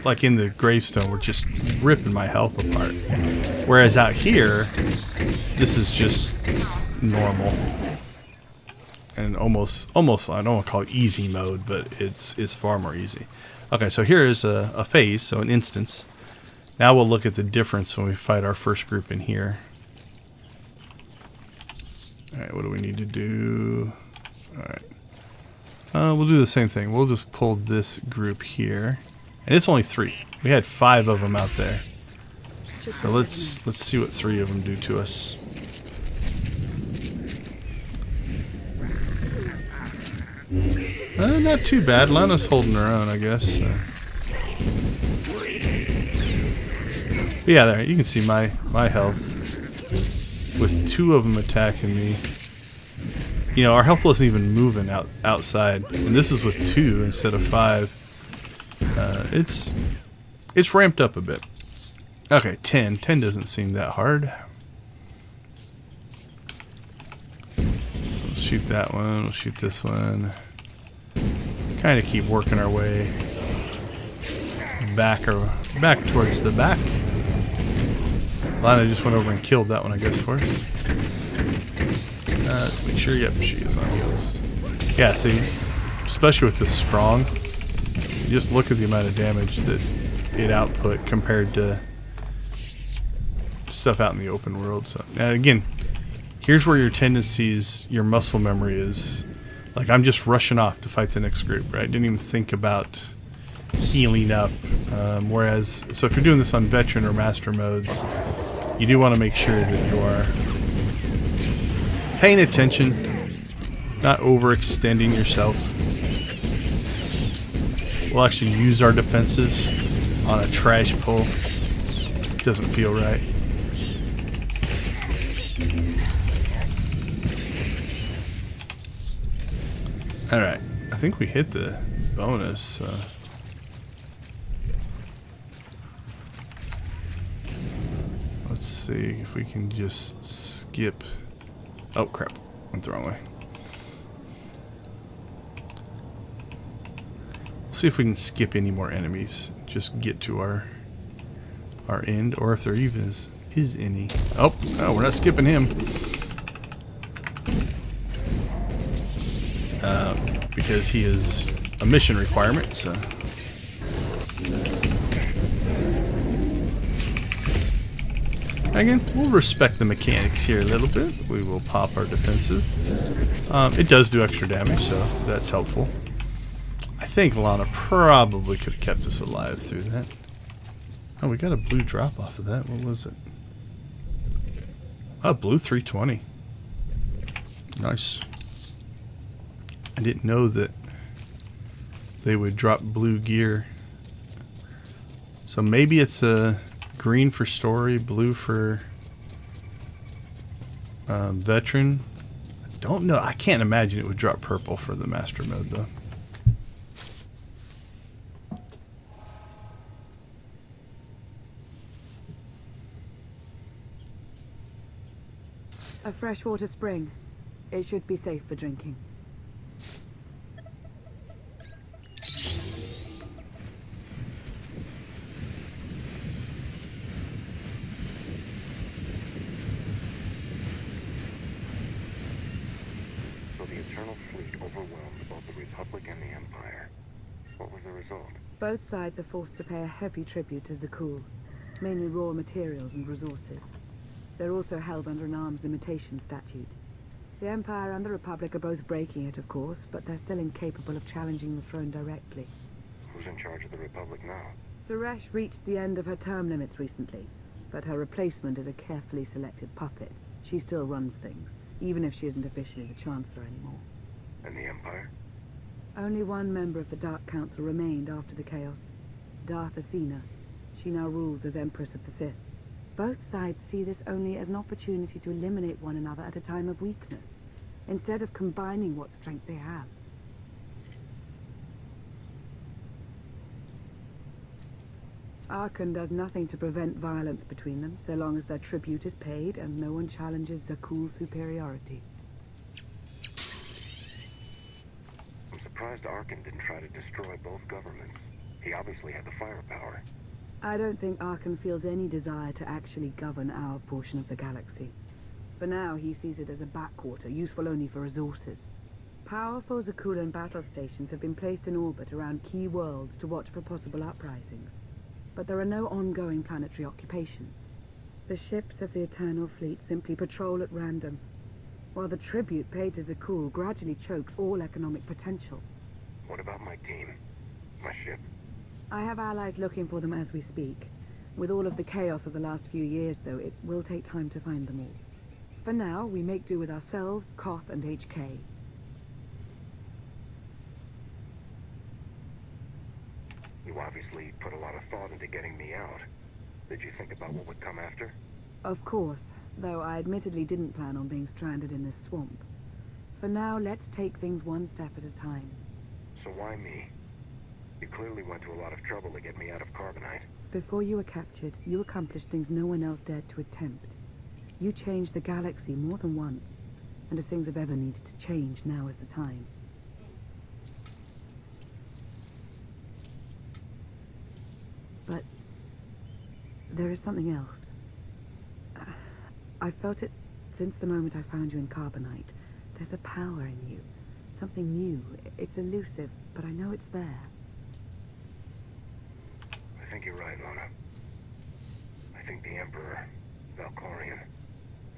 like in the Gravestone, were just ripping my health apart. Whereas out here, this is just normal. And almost I don't want to call it easy mode, but it's far more easy. Okay, so here is a phase, so an instance. Now we'll look at the difference when we fight our first group in here. Alright, what do we need to do? Alright. We'll do the same thing. We'll just pull this group here. And it's only 3. We had 5 of them out there. So let's see what 3 of them do to us. Not too bad. Lana's holding her own, I guess. But yeah, there you can see my health with 2 of them attacking me. You know, our health wasn't even moving outside, and this is with 2 instead of 5. It's ramped up a bit. Okay, 10 doesn't seem that hard. We'll shoot that one. We'll shoot this one. Kind of keep working our way back towards the back. Lana just went over and killed that one, I guess, for us. Let's make sure. Yep, she is on heals. Yeah, see, especially with this strong, you just look at the amount of damage that it output compared to stuff out in the open world. So, and again, here's where your tendencies, your muscle memory is. Like, I'm just rushing off to fight the next group, right? Didn't even think about healing up. Whereas, so if you're doing this on veteran or master modes, you do want to make sure that you are paying attention, not overextending yourself. We'll actually use our defenses on a trash pull. Doesn't feel right. Alright, I think we hit the bonus. Let's see if we can just skip. Oh crap, went the wrong way. See if we can skip any more enemies. Just get to our end, or if there even is is any. Oh, no, we're not skipping him. Because he is a mission requirement, so. Again, we'll respect the mechanics here a little bit. We will pop our defensive. It does do extra damage, so that's helpful. I think Lana probably could have kept us alive through that. Oh, we got a blue drop off of that. What was it? Oh, blue 320. Nice. I didn't know that they would drop blue gear. So maybe it's a green for story, blue for veteran. I don't know. I can't imagine it would drop purple for the master mode though. A freshwater spring. It should be safe for drinking. So the Eternal Fleet overwhelmed both the Republic and the Empire. What was the result? Both sides are forced to pay a heavy tribute to Zakul, mainly raw materials and resources. They're also held under an arms limitation statute. The Empire and the Republic are both breaking it, of course, but they're still incapable of challenging the throne directly. Who's in charge of the Republic now? Suresh reached the end of her term limits recently, but her replacement is a carefully selected puppet. She still runs things, even if she isn't officially the Chancellor anymore. And the Empire? Only one member of the Dark Council remained after the chaos. Darth Asina. She now rules as Empress of the Sith. Both sides see this only as an opportunity to eliminate one another at a time of weakness, instead of combining what strength they have. Arkan does nothing to prevent violence between them, so long as their tribute is paid and no one challenges Zakul's superiority. I'm surprised Arkan didn't try to destroy both governments. He obviously had the firepower. I don't think Arkan feels any desire to actually govern our portion of the galaxy. For now, he sees it as a backwater, useful only for resources. Powerful Zakulan battle stations have been placed in orbit around key worlds to watch for possible uprisings. But there are no ongoing planetary occupations. The ships of the Eternal Fleet simply patrol at random, while the tribute paid to Zakul gradually chokes all economic potential. What about my team? My ship? I have allies looking for them as we speak. With all of the chaos of the last few years, though, it will take time to find them all. For now, we make do with ourselves, Koth, and HK. You obviously put a lot of thought into getting me out. Did you think about what would come after? Of course, though I admittedly didn't plan on being stranded in this swamp. For now, let's take things one step at a time. So why me? You clearly went to a lot of trouble to get me out of Carbonite. Before you were captured, you accomplished things no one else dared to attempt. You changed the galaxy more than once, and if things have ever needed to change, now is the time. But there is something else. I've felt it since the moment I found you in Carbonite. There's a power in you, something new. It's elusive, but I know it's there. I think you're right, Lana. I think the Emperor, Valkorion,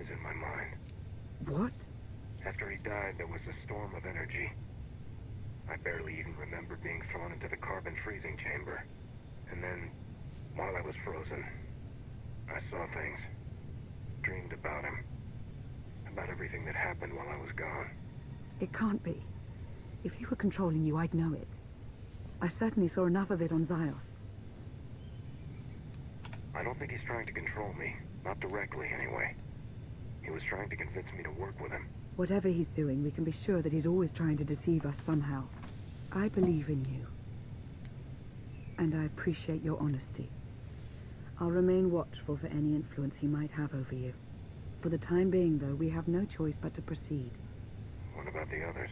is in my mind. What? After he died, there was a storm of energy. I barely even remember being thrown into the carbon freezing chamber. And then, while I was frozen, I saw things. Dreamed about him. About everything that happened while I was gone. It can't be. If he were controlling you, I'd know it. I certainly saw enough of it on Ziost. I don't think he's trying to control me. Not directly, anyway. He was trying to convince me to work with him. Whatever he's doing, we can be sure that he's always trying to deceive us somehow. I believe in you. And I appreciate your honesty. I'll remain watchful for any influence he might have over you. For the time being, though, we have no choice but to proceed. What about the others?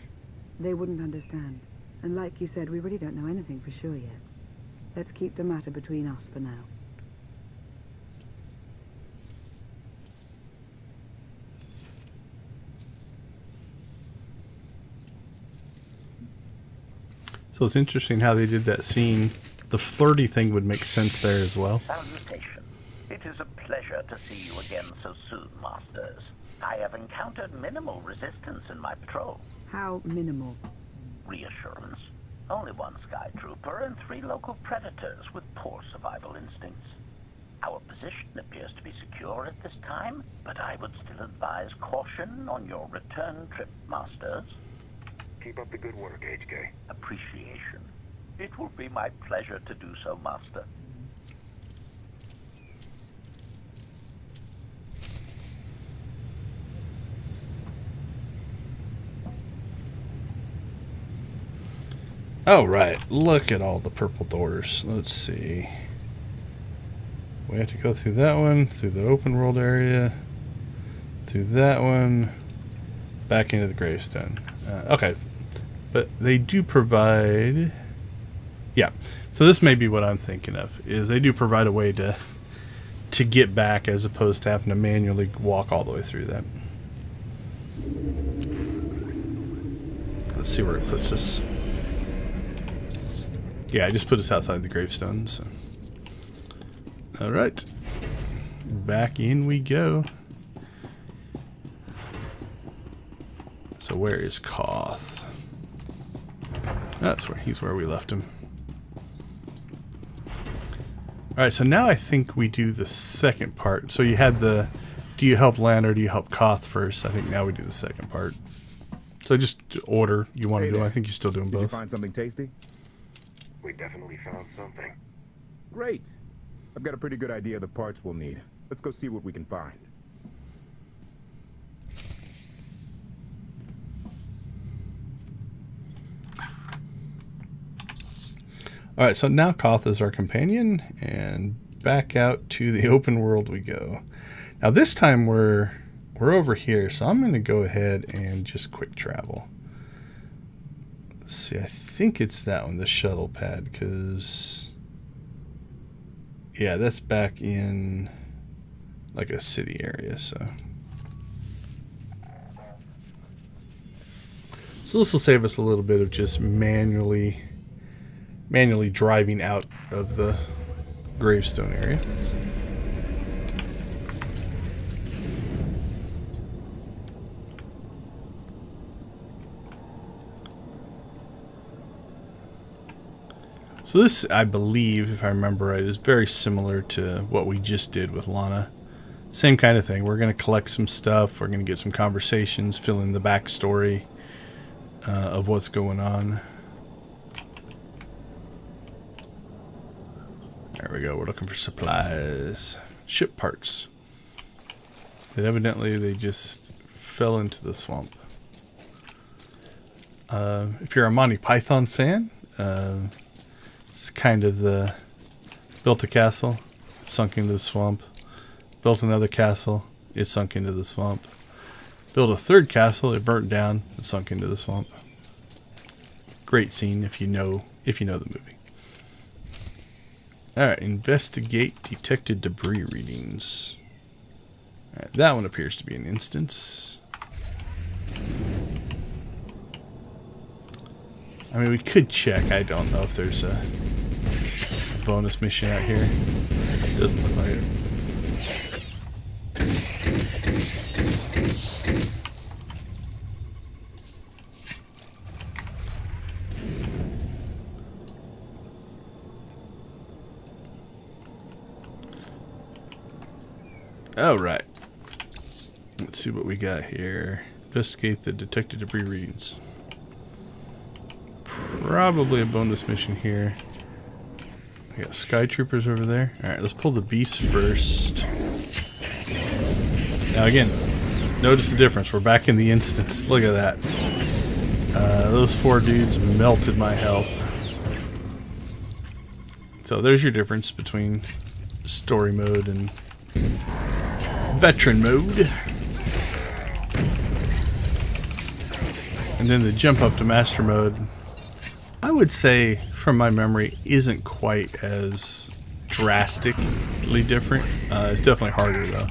They wouldn't understand. And like you said, we really don't know anything for sure yet. Let's keep the matter between us for now. So it's interesting how they did that scene. The flirty thing would make sense there as well. Salutation. It is a pleasure to see you again so soon, Masters. I have encountered minimal resistance in my patrol. How minimal? Reassurance. Only one Sky Trooper and 3 local predators with poor survival instincts. Our position appears to be secure at this time, but I would still advise caution on your return trip, Masters. Keep up the good work, HK. Appreciation. It will be my pleasure to do so, Master. Oh, right. Look at all the purple doors. Let's see. We have to go through that one, through the open world area, through that one, back into the Gravestone. Okay. But they do provide... Yeah. So this may be what I'm thinking of, is they do provide a way to get back as opposed to having to manually walk all the way through that. Let's see where it puts us. Yeah, I just put us outside the Gravestone. So. Alright. Back in we go. So where is Koth? That's where he's where we left him. Alright, so now I think we do the second part. So you had the do you help Lan or do you help Koth first? I think now we do the second part. So just order you want to do. I think you're still doing both. Did you find something tasty? We definitely found something. Great. I've got a pretty good idea of the parts we'll need. Let's go see what we can find. Alright, so now Koth is our companion, and back out to the open world we go. Now this time we're over here, so I'm going to go ahead and just quick travel. Let's see, I think it's that one, the shuttle pad, because... Yeah, that's back in like a city area, so... So this will save us a little bit of just manually driving out of the Gravestone area. So this, I believe, if I remember right, is very similar to what we just did with Lana. Same kind of thing. We're going to collect some stuff. We're going to get some conversations, fill in the backstory of what's going on. There we go. We're looking for supplies. Ship parts. And evidently they just fell into the swamp. If you're a Monty Python fan, it's kind of the... Built a castle, it sunk into the swamp. Built another castle, it sunk into the swamp. Built a third castle, it burnt down, it sunk into the swamp. Great scene if you know the movie. Alright, investigate detected debris readings. Alright, that one appears to be an instance. I mean, we could check. I don't know if there's a bonus mission out here. It doesn't look like it. All right. Let's see what we got here. Investigate the detected debris readings. Probably a bonus mission here. We got Sky Troopers over there. Alright, let's pull the beasts first. Now again, notice the difference. We're back in the instance. Look at that. Those 4 dudes melted my health. So there's your difference between story mode and veteran mode. And then the jump up to master mode, I would say, from my memory, isn't quite as drastically different. It's definitely harder, though.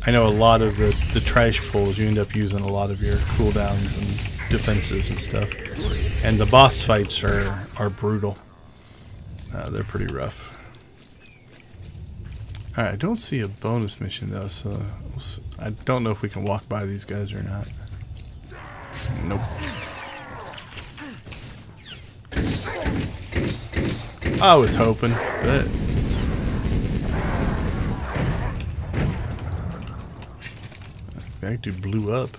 I know a lot of the trash pulls, you end up using a lot of your cooldowns and defensives and stuff. And the boss fights are brutal. They're pretty rough. Alright, I don't see a bonus mission though, so I don't know if we can walk by these guys or not. Nope. I was hoping, but that dude blew up.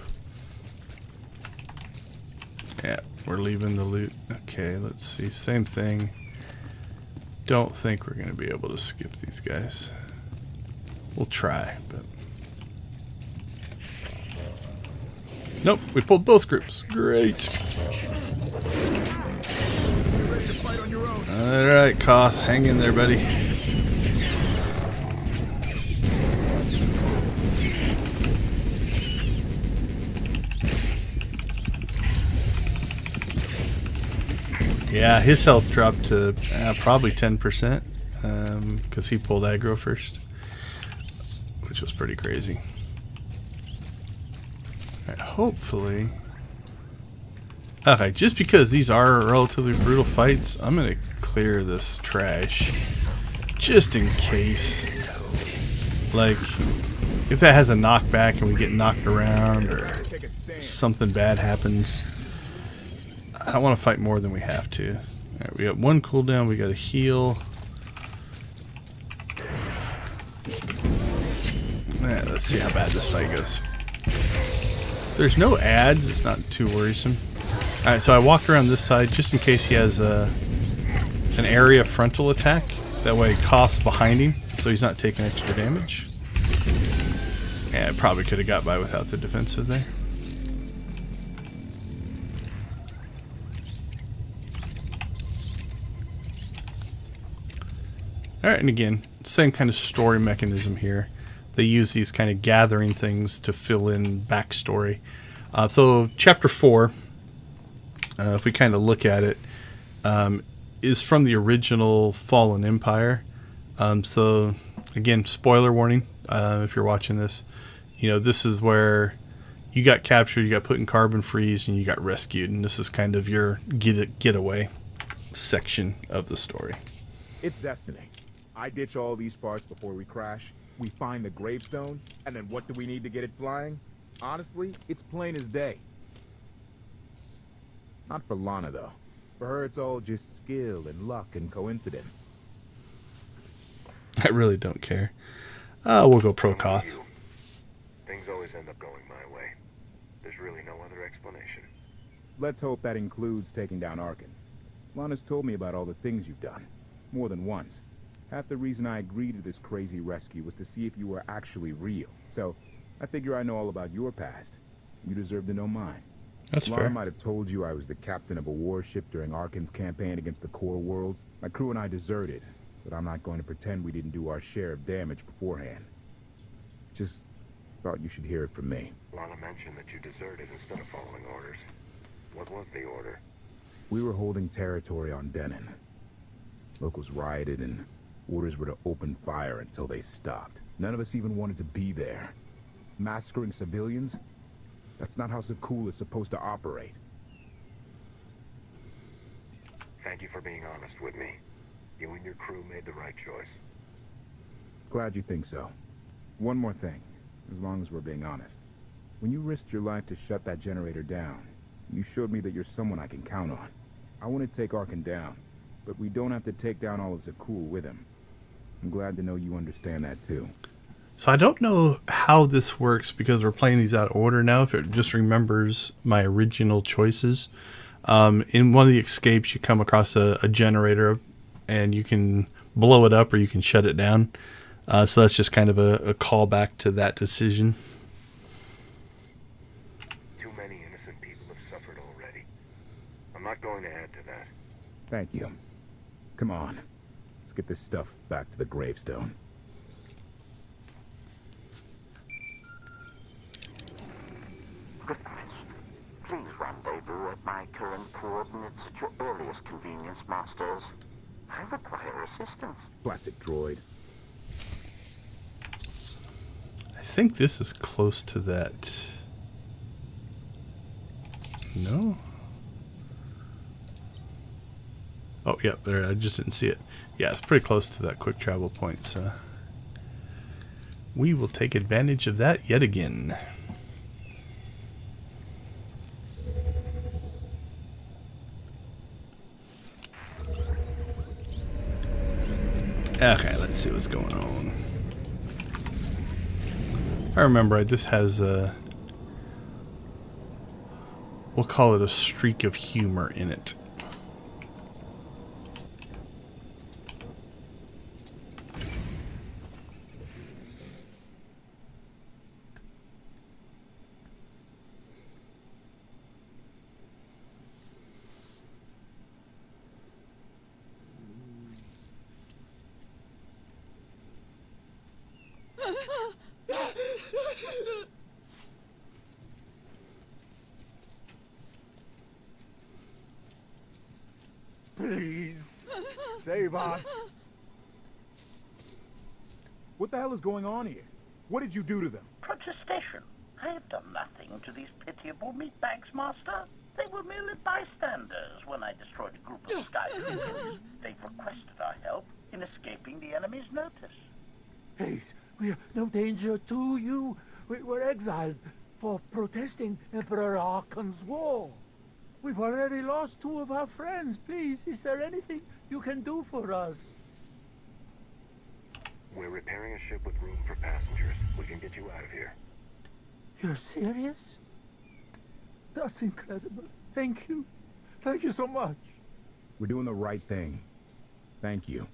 Yeah, we're leaving the loot. Okay, let's see. Same thing. Don't think we're going to be able to skip these guys. We'll try, but... Nope, we pulled both groups. Great. Alright, Koth, hang in there, buddy. Yeah, his health dropped to probably 10% because he pulled aggro first, which was pretty crazy. All right, hopefully... Okay, just because these are relatively brutal fights, I'm going to clear this trash just in case. Like, if that has a knockback and we get knocked around or something bad happens, I don't want to fight more than we have to. Alright, we got one cooldown, we got a heal. Let's see how bad this fight goes. If there's no ads, it's not too worrisome. Alright, so I walked around this side just in case he has an area frontal attack. That way it costs behind him, so he's not taking extra damage. Yeah, I probably could have got by without the defensive there. Alright, and again, same kind of story mechanism here. They use these kind of gathering things to fill in backstory. So, Chapter 4, if we kind of look at it, is from the original Fallen Empire. So, again, spoiler warning if you're watching this. You know, this is where you got captured, you got put in carbon freeze, and you got rescued. And this is kind of your getaway section of the story. It's destiny. I ditch all these parts before we crash. We find the gravestone, and then what do we need to get it flying? Honestly, it's plain as day. Not for Lana, though. For her, it's all just skill and luck and coincidence. I really don't care. We'll go pro Koth. Things always end up going my way. There's really no other explanation. Let's hope that includes taking down Arkin. Lana's told me about all the things you've done. More than once. Half the reason I agreed to this crazy rescue was to see if you were actually real. So, I figure I know all about your past. You deserve to know mine. That's fair. Lana might have told you I was the captain of a warship during Arkin's campaign against the core worlds. My crew and I deserted, but I'm not going to pretend we didn't do our share of damage beforehand. Just thought you should hear it from me. Lana mentioned that you deserted instead of following orders. What was the order? We were holding territory on Denon. Locals rioted and orders were to open fire until they stopped. None of us even wanted to be there. Massacring civilians? That's not how Zakul is supposed to operate. Thank you for being honest with me. You and your crew made the right choice. Glad you think so. One more thing, as long as we're being honest. When you risked your life to shut that generator down, you showed me that you're someone I can count on. I want to take Arkin down, but we don't have to take down all of Zakul with him. I'm glad to know you understand that too. So I don't know how this works because we're playing these out of order now, if it just remembers my original choices. In one of the escapes, you come across a generator and you can blow it up or you can shut it down. So that's just kind of a callback to that decision. Too many innocent people have suffered already. I'm not going to add to that. Thank you. Come on. Let's get this stuff back to the gravestone. Request. Please rendezvous at my current coordinates at your earliest convenience, Masters. I require assistance. Plastic droid. I think this is close to that No. Oh, yeah, there. I just didn't see it. Yeah, it's pretty close to that quick travel point, so we will take advantage of that yet again. Okay, let's see what's going on. If I remember right, this has a, we'll call it a streak of humor in it. Please, save us. What the hell is going on here? What did you do to them? Protestation. I have done nothing to these pitiable meatbags, Master. They were merely bystanders when I destroyed a group of sky troopers. They've requested our help in escaping the enemy's notice. Please, we're no danger to you. We were exiled for protesting Emperor Archon's war. We've already lost 2 of our friends. Please, is there anything you can do for us? We're repairing a ship with room for passengers. We can get you out of here. You're serious? That's incredible. Thank you. Thank you so much. We're doing the right thing. Thank you.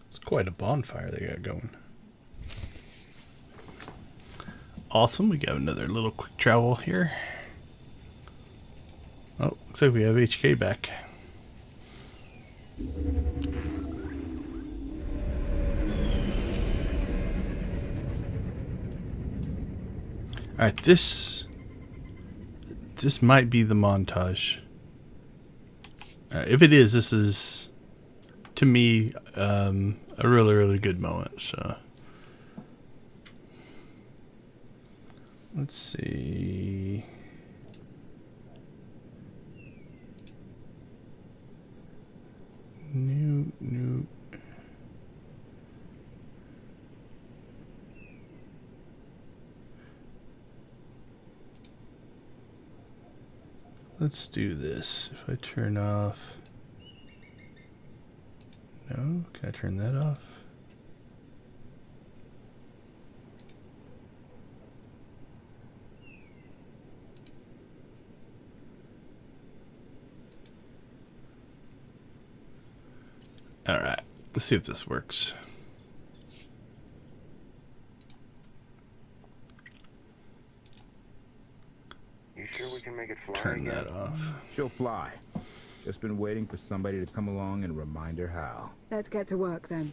It's quite a bonfire they got going. Awesome, we got another little quick travel here. Oh, looks like we have HK back. Alright, this might be the montage. If it is, this is, to me, a really, really good moment, so. Let's see. New. Let's do this. If I turn off. No, can I turn that off? Alright, let's see if this works. You sure we can make it fly? Turn that off. She'll fly. Just been waiting for somebody to come along and remind her how. Let's get to work then.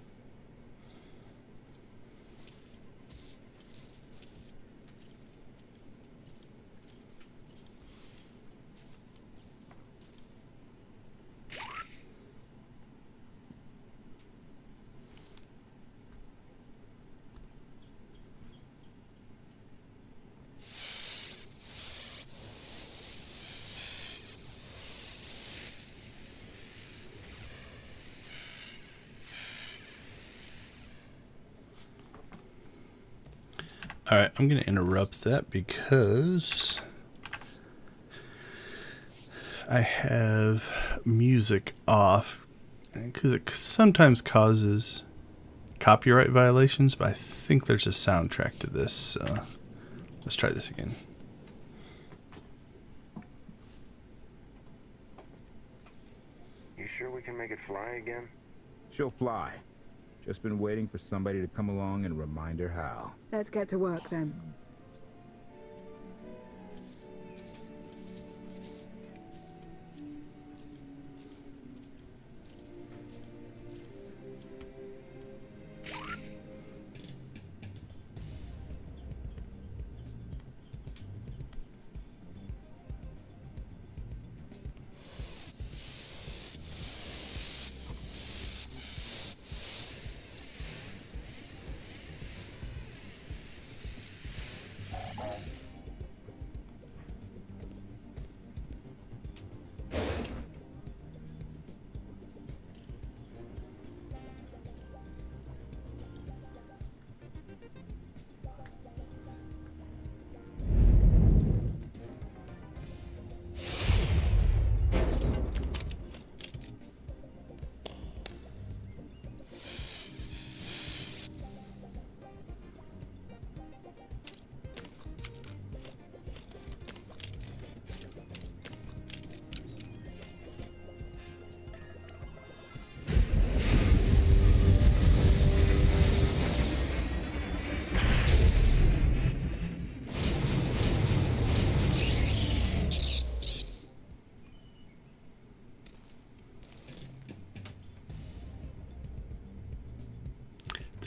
Alright, I'm going to interrupt that because I have music off because it sometimes causes copyright violations, but I think there's a soundtrack to this, so let's try this again. You sure we can make it fly again? She'll fly. Just been waiting for somebody to come along and remind her how. Let's get to work then.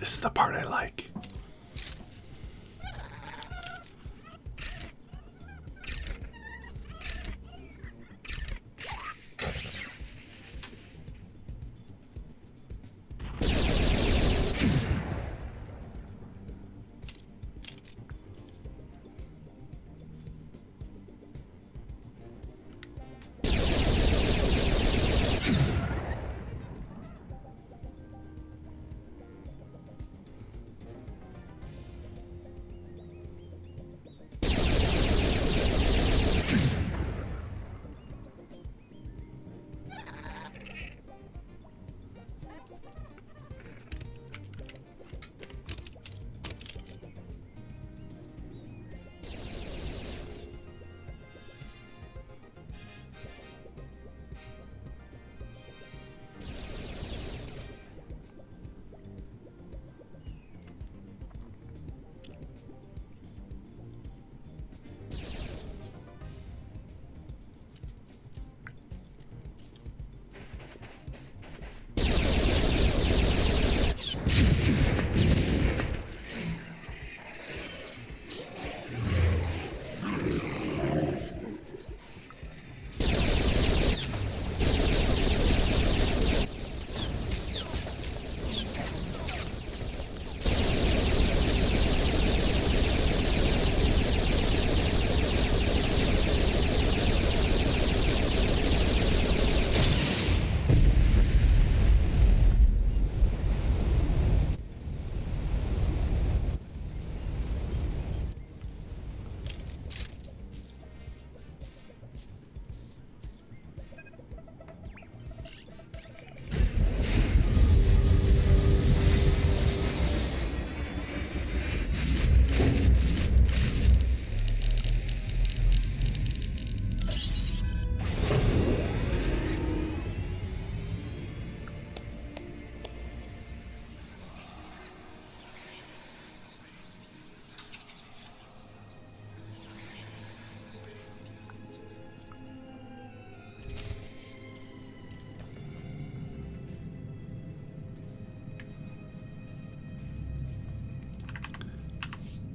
This is the part I like.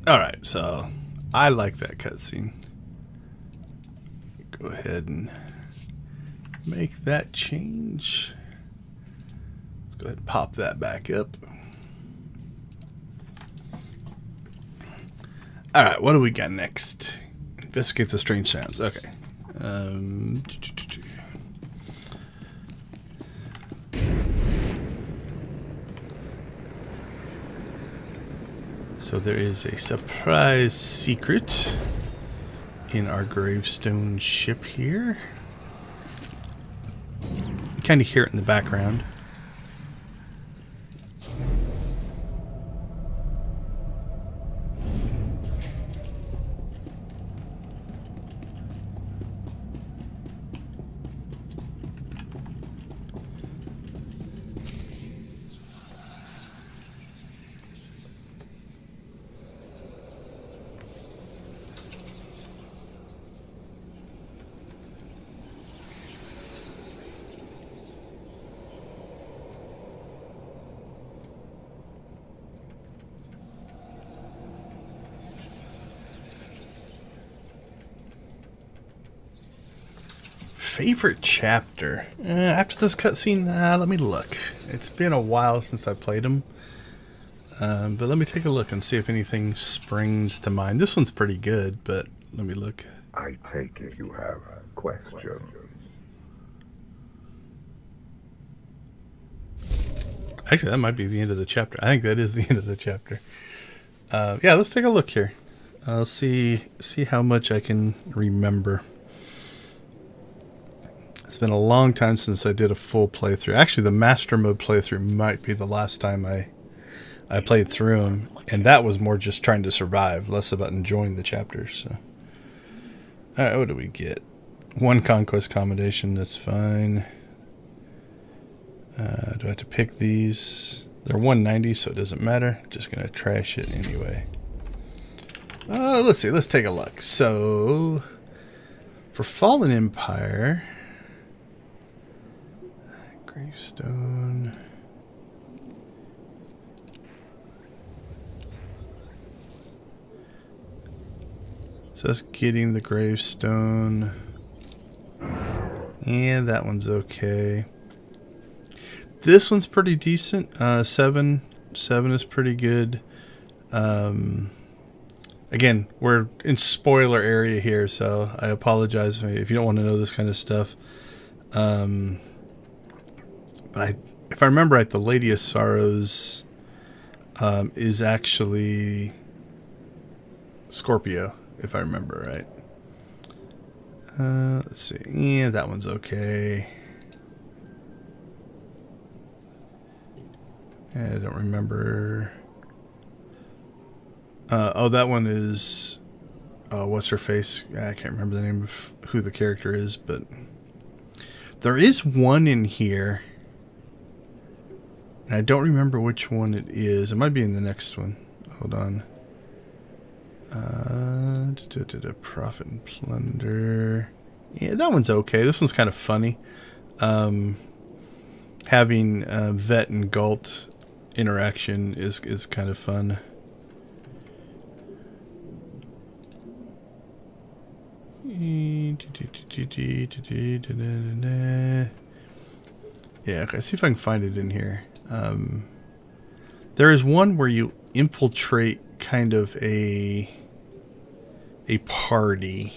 Alright, so I like that cutscene. Go ahead and make that change. Let's go ahead and pop that back up. Alright, what do we got next? Investigate the strange sounds. Okay. So there is a surprise secret in our Gravestone ship here. You kind of hear it in the background. Favorite chapter? After this cutscene, let me look. It's been a while since I played them. But let me take a look and see if anything springs to mind. This one's pretty good, but let me look. I take it you have questions. Actually, that might be the end of the chapter. I think that is the end of the chapter. Yeah, let's take a look here. I'll see how much I can remember. It's been a long time since I did a full playthrough. Actually, the Master Mode playthrough might be the last time I played through them, and that was more just trying to survive, less about enjoying the chapters. So. All right, what do we get? 1 conquest commendation, that's fine. Do I have to pick these? They're 190, so it doesn't matter. Just gonna trash it anyway. Let's see. Let's take a look. So, for Fallen Empire, Gravestone. So that's getting the gravestone. And that one's okay. This one's pretty decent. 7 is pretty good. Again, we're in spoiler area here, so I apologize if you don't want to know this kind of stuff. But if I remember right, the Lady of Sorrows is actually Scorpio, if I remember right. Let's see. Yeah, that one's okay. I don't remember. Oh, that one is... what's her face? I can't remember the name of who the character is, but... There is one in here. And I don't remember which one it is. It might be in the next one. Hold on. Profit and Plunder. Yeah, that one's okay. This one's kind of funny. Having Vet and Galt interaction is kind of fun. Yeah, okay, see if I can find it in here. There is one where you infiltrate kind of a party,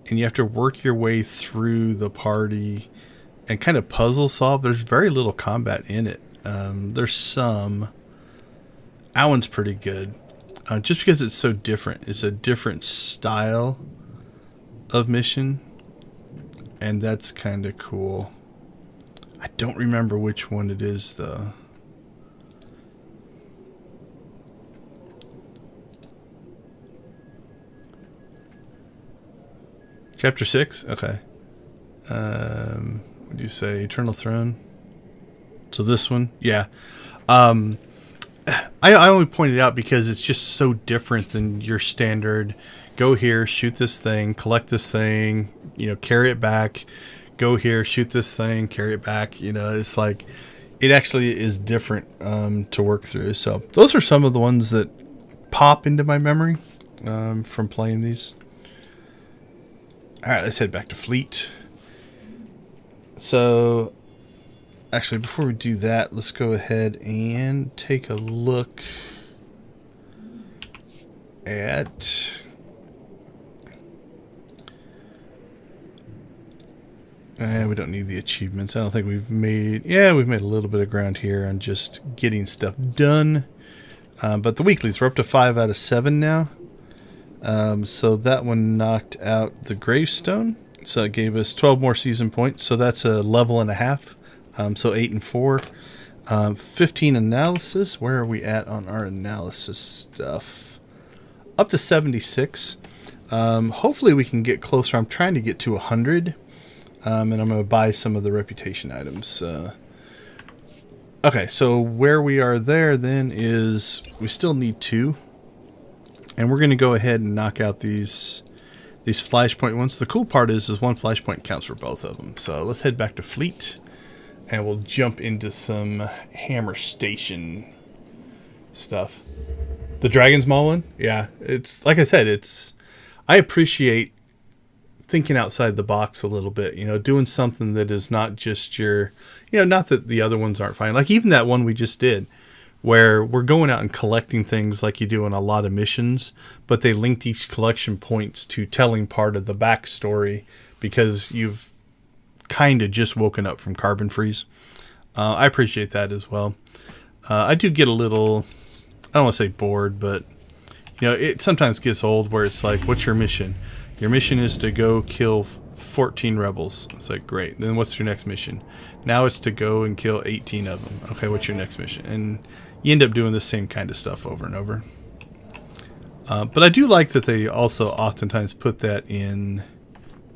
and you have to work your way through the party and kind of puzzle solve. There's very little combat in it. There's some. That one's pretty good. Just because it's so different. It's a different style of mission, and that's kind of cool. I don't remember which one it is, though. Chapter 6? Okay. What do you say? Eternal Throne? So this one? Yeah. I only pointed it out because it's just so different than your standard go here, shoot this thing, collect this thing, carry it back, go here, shoot this thing, carry it back. It's like, it actually is different to work through. So those are some of the ones that pop into my memory from playing these. All right, let's head back to Fleet. So, actually, before we do that, let's go ahead and take a look at... we don't need the achievements. I don't think we've made... Yeah, we've made a little bit of ground here on just getting stuff done. But the weeklies, we're up to 5 out of 7 now. So that one knocked out the Gravestone. So it gave us 12 more season points. So that's a level and a half. So 8 and 4. 15 analysis. Where are we at on our analysis stuff? Up to 76. Hopefully we can get closer. I'm trying to get to 100. And I'm going to buy some of the reputation items. Okay, so where we are there then is we still need 2. And we're going to go ahead and knock out these flashpoint ones. The cool part is one flashpoint counts for both of them. So let's head back to Fleet, and we'll jump into some Hammer Station stuff. The Dragon's Maw one? Yeah, it's like I said, I appreciate thinking outside the box a little bit, doing something that is not just your, not that the other ones aren't fine. Like even that one we just did, where we're going out and collecting things like you do in a lot of missions, but they linked each collection points to telling part of the backstory because you've kind of just woken up from carbon freeze. I appreciate that as well. I do get a little, I don't want to say bored, but it sometimes gets old where it's like, what's your mission? Your mission is to go kill 14 rebels. It's like, great. Then what's your next mission? Now it's to go and kill 18 of them. Okay, what's your next mission? And you end up doing the same kind of stuff over and over. But I do like that they also oftentimes put that in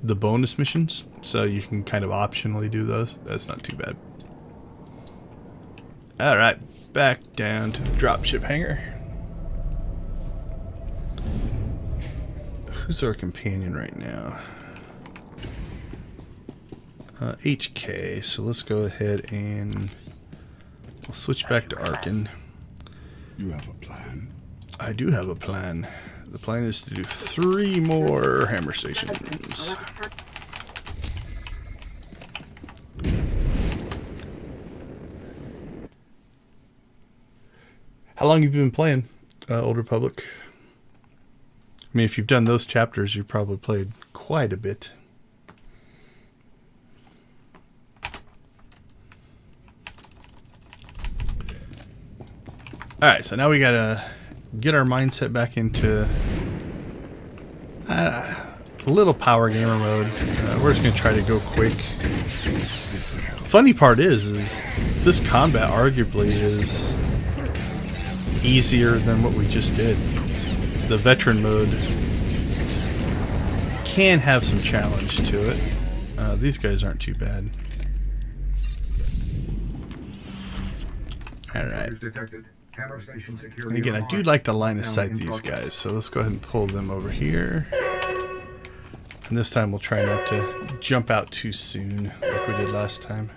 the bonus missions. So you can kind of optionally do those. That's not too bad. Alright, back down to the dropship hangar. Who's our companion right now? HK. So let's go ahead and we'll switch back to Arkin. You have a plan? I do have a plan. The plan is to do 3 more hammer stations. How long have you been playing Old Republic? I mean, if you've done those chapters, you've probably played quite a bit. Alright, so now we gotta get our mindset back into a little power gamer mode. We're just gonna try to go quick. Funny part is this combat arguably is easier than what we just did. The veteran mode can have some challenge to it. These guys aren't too bad. Alright. And again, I do like to line of sight these guys, so let's go ahead and pull them over here. And this time we'll try not to jump out too soon like we did last time.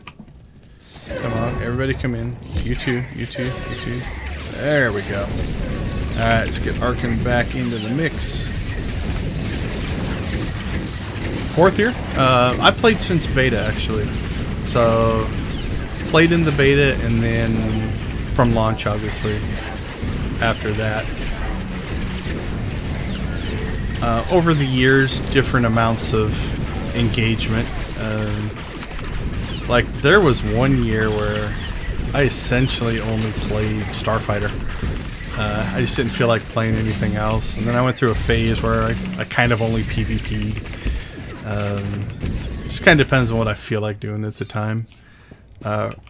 Come on, everybody come in. You two, you two, you two. There we go. Alright, let's get Arkin back into the mix. 4th year? I played since beta, actually. So, played in the beta and then from launch, obviously, after that. Over the years, different amounts of engagement. Like, there was one year where I essentially only played Starfighter. I just didn't feel like playing anything else. And then I went through a phase where I kind of only PvP'd. Just kind of depends on what I feel like doing at the time.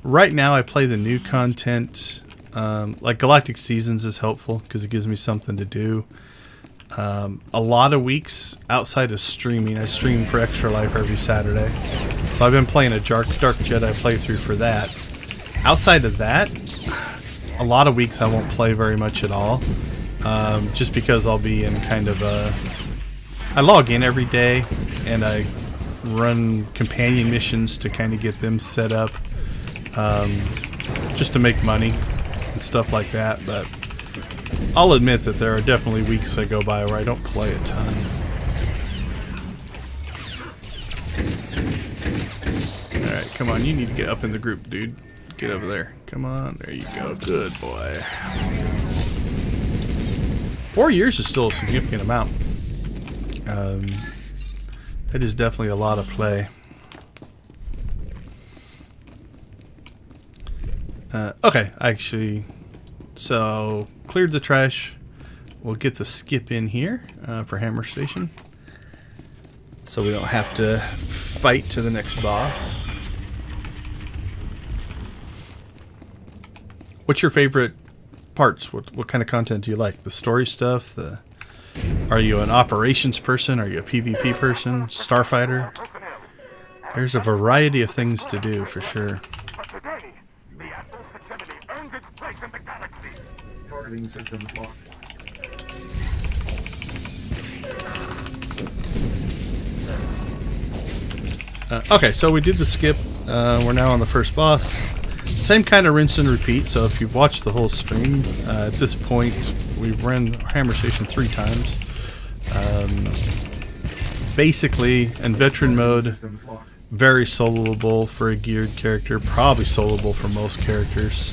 Right now I play the new content. Like Galactic Seasons is helpful because it gives me something to do. A lot of weeks outside of streaming, I stream for Extra Life every Saturday. So I've been playing a Dark Jedi playthrough for that. Outside of that, a lot of weeks I won't play very much at all. Just because I'll be in kind of a... I log in every day and I run companion missions to kind of get them set up. Just to make money and stuff like that, but I'll admit that there are definitely weeks I go by where I don't play a ton. Alright, come on, you need to get up in the group, dude. Get over there. Come on, there you go. Good boy. 4 years is still a significant amount. That is definitely a lot of play. Okay, actually, so cleared the trash. We'll get the skip in here for Hammer Station, so we don't have to fight to the next boss. What's your favorite parts? What kind of content do you like? The story stuff? Are you an operations person? Are you a PvP person? Starfighter? There's a variety of things to do for sure. Targeting systems locked. Okay, so we did the skip. We're now on the first boss. Same kind of rinse and repeat. So if you've watched the whole stream, at this point we've run Hammer Station 3 times. Basically, in veteran mode, very soloable for a geared character. Probably soloable for most characters.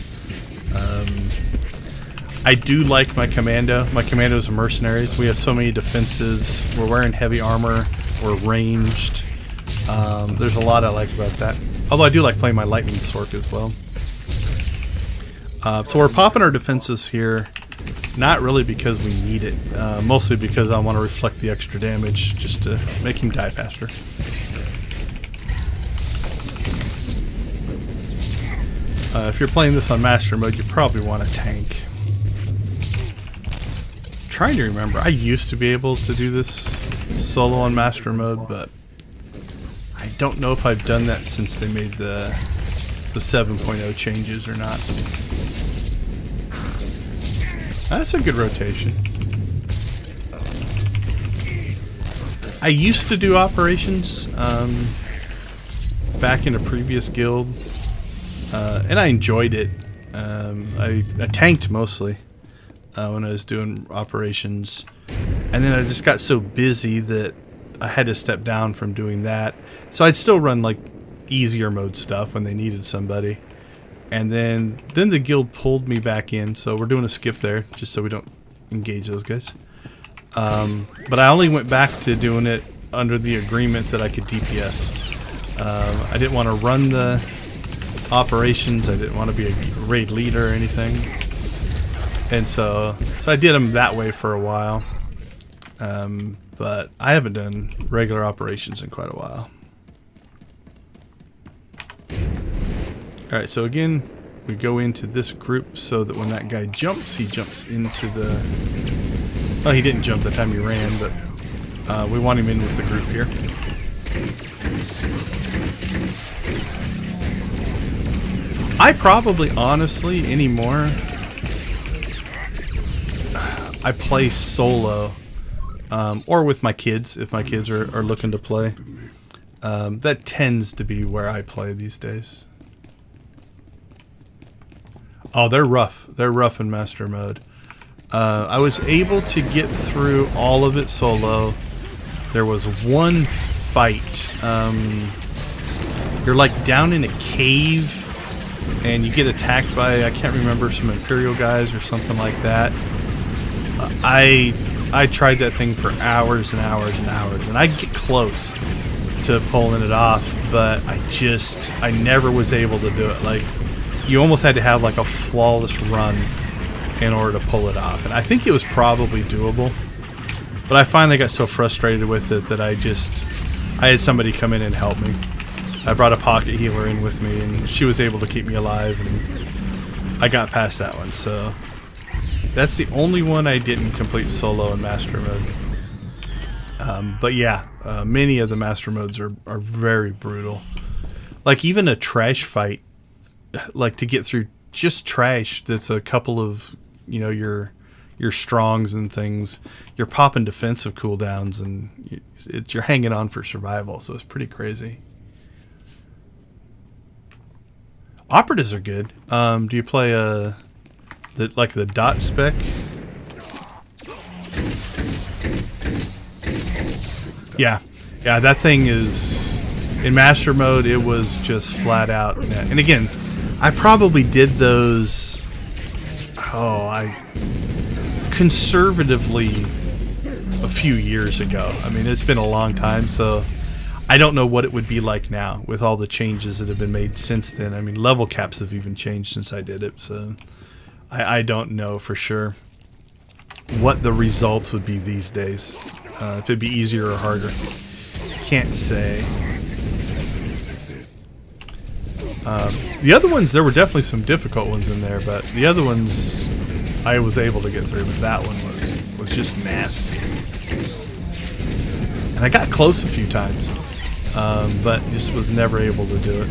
I do like my commando. My commandos are mercenaries. We have so many defensives. We're wearing heavy armor. We're ranged. There's a lot I like about that. Although I do like playing my lightning sork as well. So we're popping our defenses here. Not really because we need it. Mostly because I want to reflect the extra damage just to make him die faster. If you're playing this on Master Mode, you probably want a tank. Trying to remember. I used to be able to do this solo on Master Mode, but I don't know if I've done that since they made the 7.0 changes or not. That's a good rotation. I used to do operations back in a previous guild, and I enjoyed it. I tanked mostly when I was doing operations. And then I just got so busy that I had to step down from doing that. So I'd still run like easier mode stuff when they needed somebody. And then the guild pulled me back in, so we're doing a skip there just so we don't engage those guys. But I only went back to doing it under the agreement that I could DPS. I didn't want to run the operations. I didn't want to be a raid leader or anything. And so I did them that way for a while. But I haven't done regular operations in quite a while. Alright, so again, we go into this group so that when that guy jumps, he jumps into the... Well, he didn't jump the time he ran, but we want him in with the group here. I probably, honestly, anymore, I play solo. Or with my kids, if my kids are looking to play. That tends to be where I play these days. Oh, they're rough. They're rough in Master Mode. I was able to get through all of it solo. There was one fight. You're like down in a cave, and you get attacked by, I can't remember, some Imperial guys or something like that. I tried that thing for hours and hours and hours, and I'd get close to pulling it off, but I never was able to do it. Like, you almost had to have like a flawless run in order to pull it off, and I think it was probably doable, but I finally got so frustrated with it that I had somebody come in and help me. I brought a pocket healer in with me, and she was able to keep me alive, and I got past that one. So that's the only one I didn't complete solo in Master Mode. But yeah, many of the Master Modes are very brutal. Like even a trash fight, like to get through just trash that's a couple of, you know, your strongs and things, you're popping defensive cooldowns, and you're hanging on for survival, so it's pretty crazy. Operatives are good. Do you play the dot spec? Yeah, that thing is in Master Mode. It was just flat out. And again, I probably did those. Conservatively a few years ago. I mean, it's been a long time, so I don't know what it would be like now with all the changes that have been made since then. I mean, level caps have even changed since I did it, so I don't know for sure what the results would be these days. If it'd be easier or harder. Can't say. The other ones, there were definitely some difficult ones in there, but the other ones I was able to get through, but that one was just nasty. And I got close a few times, but just was never able to do it.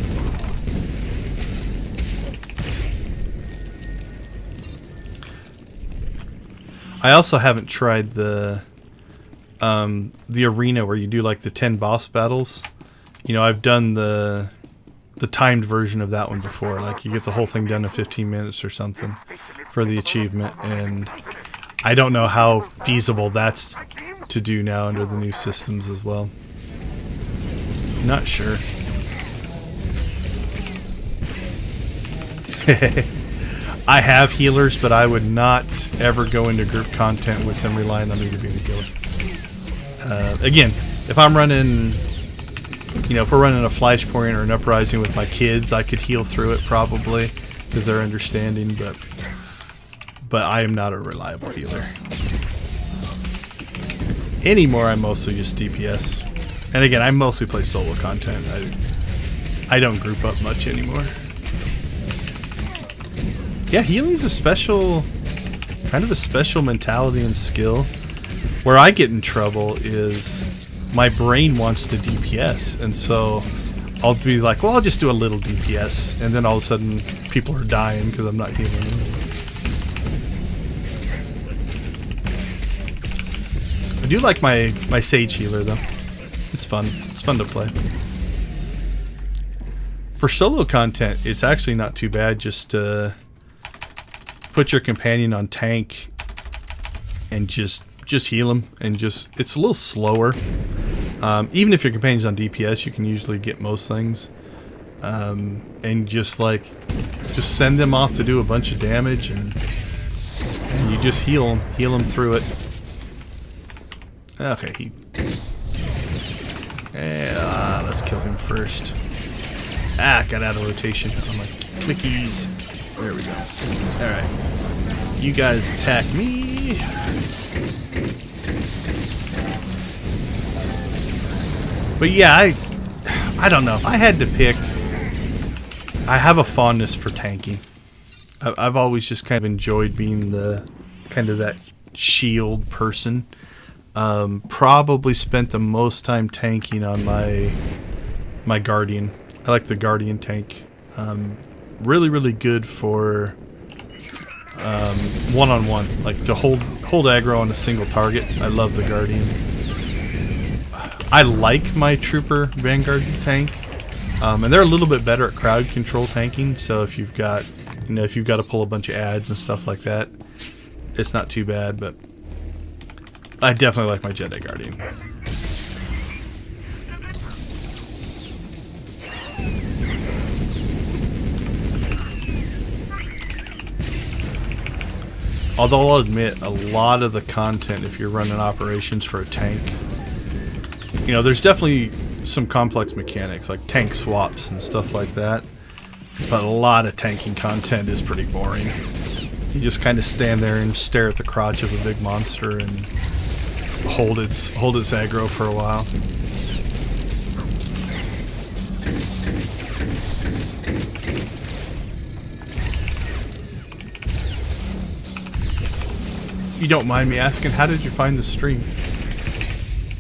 I also haven't tried the arena where you do like the 10 boss battles. You know, I've done the timed version of that one before. Like you get the whole thing done in 15 minutes or something for the achievement, and I don't know how feasible that's to do now under the new systems as well. Not sure. I have healers, but I would not ever go into group content with them relying on me to be the healer. Again, if I'm running, you know, if we're running a Flashpoint or an Uprising with my kids, I could heal through it probably because they're understanding, but I am not a reliable healer. Anymore, I'm mostly just DPS. And again, I mostly play solo content. I don't group up much anymore. Yeah, healing's a special, kind of a special mentality and skill. Where I get in trouble is my brain wants to DPS, and so I'll be like, well, I'll just do a little DPS, and then all of a sudden people are dying because I'm not healing them. I do like my Sage healer though. It's fun. It's fun to play. For solo content, it's actually not too bad. Just put your companion on tank and just just heal them, and it's a little slower. Even if your companion's on DPS, you can usually get most things. And just send them off to do a bunch of damage, and you just heal them through it. Okay, let's kill him first. Got out of rotation on my clickies. There we go. Alright. You guys attack me. But yeah, I don't know. If I had to pick, I have a fondness for tanking. I've always just kind of enjoyed being the kind of that shield person. Probably spent the most time tanking on my Guardian. I like the Guardian tank. Really, really good for one-on-one, like to hold aggro on a single target. I love the Guardian. I like my Trooper Vanguard tank, and they're a little bit better at crowd control tanking. So if you've got to pull a bunch of ads and stuff like that, it's not too bad. But I definitely like my Jedi Guardian. Although I'll admit, a lot of the content, if you're running operations for a tank, there's definitely some complex mechanics, like tank swaps and stuff like that. But a lot of tanking content is pretty boring. You just kind of stand there and stare at the crotch of a big monster and hold its aggro for a while. If you don't mind me asking, how did you find the stream?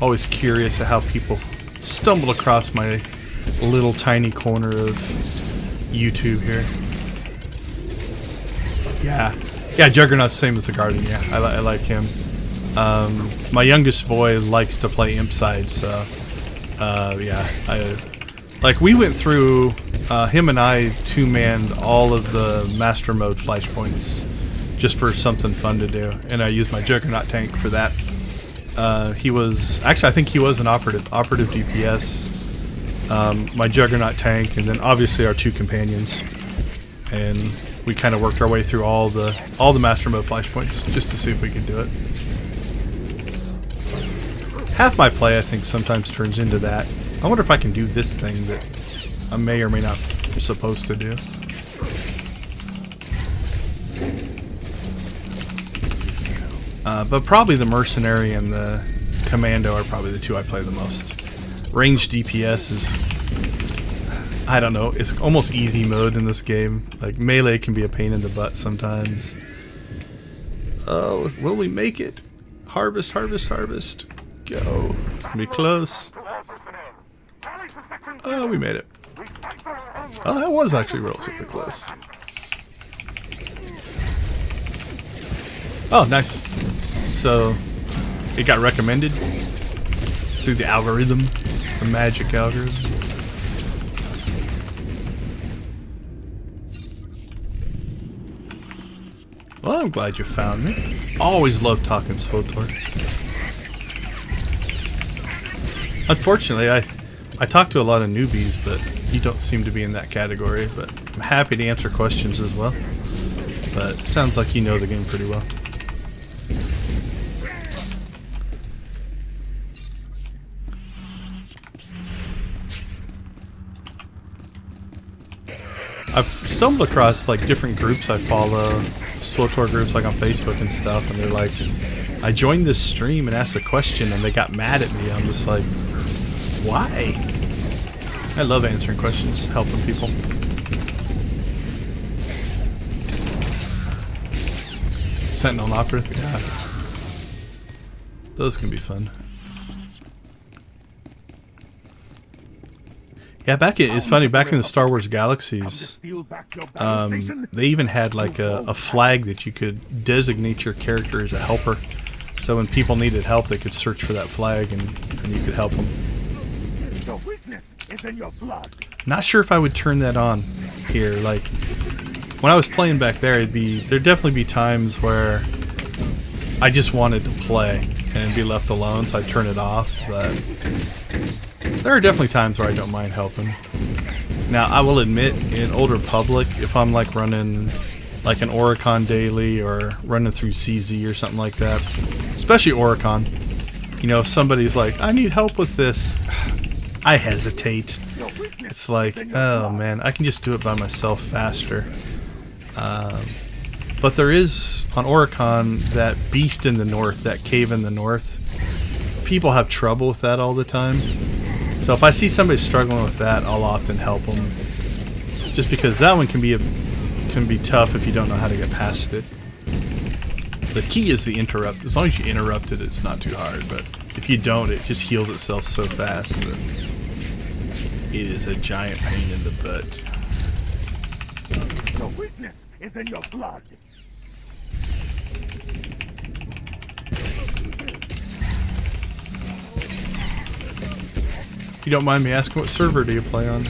Always curious at how people stumble across my little tiny corner of YouTube here. Yeah, Juggernaut's the same as the Guardian. Yeah, I like him. My youngest boy likes to play Imp side, so we went through him and I two-manned all of the Master Mode Flashpoints just for something fun to do, and I used my Juggernaut tank for that. I think he was an operative DPS. My Juggernaut tank, and then obviously our two companions, and we kind of worked our way through all the Master Mode Flashpoints just to see if we could do it. Half my play, I think, sometimes turns into that. I wonder if I can do this thing that I may or may not be supposed to do. But probably the Mercenary and the Commando are probably the two I play the most. Ranged DPS is, I don't know, it's almost easy mode in this game. Like, melee can be a pain in the butt sometimes. Oh, will we make it? Harvest, harvest, harvest. Go. It's gonna be close. Oh, we made it. Oh, that was actually relatively close. Oh, nice. So, it got recommended through the algorithm, the magic algorithm. Well, I'm glad you found me. Always love talking SWTOR. Unfortunately, I talk to a lot of newbies, but you don't seem to be in that category. But I'm happy to answer questions as well. But it sounds like you know the game pretty well. I've stumbled across like different groups I follow, SWTOR groups like on Facebook and stuff, and they're like, I joined this stream and asked a question and they got mad at me. I'm just like, why? I love answering questions, helping people. Sentinel and Operative, yeah. Those can be fun. Yeah, it's funny, back in the Star Wars Galaxies, they even had like a flag that you could designate your character as a helper. So when people needed help, they could search for that flag and you could help them. Your weakness is in your blood. Not sure if I would turn that on here. Like, when I was playing back there, there'd definitely be times where I just wanted to play and be left alone, so I turn it off. But there are definitely times where I don't mind helping. Now, I will admit, in Old Republic, if I'm like running like an Oricon daily or running through CZ or something like that, especially Oricon, you know, if somebody's like, I need help with this, I hesitate. It's like, oh man, I can just do it by myself faster. But there is, on Oricon, that beast in the north, that cave in the north. People have trouble with that all the time. So if I see somebody struggling with that, I'll often help them. Just because that one can be tough if you don't know how to get past it. The key is the interrupt. As long as you interrupt it, it's not too hard. But if you don't, it just heals itself so fast that it is a giant pain in the butt. Your weakness is in your blood. If you don't mind me asking, what server do you play on?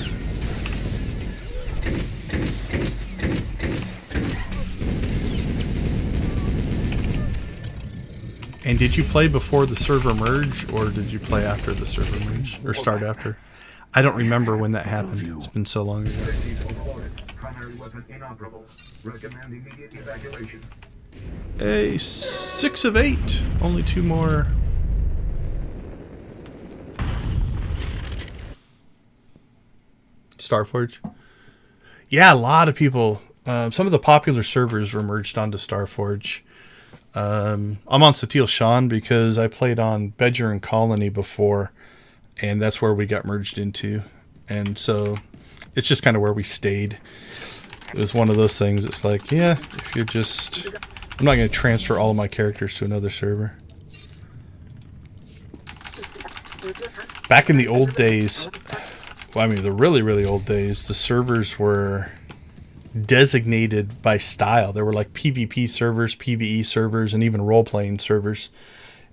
And did you play before the server merge, or did you play after the server merge, or start after? I don't remember when that happened. It's been so long ago. Primary weapon inoperable. Recommend immediate evacuation. A 6 of 8. Only 2 more. Starforge. Yeah, a lot of people. Some of the popular servers were merged onto Starforge. I'm on Satil Shan because I played on Bedger and Colony before, and that's where we got merged into. And so it's just kind of where we stayed. It was one of those things. It's like, yeah, if you're just... I'm not going to transfer all of my characters to another server. Back in the old days, well, I mean, the really, really old days, the servers were designated by style. There were like PvP servers, PvE servers, and even role-playing servers.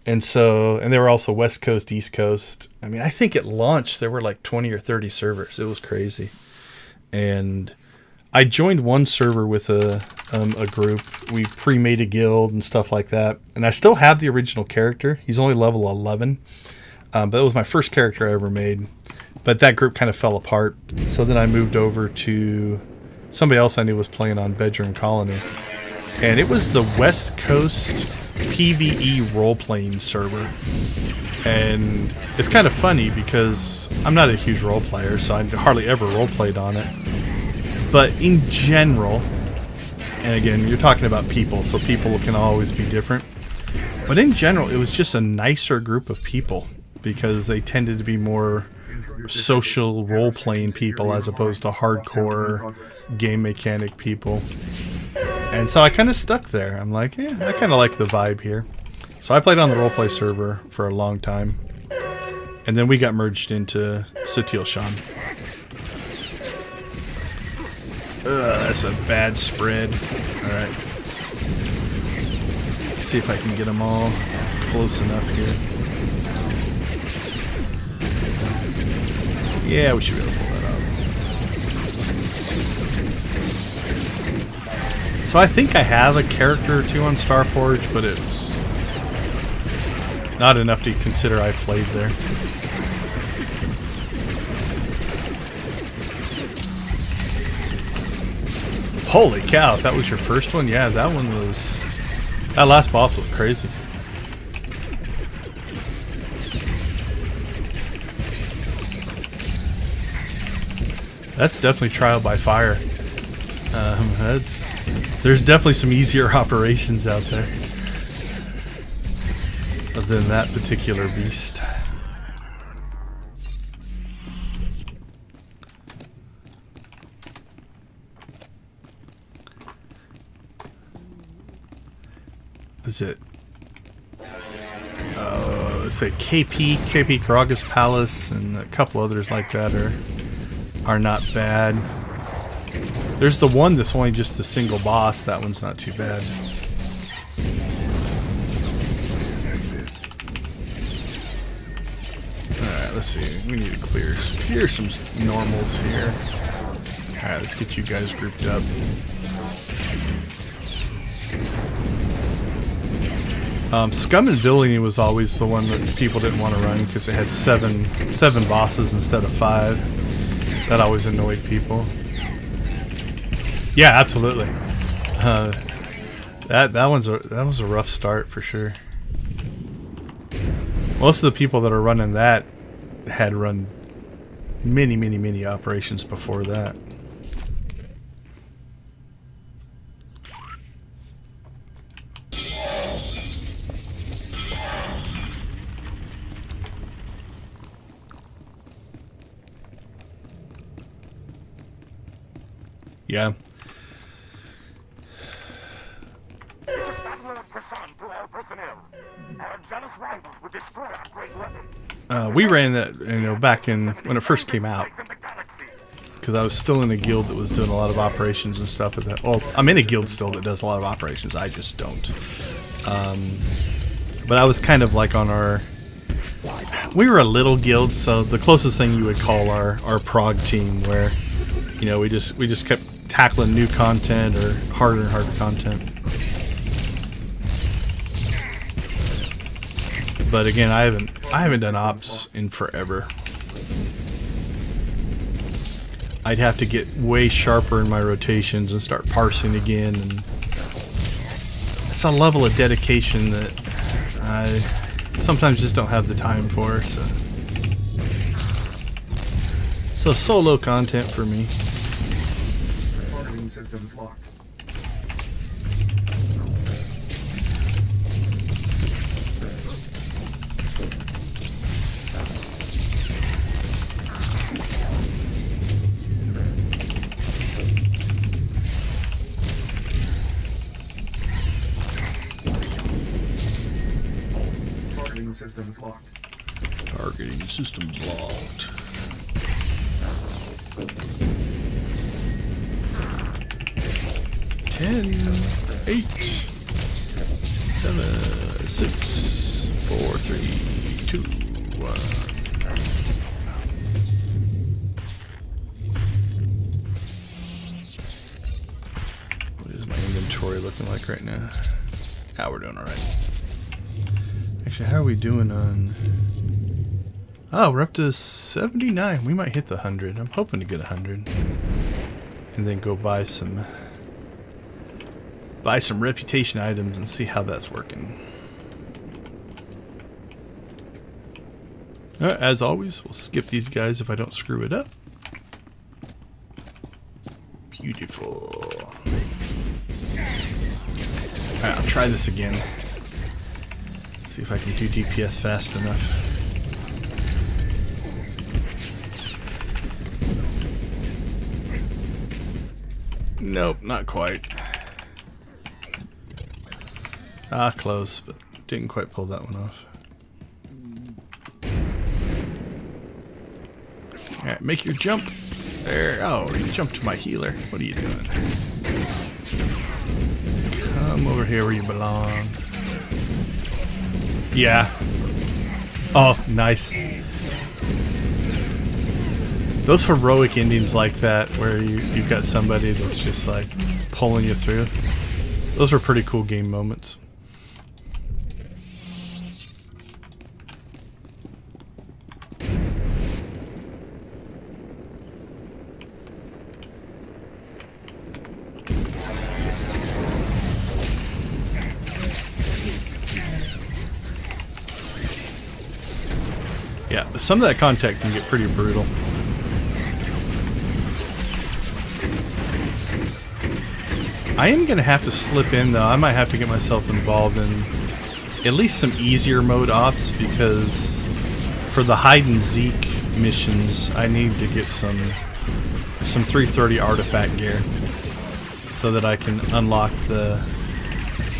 And they were also West Coast, East Coast. I mean, I think at launch there were like 20 or 30 servers. It was crazy. And I joined one server with a group. We pre-made a guild and stuff like that. And I still have the original character. He's only level 11. But it was my first character I ever made. But that group kind of fell apart. So then I moved over to somebody else I knew was playing on Bedger and Colony. And it was the West Coast PvE role-playing server. And it's kind of funny because I'm not a huge role player, so I hardly ever role-played on it. But in general, and again, you're talking about people, so people can always be different. But in general, it was just a nicer group of people because they tended to be more social role-playing people as opposed to hardcore game mechanic people. And so I kind of stuck there. I'm like, yeah, I kind of like the vibe here. So I played on the roleplay server for a long time. And then we got merged into Satil Shan. That's a bad spread. Alright. See if I can get them all close enough here. Yeah, we should be able to pull that out. So I think I have a character or 2 on Starforge, but it was not enough to consider I played there. Holy cow, that was your first one? Yeah, that one was... That last boss was crazy. That's definitely trial by fire. There's definitely some easier operations out there than that particular beast. Is it? Let's say KP Karagas Palace, and a couple others like that are not bad. There's the one that's only just a single boss. That one's not too bad. Alright, let's see. We need to clear some normals here. Alright, let's get you guys grouped up. Scum and Villainy was always the one that people didn't want to run because it had seven bosses instead of 5. That always annoyed people. Yeah, absolutely. That was a rough start for sure. Most of the people that are running that had run many operations before that. Yeah. This is Batman Prasad to all personnel. Our jealous rivals would destroy our great weapon. We ran that, back in when it first came out. Because I was still in a guild that was doing a lot of operations and stuff with that. Well, I'm in a guild still that does a lot of operations. I just don't. But I was kind of like on our... We were a little guild, so the closest thing you would call our prog team, where, we just kept tackling new content or harder and harder content. But again, I haven't done ops in forever. I'd have to get way sharper in my rotations and start parsing again, and it's a level of dedication that I sometimes just don't have the time for. So solo content for me. Targeting systems locked. Systems locked. Targeting systems locked. Ten, 8, 7, 6, 4, 3, 2, 1. What is my inventory looking like right now? We're doing all right. Actually, how are we doing on... Oh, we're up to 79. We might hit the 100. I'm hoping to get 100. And then go buy some reputation items and see how that's working. Alright, as always, we'll skip these guys if I don't screw it up. Beautiful. Alright, I'll try this again. See if I can do DPS fast enough. Nope, not quite. Close, but didn't quite pull that one off. Alright, make your jump. There. Oh, you jumped to my healer. What are you doing? Come over here where you belong. Yeah. Oh, nice. Those heroic endings like that, where you've got somebody that's just like pulling you through. Those were pretty cool game moments. Yeah, but some of that contact can get pretty brutal. I am going to have to slip in, though. I might have to get myself involved in at least some easier mode ops, because for the hide and Zeke missions, I need to get some 330 artifact gear so that I can unlock the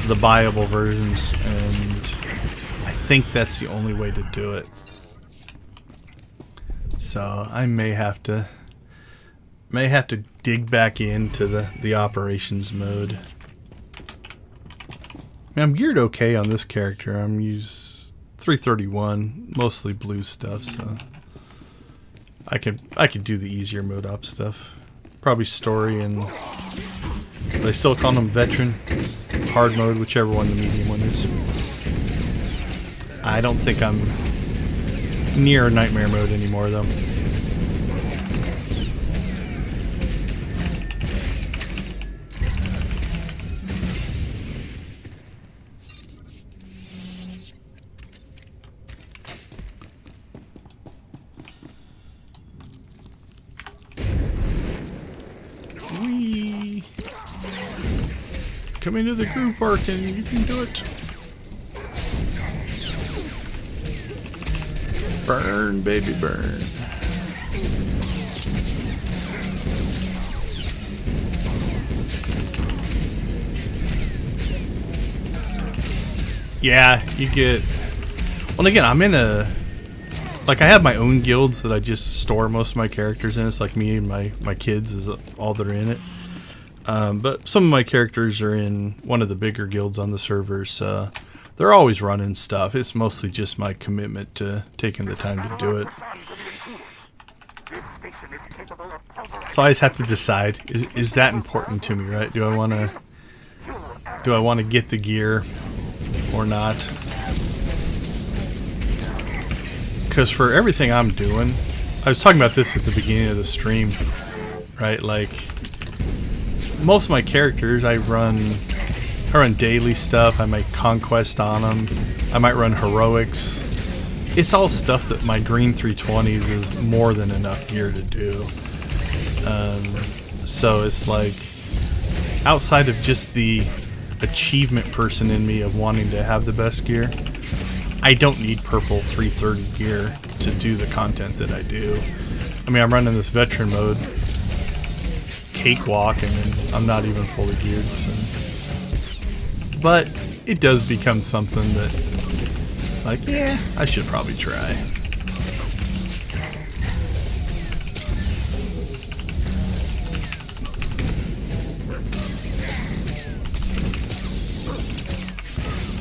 buyable versions, and I think that's the only way to do it. So I may have to dig back into the operations mode. I mean, I'm geared okay on this character. I'm used 331, mostly blue stuff, so I could do the easier mode op stuff. Probably story and they still call them veteran, hard mode, whichever one the medium one is. I don't think I'm near nightmare mode anymore, though. Whee! Come into the group, Arkin. You can do it. Burn, baby, burn. Yeah, you get... Well, again, I'm in a... Like, I have my own guilds that I just store most of my characters in. It's like me and my kids is all that are in it. But some of my characters are in one of the bigger guilds on the servers. They're always running stuff. It's mostly just my commitment to taking the time to do it. So I just have to decide, is that important to me, right? Do I want to get the gear or not? Because for everything I'm doing, I was talking about this at the beginning of the stream, right? Like, most of my characters, I run daily stuff. I might conquest on them. I might run heroics. It's all stuff that my green 320s is more than enough gear to do. So it's like, outside of just the achievement person in me of wanting to have the best gear, I don't need purple 330 gear to do the content that I do. I mean, I'm running this veteran mode cakewalk, and I'm not even fully geared. So. But it does become something that, like, yeah, I should probably try.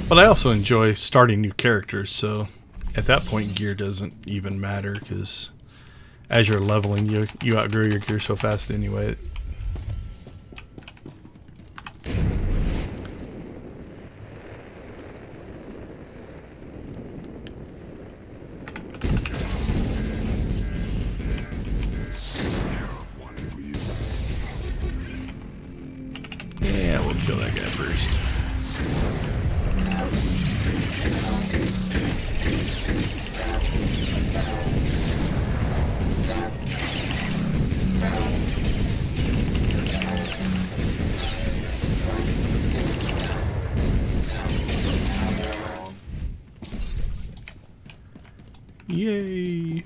But I also enjoy starting new characters, so at that point gear doesn't even matter, because as you're leveling, you outgrow your gear so fast anyway. Yeah, we'll kill that guy first. Yay!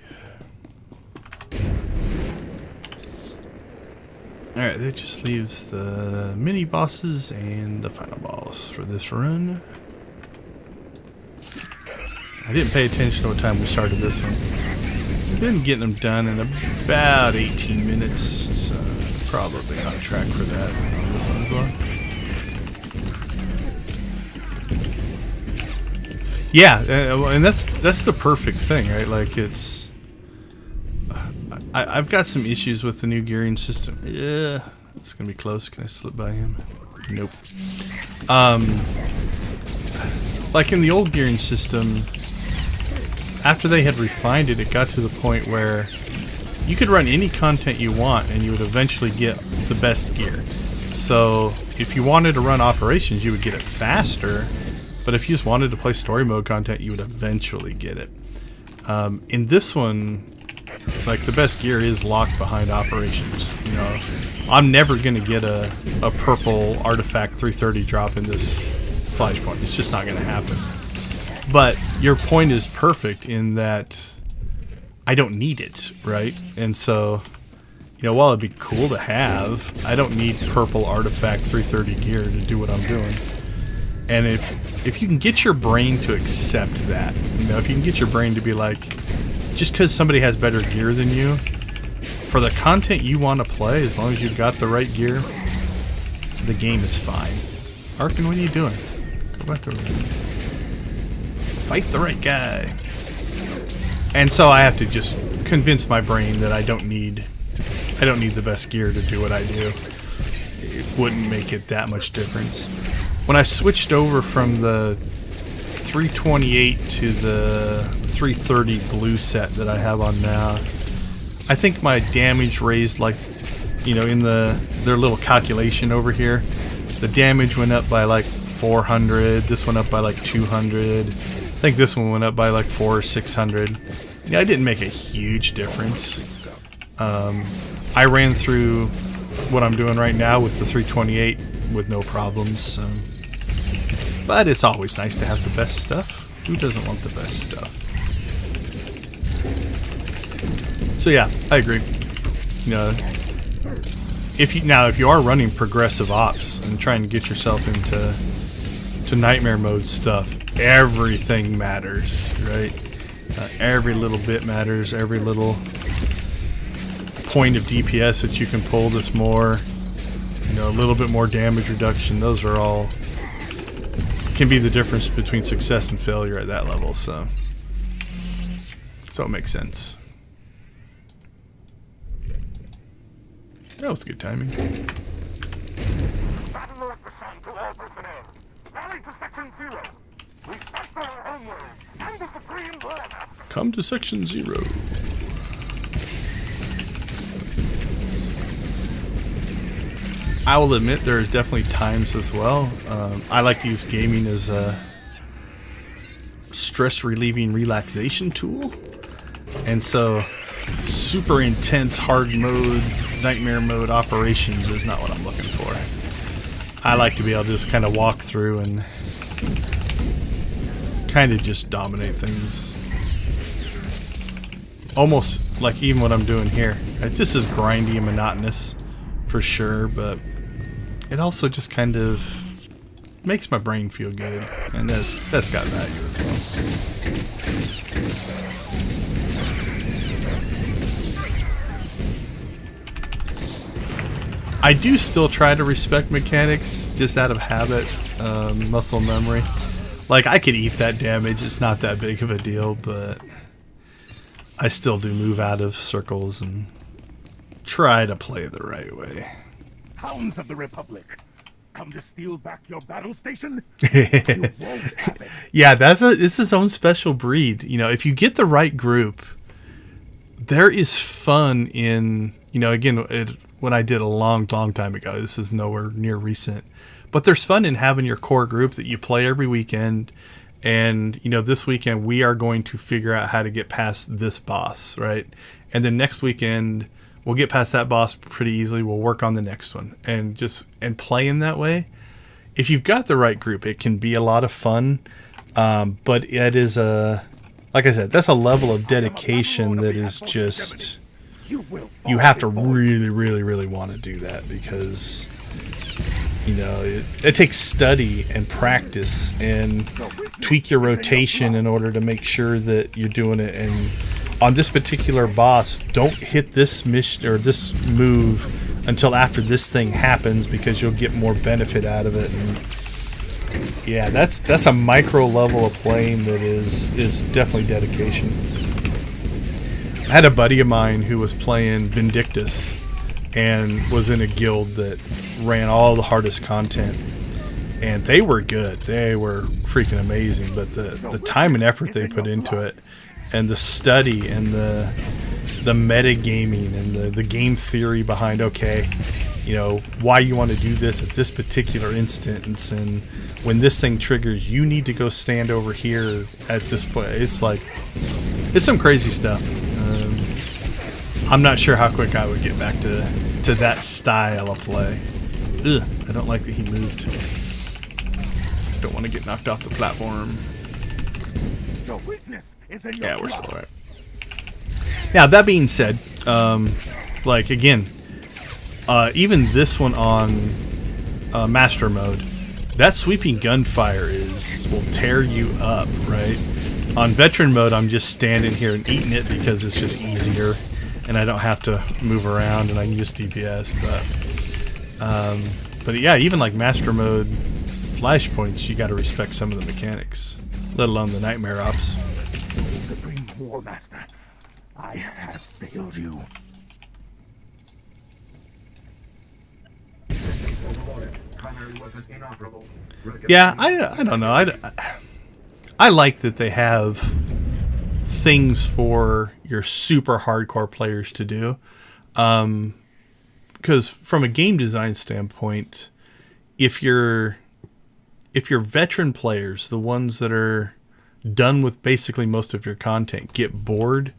Alright, that just leaves the mini bosses and the final boss for this run. I didn't pay attention to what time we started this one. I've been getting them done in about 18 minutes, so probably on track for that on this one as well. Yeah, and that's the perfect thing, right? Like, it's... I've got some issues with the new gearing system. Yeah, it's gonna be close. Can I slip by him? Nope. Like in the old gearing system, after they had refined it, it got to the point where you could run any content you want and you would eventually get the best gear. So if you wanted to run operations, you would get it faster, but if you just wanted to play story mode content, you would eventually get it. In this one, like, the best gear is locked behind operations. You know, I'm never gonna get a purple artifact 330 drop in this Flashpoint. It's just not gonna happen. But your point is perfect in that I don't need it, right? And so, you know, while it'd be cool to have, I don't need purple artifact 330 gear to do what I'm doing. And if you can get your brain to accept that, you know, if you can get your brain to be like, just because somebody has better gear than you, for the content you want to play, as long as you've got the right gear, the game is fine. Arkin, what are you doing? Go back over there. Fight the right guy. And so I have to just convince my brain that I don't need the best gear to do what I do. It wouldn't make it that much difference. When I switched over from the 328 to the 330 blue set that I have on now, I think my damage raised, like, you know, in their little calculation over here, the damage went up by like 400. This went up by like 200. I think this one went up by like 400 or 600. Yeah, it didn't make a huge difference. I ran through what I'm doing right now with the 328 with no problems. But it's always nice to have the best stuff. Who doesn't want the best stuff? So yeah, I agree. You know, if you are running progressive ops and trying to get yourself into nightmare mode stuff, everything matters, right? Every little bit matters. Every little point of DPS that you can pull that's more, you know, a little bit more damage reduction. Those are all can be the difference between success and failure at that level. So it makes sense. That was good timing. This is Battle Lord Bashan to all personnel. Rally to Section 0. We fight for our homeworld and the Supreme War Master. Come to Section 0. I will admit there's definitely times as well. I like to use gaming as a stress relieving relaxation tool. And so super intense hard mode, nightmare mode operations is not what I'm looking for. I like to be able to just kind of walk through and kind of just dominate things. Almost like even what I'm doing here. Right? This is grindy and monotonous for sure, but it also just kind of makes my brain feel good, and that's got value as well. I do still try to respect mechanics just out of habit, muscle memory. Like, I could eat that damage, it's not that big of a deal, but I still do move out of circles and try to play the right way. Hounds of the Republic, come to steal back your battle station? You won't have it. Yeah, it's his own special breed. You know, if you get the right group, there is fun in, you know, again, when I did a long time ago, this is nowhere near recent, but there's fun in having your core group that you play every weekend. And, you know, this weekend we are going to figure out how to get past this boss, right? And then next weekend we'll get past that boss pretty easily. We'll work on the next one and play in that way. If you've got the right group, it can be a lot of fun. But it is like I said, that's a level of dedication that is just, you have to really want to do that, because, you know, it takes study and practice and tweak your rotation in order to make sure that you're doing it. And on this particular boss, don't hit this mission or this move until after this thing happens, because you'll get more benefit out of it. And yeah, that's a micro level of playing that is definitely dedication. I had a buddy of mine who was playing Vindictus and was in a guild that ran all the hardest content, and they were good. They were freaking amazing, but the time and effort they put into it, and the study and the metagaming and the game theory behind, okay, you know, why you want to do this at this particular instance, and when this thing triggers, you need to go stand over here at this point. It's like, it's some crazy stuff. I'm not sure how quick I would get back to that style of play. Ugh, I don't like that he moved. Don't want to get knocked off the platform. Your weakness is in your yeah, we're still alright. Now, that being said, like, again, even this one on Master Mode, that sweeping gunfire will tear you up, right? On Veteran Mode, I'm just standing here and eating it because it's just easier, and I don't have to move around, and I can just DPS. But yeah, even like Master Mode Flashpoints, you got to respect some of the mechanics, let alone the Nightmare Ops. Supreme War Master, I have failed you. Yeah, I don't know. I like that they have things for your super hardcore players to do. Because from a game design standpoint, if your veteran players, the ones that are done with basically most of your content, get bored,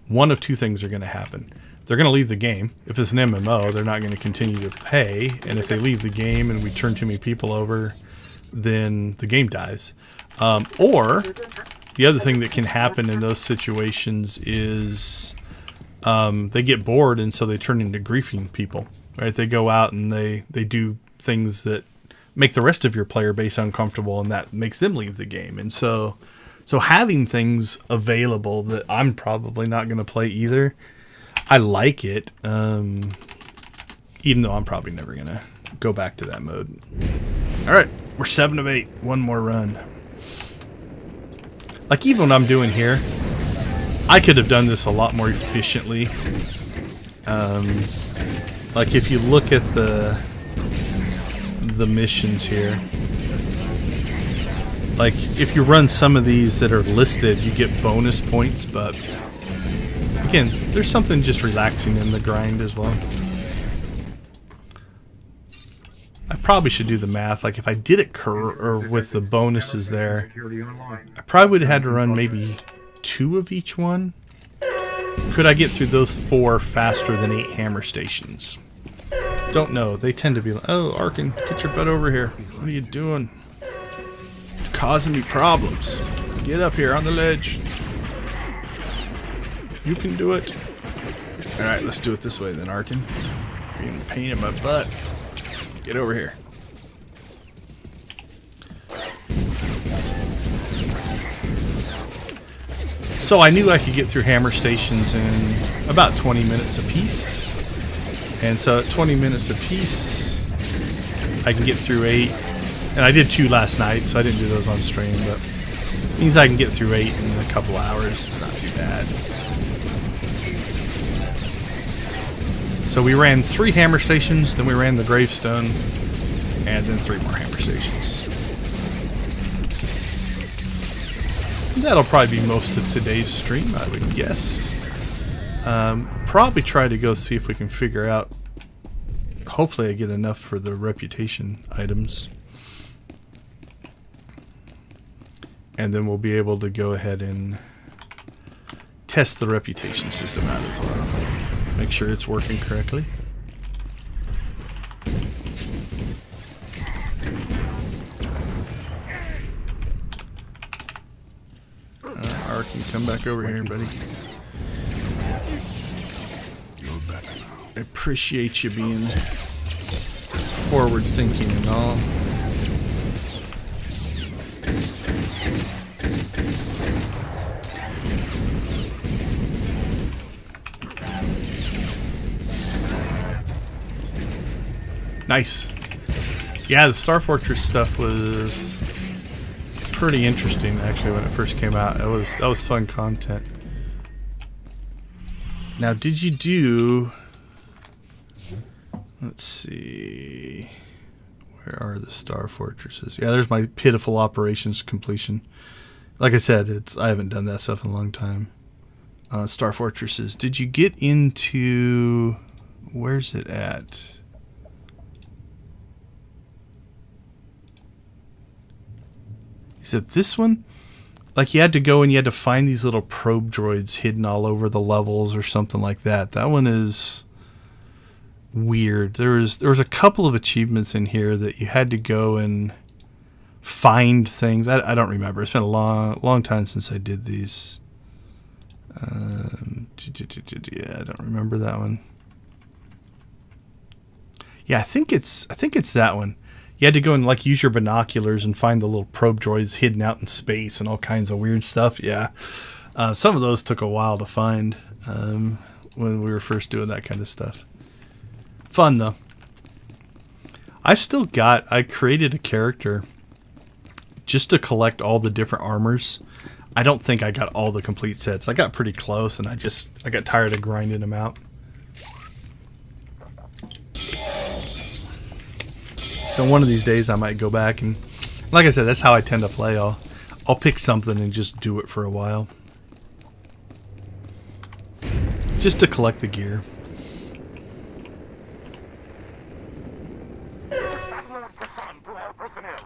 one of two things are going to happen. They're going to leave the game. If it's an MMO, they're not going to continue to pay. And if they leave the game and we turn too many people over, then the game dies. Or the other thing that can happen in those situations is they get bored, and so they turn into griefing people. Right? They go out and they do things that make the rest of your player base uncomfortable, and that makes them leave the game. And so having things available that I'm probably not going to play either, I like it, even though I'm probably never going to go back to that mode. All right, we're 7 of 8. One more run. Like, even what I'm doing here, I could have done this a lot more efficiently. Like, if you look at the missions here, like, if you run some of these that are listed, you get bonus points, but again, there's something just relaxing in the grind as well. I probably should do the math. Like, if I did it with the bonuses there, I probably would have had to run maybe 2 of each one. Could I get through those 4 faster than 8 hammer stations? Don't know. They tend to be like, oh, Arkin, get your butt over here. What are you doing? You're causing me problems. Get up here on the ledge. You can do it. Alright, let's do it this way then, Arkin. You're being a pain in my butt. Get over here. So I knew I could get through hammer stations in about 20 minutes apiece. And so at 20 minutes apiece, I can get through 8. And I did 2 last night, so I didn't do those on stream, but it means I can get through 8 in a couple hours. It's not too bad. So we ran 3 hammer stations, then we ran the Gravestone, and then 3 more hammer stations. That'll probably be most of today's stream, I would guess. Probably try to go see if we can figure out. Hopefully I get enough for the reputation items. And then we'll be able to go ahead and test the reputation system out as well. Make sure it's working correctly. Arkin, come back over here, buddy. I appreciate you being forward thinking and all. Nice. Yeah, the Star Fortress stuff was pretty interesting actually when it first came out. That was fun content. Now, did you do? Let's see. Where are the Star Fortresses? Yeah, there's my pitiful operations completion. Like I said, I haven't done that stuff in a long time. Star Fortresses. Did you get into? Where's it at? Is it this one? Like, you had to go and you had to find these little probe droids hidden all over the levels or something like that. That one is weird. There was a couple of achievements in here that you had to go and find things. I don't remember. It's been a long time since I did these. Yeah, I don't remember that one. Yeah, I think it's that one. You had to go and like use your binoculars and find the little probe droids hidden out in space and all kinds of weird stuff. Yeah, some of those took a while to find when we were first doing that kind of stuff. Fun though. I created a character just to collect all the different armors. I don't think I got all the complete sets. I got pretty close, and I got tired of grinding them out. So one of these days I might go back and, like I said, that's how I tend to play. I'll I'll pick something and just do it for a while. Just to collect the gear. This is Battlelord Kassan to our personnel.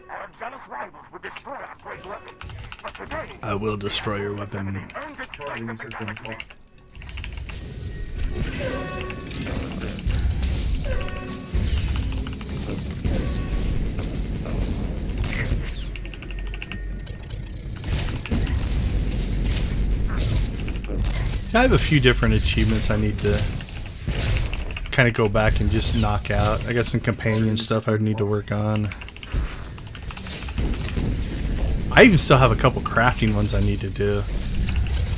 Our jealous rivals would destroy our great weapon. But today, I will destroy your weapon. earns its place in the galaxy. I have a few different achievements I need to kind of go back and just knock out. I got some companion stuff I need to work on. I even still have a couple crafting ones I need to do.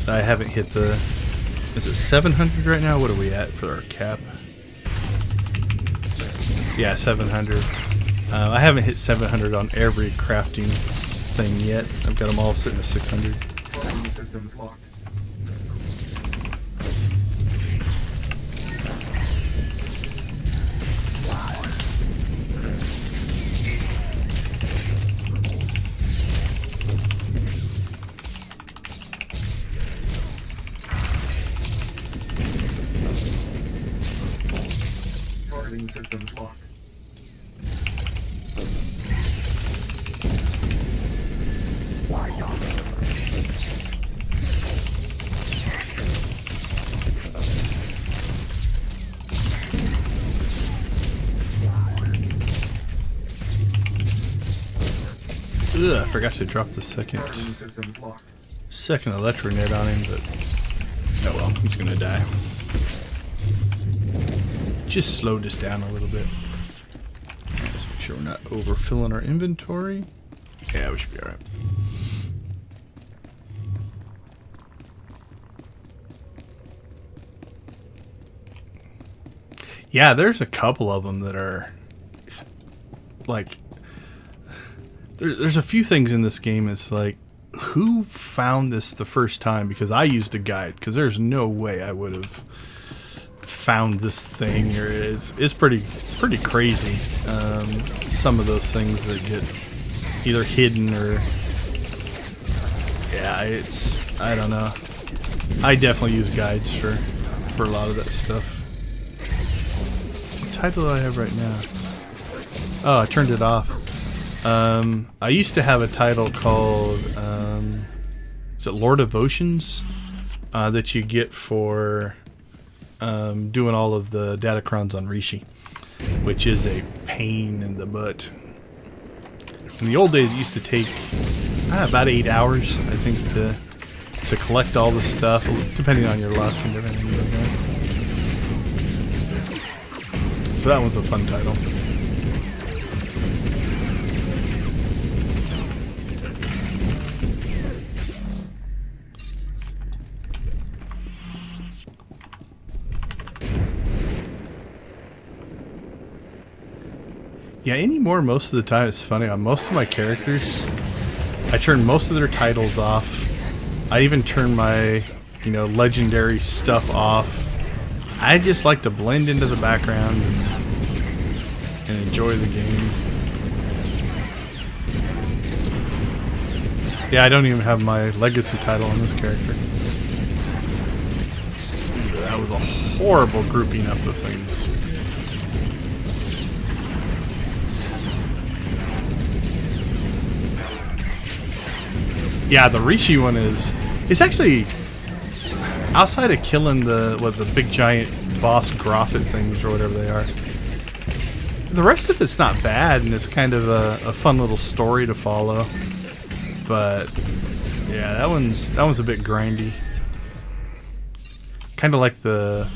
I haven't hit the... Is it 700 right now? What are we at for our cap? Yeah, 700. I haven't hit 700 on every crafting thing yet. I've got them all sitting at 600. Systems locked. Targeting systems locked. Ugh, I forgot to drop the second electronet on him, but oh well, he's gonna die. Just slowed us down a little bit. Let's make sure we're not overfilling our inventory. Yeah, we should be alright. Yeah, there's a couple of them that are like... There's a few things in this game. It's like, who found this the first time? Because I used a guide. Because there's no way I would have found this thing. Or it's pretty crazy. Some of those things that get either hidden or yeah, I don't know. I definitely use guides for a lot of that stuff. What title do I have right now? Oh, I turned it off. I used to have a title called, is it Lord of Oceans? That you get for doing all of the datacrons on Rishi, which is a pain in the butt. In the old days, it used to take about 8 hours, I think, to collect all the stuff, depending on your luck and everything like that. So that one's a fun title. Yeah, anymore, most of the time, it's funny, on most of my characters, I turn most of their titles off. I even turn my, legendary stuff off. I just like to blend into the background and enjoy the game. Yeah, I don't even have my legacy title on this character. That was a horrible grouping up of things. Yeah, the Rishi one it's actually, outside of killing the big giant boss Groffet things or whatever they are, the rest of it's not bad, and it's kind of a fun little story to follow. But yeah, that one's a bit grindy. Kind of like the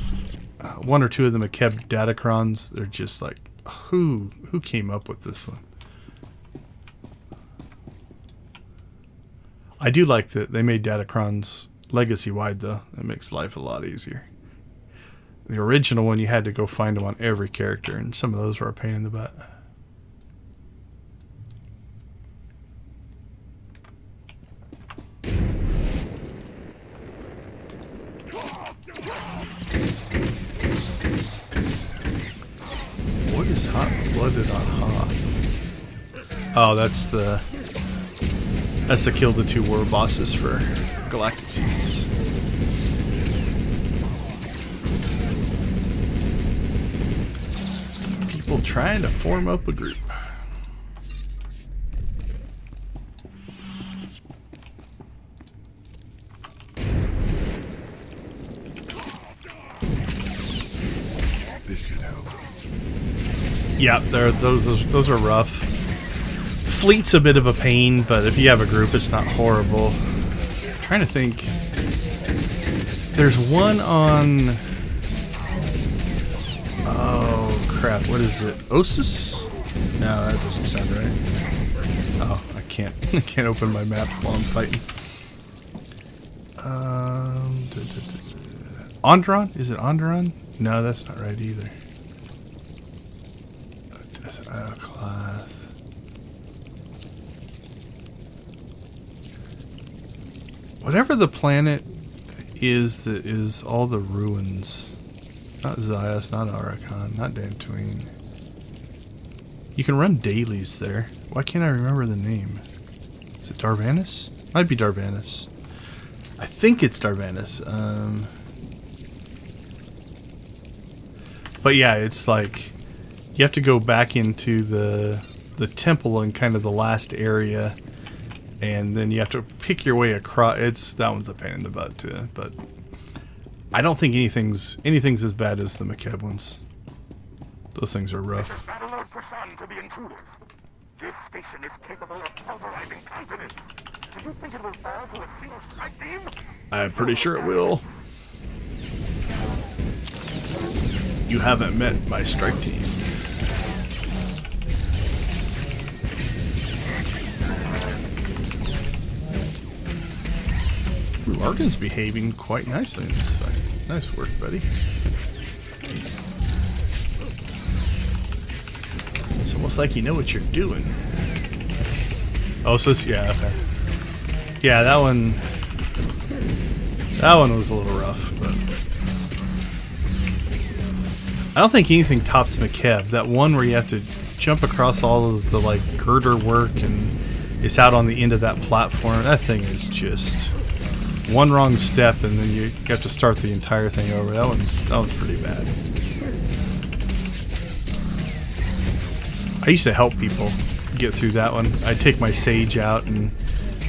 one or two of the McKeb datacrons. They're just like, who came up with this one? I do like that they made datacrons legacy-wide, though. It makes life a lot easier. The original one, you had to go find them on every character, and some of those were a pain in the butt. What is hot-blooded on Hoth? Oh, that's the That's to kill the 2 war bosses for Galactic Seasons. People trying to form up a group. This should help. Yeah, those are rough. Fleet's a bit of a pain, but if you have a group, it's not horrible. I'm trying to think. There's one on. Oh crap! What is it? Osis? No, that doesn't sound right. Oh, I can't. I can't open my map while I'm fighting. Onderon? Is it Onderon? No, that's not right either. Class. Whatever the planet is that is all the ruins. Not Zias, not Arachon, not Dantooine. You can run dailies there. Why can't I remember the name? Is it Darvanis? Might be Darvanis. I think it's Darvanis. But yeah, it's like you have to go back into the temple in kind of the last area, and then you have to pick your way across. That one's a pain in the butt too. But I don't think anything's as bad as the McKeb ones. Those things are rough. To the intruders. This station is capable of pulverizing continents. Do you think it will fall to a single strike team? I'm pretty sure it will. You haven't met my strike team. Ooh, Argon's behaving quite nicely in this fight. Nice work, buddy. It's almost like you know what you're doing. Oh, so yeah, okay. Yeah, that one was a little rough, but I don't think anything tops McKeb. That one where you have to jump across all of the like girder work and it's out on the end of that platform. That thing is just one wrong step and then you have to start the entire thing over. That one's pretty bad. I used to help people get through that one. I'd take my sage out and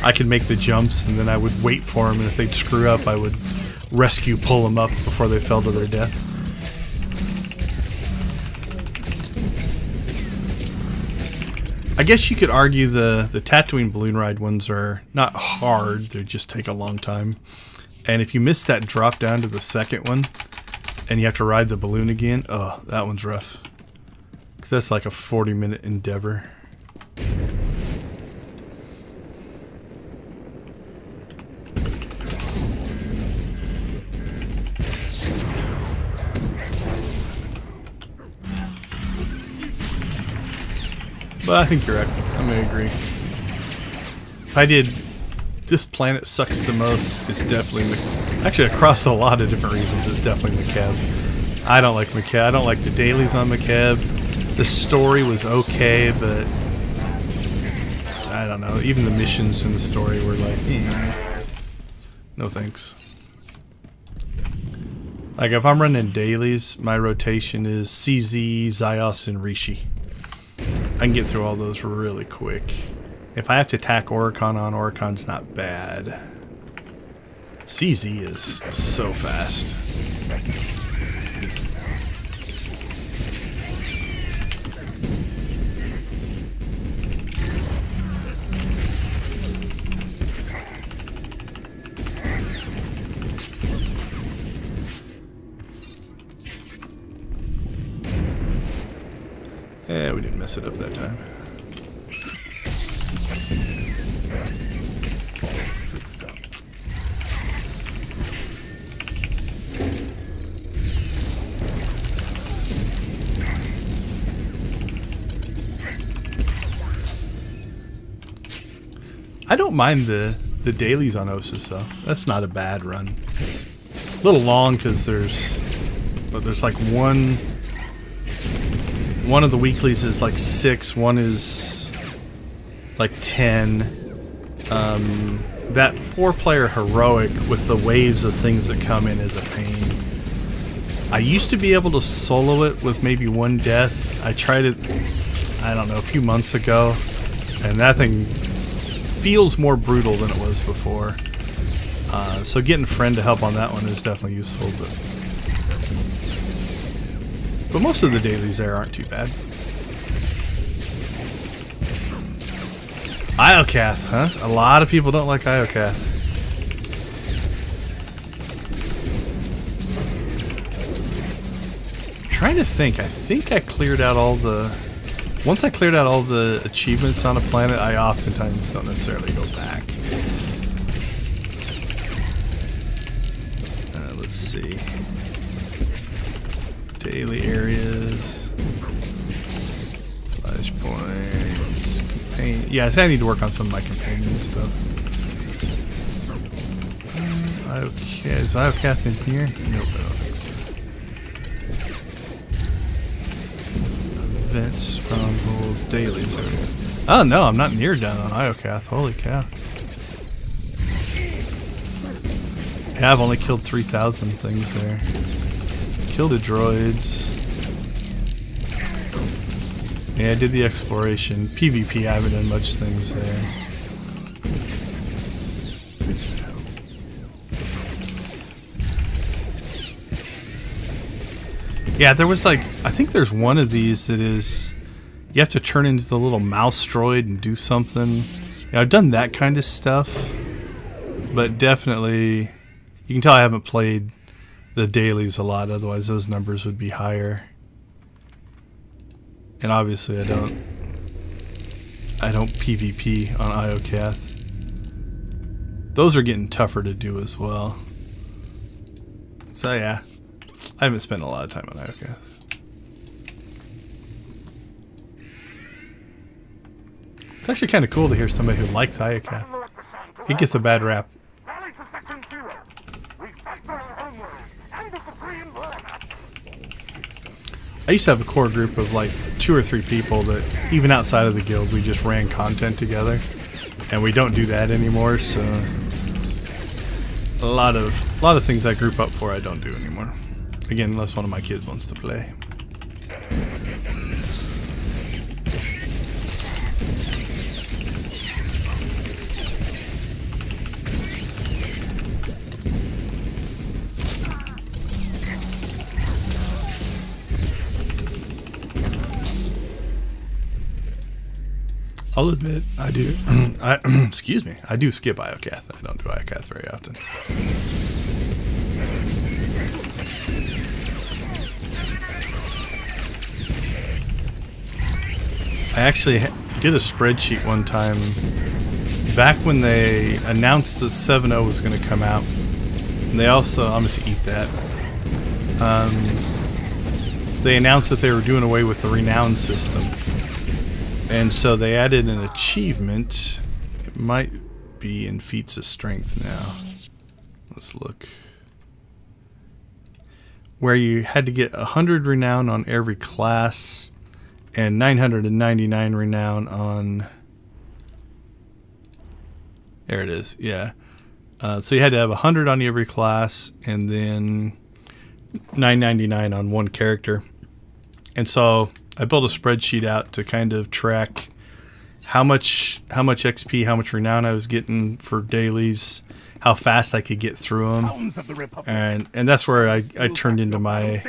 I could make the jumps and then I would wait for them, and if they'd screw up I would pull them up before they fell to their death. I guess you could argue the Tatooine balloon ride ones are not hard, they just take a long time. And if you miss that drop down to the second one and you have to ride the balloon again, oh, that one's rough. Because that's like a 40-minute endeavor. But I think you're right. I'm going to agree. If I did, this planet sucks the most, it's definitely actually across a lot of different reasons, it's definitely McKeb. I don't like McKeb. I don't like the dailies on McKeb. The story was okay, but I don't know. Even the missions in the story were like, no thanks. Like if I'm running dailies, my rotation is CZ, Zios, and Rishi. I can get through all those really quick. If I have to attack Oricon on, Oricon's not bad. CZ is so fast. Yeah, we didn't mess it up that time. Good stuff. I don't mind the dailies on Osis though. That's not a bad run. A little long because there's like one of the weeklies is like 6, one is like 10, that 4-player heroic with the waves of things that come in is a pain. I used to be able to solo it with maybe one death. I tried it, I don't know, a few months ago, and that thing feels more brutal than it was before. So getting a friend to help on that one is definitely useful, but most of the dailies there aren't too bad. Iocath, huh? A lot of people don't like Iocath. Trying to think. I think I cleared out all the... Once I cleared out all the achievements on a planet, I oftentimes don't necessarily go back. Let's see. Daily areas. Flashpoints. Yeah, I need to work on some of my companion stuff. Okay, is Iocath in here? Nope, I don't think so. Events, strongholds, dailies. Oh no, I'm not near done on Iocath. Holy cow. Yeah, I've only killed 3,000 things there. Killed the droids. Yeah, I did the exploration. PvP, I haven't done much things there. Yeah, there was like, I think there's one of these that is, you have to turn into the little mouse droid and do something. Yeah, I've done that kind of stuff, but definitely, you can tell I haven't played the dailies a lot, otherwise those numbers would be higher. And obviously I don't PvP on Iocath. Those are getting tougher to do as well. So yeah, I haven't spent a lot of time on Iocath. It's actually kind of cool to hear somebody who likes Iocath. He gets a bad rap. I used to have a core group of like 2 or 3 people that even outside of the guild we just ran content together, and we don't do that anymore. So a lot of things I group up for I don't do anymore. Again, unless one of my kids wants to play. I'll admit, I do. Excuse me. I do skip Iocath. I don't do Iocath very often. I actually did a spreadsheet one time back when they announced that 7.0 was going to come out. And they also, I'm going to eat that. They announced that they were doing away with the renown system. And so they added an achievement. It might be in feats of strength now. Let's look. Where you had to get 100 renown on every class and 999 renown on... There it is, yeah. So you had to have 100 on every class and then 999 on one character. And so I built a spreadsheet out to kind of track how much XP, how much renown I was getting for dailies, how fast I could get through them, and that's where I turned into my.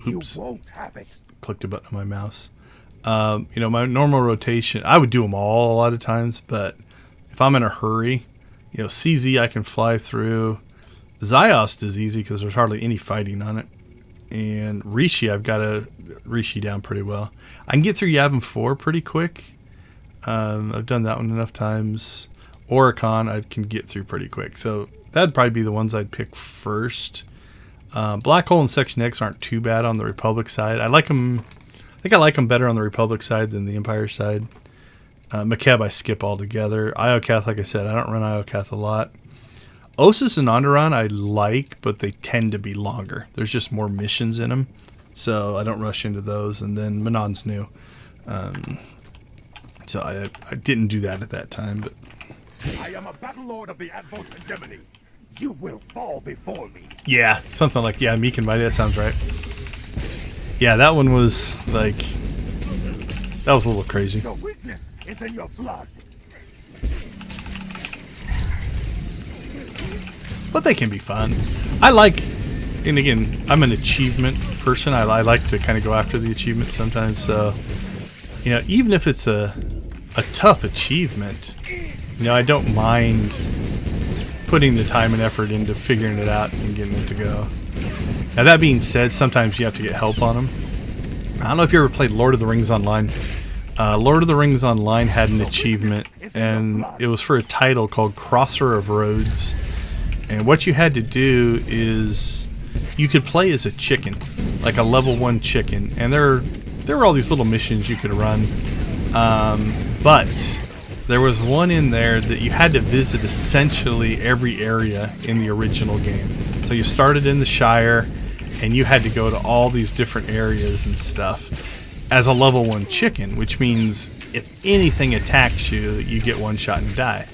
Oops, clicked a button on my mouse. You know, my normal rotation, I would do them all a lot of times, but if I'm in a hurry, you know, CZ I can fly through. Ziost is easy because there's hardly any fighting on it. And Rishi, I've got a Rishi down pretty well. I can get through Yavin 4 pretty quick. I've done that one enough times. Oricon I can get through pretty quick. So that'd probably be the ones I'd pick first. Black Hole and Section X aren't too bad on the Republic side. I like them. I think I like them better on the Republic side than the Empire side. Makeb I skip altogether. Iocath, like I said, I don't run Iocath a lot. Osis and Onderon I like, but they tend to be longer. There's just more missions in them, so I don't rush into those. And then Manon's new, so I didn't do that at that time. But I am a battle lord of the Advos Hegemony. You will fall before me. Yeah, something like, yeah, Meek and Mighty, that sounds right. Yeah, that one was, like, that was a little crazy. Your weakness is in your blood. But they can be fun. I like, and again, I'm an achievement person. I like to kind of go after the achievement sometimes. So, you know, even if it's a tough achievement, you know, I don't mind putting the time and effort into figuring it out and getting it to go. Now, that being said, sometimes you have to get help on them. I don't know if you ever played Lord of the Rings Online. Lord of the Rings Online had an achievement, and it was for a title called Crosser of Roads. And what you had to do is you could play as a chicken, like a level 1 chicken. And there were all these little missions you could run. But there was one in there that you had to visit essentially every area in the original game. So you started in the Shire, and you had to go to all these different areas and stuff as a level 1 chicken, which means if anything attacks you, you get one shot and die.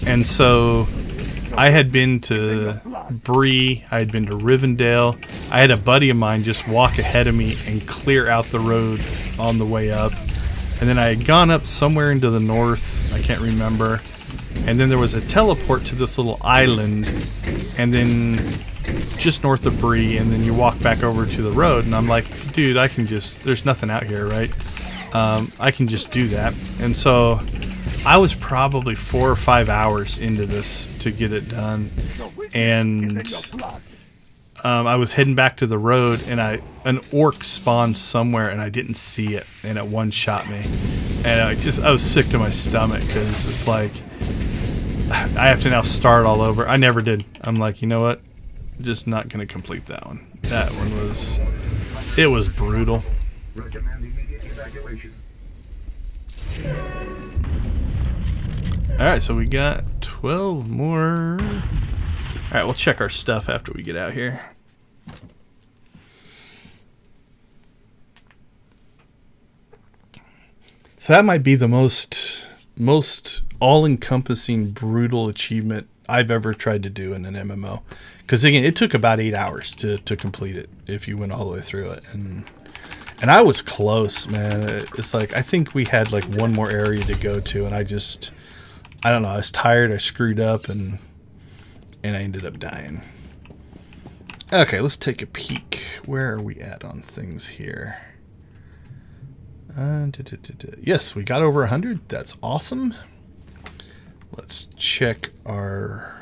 And so I had been to Bree, I had been to Rivendell. I had a buddy of mine just walk ahead of me and clear out the road on the way up. And then I had gone up somewhere into the north, I can't remember. And then there was a teleport to this little island, and then just north of Bree, and then you walk back over to the road. And I'm like, dude, I can just, there's nothing out here, right? I can just do that. And so I was probably 4 or 5 hours into this to get it done, and I was heading back to the road, and an orc spawned somewhere, and I didn't see it, and it one-shot me, and I was sick to my stomach because it's like I have to now start all over. I never did. I'm like, you know what? Just not going to complete that one. That one was, it was brutal. Recommend immediate evacuation. Alright, so we got 12 more. Alright, we'll check our stuff after we get out here. So that might be the most all-encompassing, brutal achievement I've ever tried to do in an MMO. Because again, it took about 8 hours to complete it if you went all the way through it. And I was close, man. It's like, I think we had like one more area to go to, and I don't know, I was tired, I screwed up, and I ended up dying. Okay, let's take a peek. Where are we at on things here? Yes, we got over 100. That's awesome. Let's check our...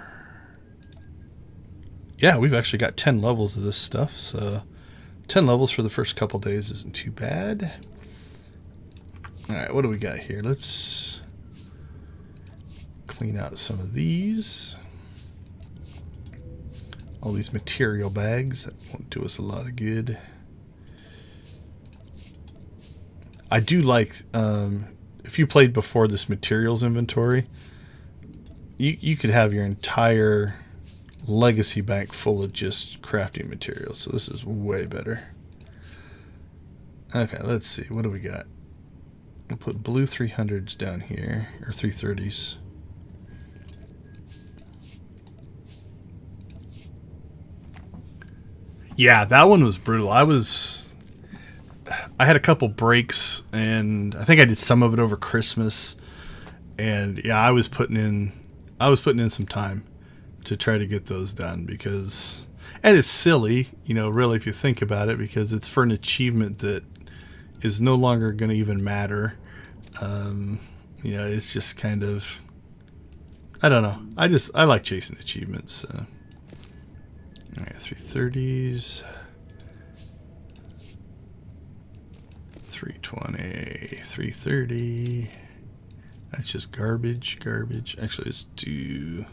Yeah, we've actually got 10 levels of this stuff, so 10 levels for the first couple days isn't too bad. Alright, what do we got here? Let's clean out some of these. All these material bags, that won't do us a lot of good. I do like, if you played before this materials inventory, you could have your entire legacy bank full of just crafting materials. So this is way better. Okay, let's see. What do we got? We'll put blue 300s down here, or 330s. Yeah, that one was brutal. I had a couple breaks, and I think I did some of it over Christmas. And yeah, I was putting in some time to try to get those done, because, and it's silly, you know, really, if you think about it, because it's for an achievement that is no longer going to even matter. You know, it's just kind of, I don't know. I like chasing achievements. So. All right, 330s, 320, 330. That's just garbage. Actually, let's do.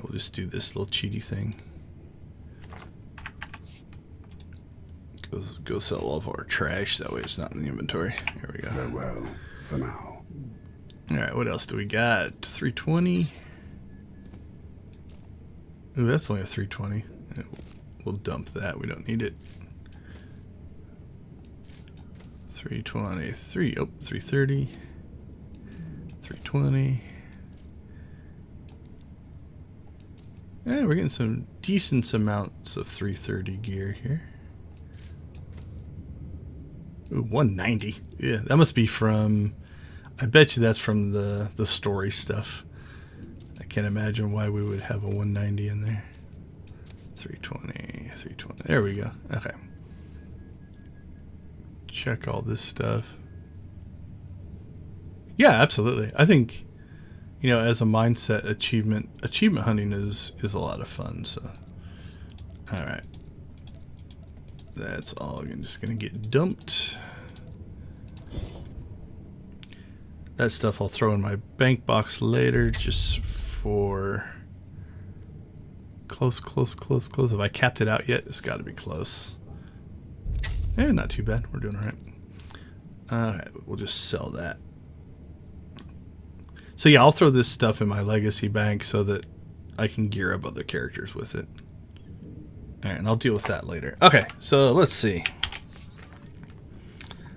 We'll just do this little cheaty thing. Go sell all of our trash. That way, it's not in the inventory. Here we go. Farewell for now. All right, what else do we got? 320. Ooh, that's only a 320. We'll dump that. We don't need it. 320. 330. 320. Yeah, we're getting some decent amounts of 330 gear here. Ooh, 190. Yeah, that must be from... I bet you that's from the story stuff. I can't imagine why we would have a 190 in there. 320, 320. There we go. Okay. Check all this stuff. Yeah, absolutely. I think, you know, as a mindset, achievement hunting is a lot of fun. So, all right. That's all just going to get dumped. That stuff I'll throw in my bank box later just for close. Have I capped it out yet? It's got to be close. Eh, not too bad. We're doing all right. All right, we'll just sell that. So yeah, I'll throw this stuff in my legacy bank so that I can gear up other characters with it. All right, and I'll deal with that later. Okay, so let's see.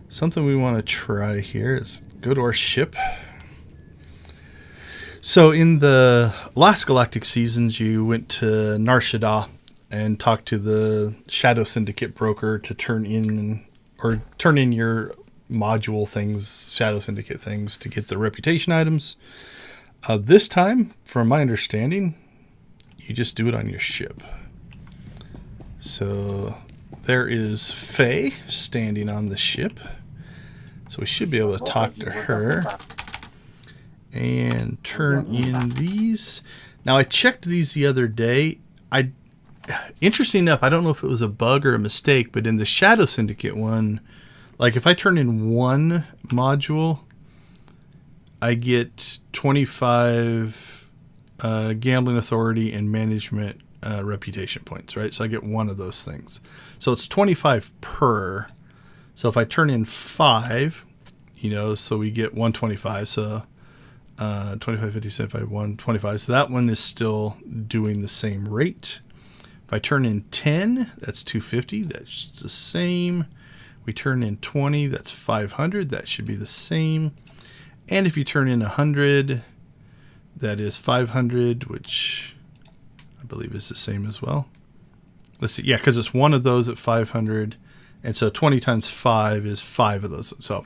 Something we want to try here is go to our ship. So in the last Galactic Seasons, you went to Nar Shaddaa and talked to the Shadow Syndicate broker to turn in your module things, Shadow Syndicate things, to get the reputation items. This time, from my understanding, you just do it on your ship. So there is Faye standing on the ship. So we should be able to talk to her and turn in these. Now, I checked these the other day. Interesting enough, I don't know if it was a bug or a mistake, but in the Shadow Syndicate one, like if I turn in one module, I get 25 gambling authority and management reputation points, right? So I get one of those things. So it's 25 per. So if I turn in 5, you know, so we get 125. So 25, 50, 75, 125. So that one is still doing the same rate. If I turn in 10, that's 250. That's the same. We turn in 20, that's 500. That should be the same. And if you turn in 100, that is 500, which I believe is the same as well. Let's see. Yeah, because it's one of those at 500. And so 20 times 5 is 5 of those. So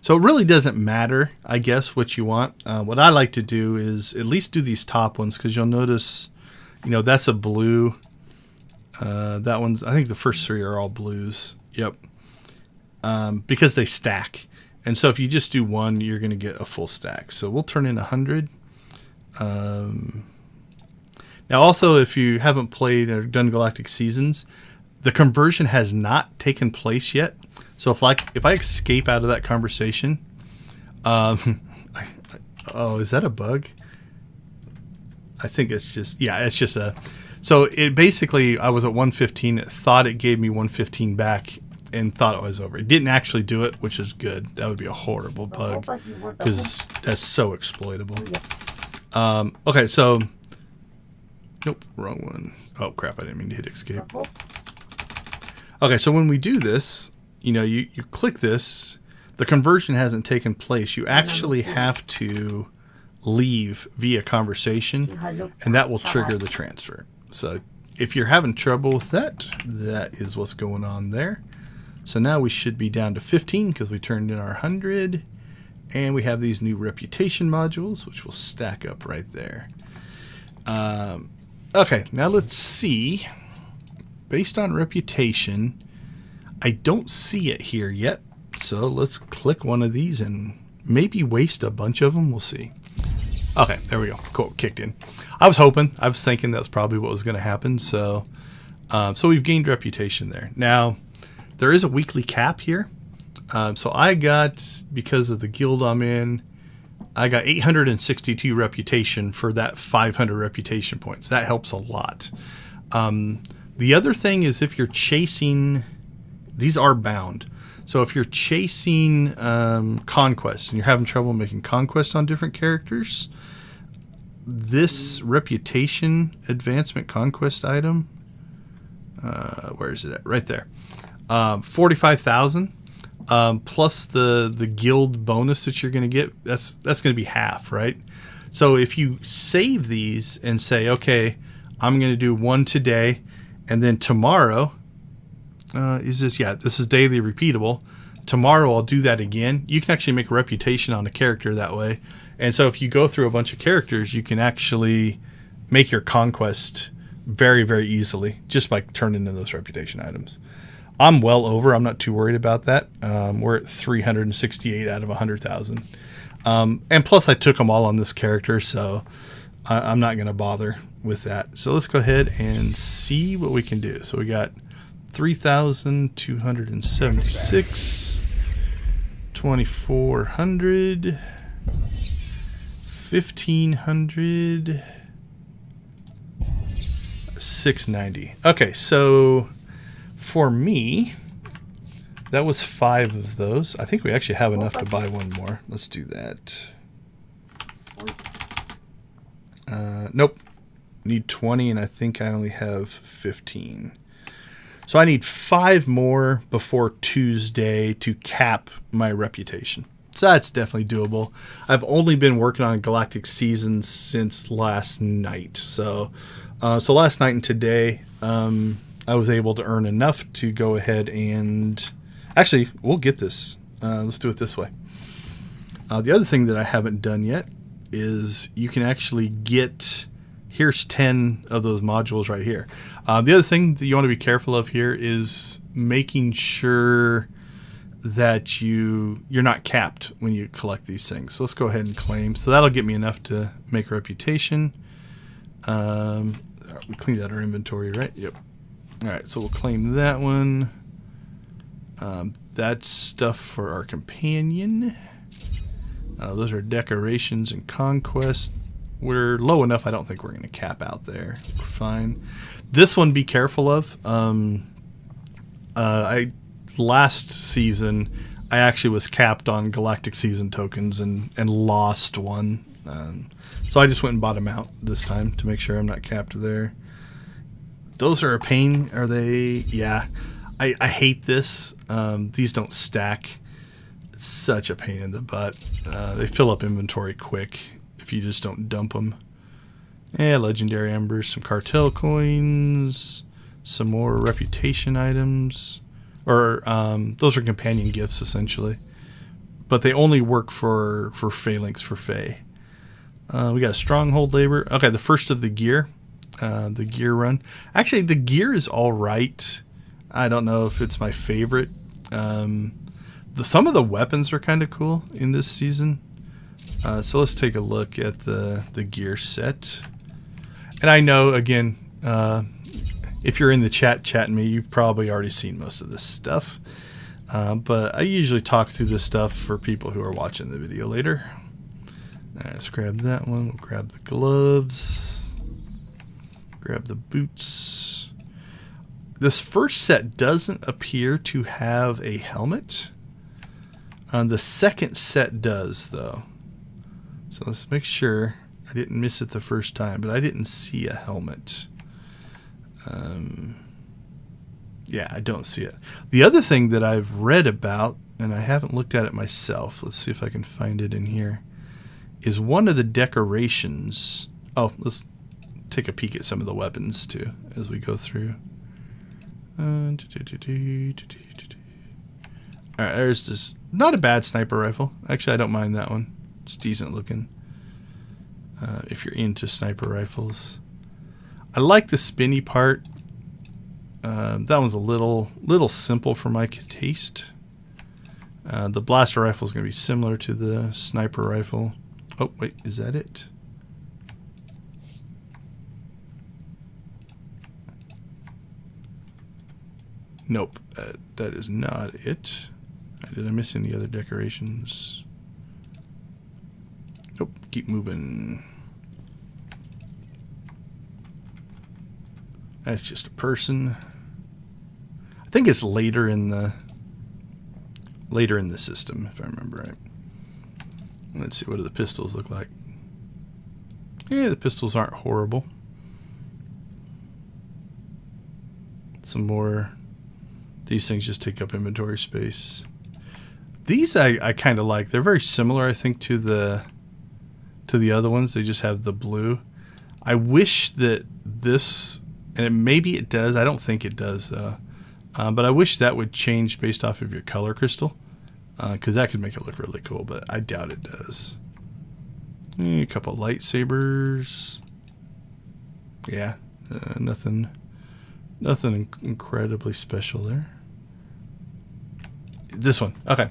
it really doesn't matter, I guess, what you want. What I like to do is at least do these top ones, because you'll notice, you know, that's a blue. That one's, I think the first 3 are all blues. Yep. Because they stack. And so if you just do one, you're going to get a full stack. So we'll turn in 100. Now also, if you haven't played or done Galactic Seasons, the conversion has not taken place yet. So if I escape out of that conversation, oh, is that a bug? I think it's just, yeah, it's just a, so it basically, I was at 115, it thought it gave me 115 back and thought it was over. It didn't actually do it, which is good. That would be a horrible bug because that's so exploitable. Okay, so, nope, wrong one. Oh crap, I didn't mean to hit escape. Okay, so when we do this, you know, you click this, the conversion hasn't taken place. You actually have to leave via conversation, and that will trigger the transfer. So if you're having trouble with that, that is what's going on there. So now we should be down to 15 because we turned in our 100, and we have these new reputation modules, which will stack up right there. Okay, now let's see. Based on reputation, I don't see it here yet. So let's click one of these and maybe waste a bunch of them. We'll see. Okay, there we go. Cool, kicked in. I was thinking that's probably what was going to happen. So, so we've gained reputation there. Now, there is a weekly cap here. So I got, because of the guild I'm in, I got 862 reputation for that 500 reputation points. That helps a lot. The other thing is if you're chasing, these are bound. So if you're chasing conquest and you're having trouble making conquest on different characters, this reputation advancement conquest item, where is it at? Right there. 45,000 plus the guild bonus that you're going to get. That's going to be half, right? So if you save these and say, okay, I'm going to do one today, and then tomorrow, this is daily repeatable. Tomorrow I'll do that again. You can actually make a reputation on a character that way. And so if you go through a bunch of characters, you can actually make your conquest very, very easily just by turning in those reputation items. I'm well over. I'm not too worried about that. We're at 368 out of 100,000. And plus I took them all on this character, so I'm not going to bother with that. So let's go ahead and see what we can do. So we got 3,276, 2,400, 1,500, 690. Okay, so for me, that was 5 of those. I think we actually have enough to buy one more. Let's do that. Nope. Need 20, and I think I only have 15. So I need 5 more before Tuesday to cap my reputation. So that's definitely doable. I've only been working on Galactic Seasons since last night. So last night and today, I was able to earn enough to go ahead and... Actually, we'll get this. Let's do it this way. The other thing that I haven't done yet is you can actually get... Here's 10 of those modules right here. The other thing that you want to be careful of here is making sure that you're not capped when you collect these things. So let's go ahead and claim. So that'll get me enough to make a reputation. We cleaned out our inventory, right? Yep. All right, so we'll claim that one. That's stuff for our companion. Those are decorations and conquest. We're low enough, I don't think we're going to cap out there. We're fine. This one, be careful of. Last season, I actually was capped on Galactic Season tokens and lost one. So I just went and bought them out this time to make sure I'm not capped there. Those are a pain. Are they? Yeah. I hate this. These don't stack. It's such a pain in the butt. They fill up inventory quick if you just don't dump them. Yeah, legendary embers, some cartel coins, some more reputation items. Or those are companion gifts, essentially. But they only work for phalanx for Fae. We got a stronghold labor. Okay, the first of the gear. The gear run. Actually, the gear is all right. I don't know if it's my favorite. Some of the weapons are kind of cool in this season. So let's take a look at the gear set. And I know, again, if you're in the chatting me, you've probably already seen most of this stuff. But I usually talk through this stuff for people who are watching the video later. All right, let's grab that one. We'll grab the gloves. Grab the boots. This first set doesn't appear to have a helmet. The second set does, though. So let's make sure I didn't miss it the first time, but I didn't see a helmet. Yeah, I don't see it. The other thing that I've read about, and I haven't looked at it myself, let's see if I can find it in here, is one of the decorations. Oh, let's take a peek at some of the weapons too as we go through. Alright, there's this, not a bad sniper rifle. Actually, I don't mind that one. It's decent looking. If you're into sniper rifles. I like the spinny part. That one's a little simple for my taste. The blaster rifle is going to be similar to the sniper rifle. Oh, wait, is that it? Nope, that is not it. Did I miss any other decorations? Nope, keep moving. That's just a person. I think it's later in the system, if I remember right. Let's see, what do the pistols look like? Yeah, the pistols aren't horrible. Some more. These things just take up inventory space. These I kind of like. They're very similar, I think, to the other ones. They just have the blue. I wish that this, and maybe it does. I don't think it does though. But I wish that would change based off of your color crystal, because that could make it look really cool. But I doubt it does. A couple lightsabers. Yeah, nothing incredibly special there. This one, okay.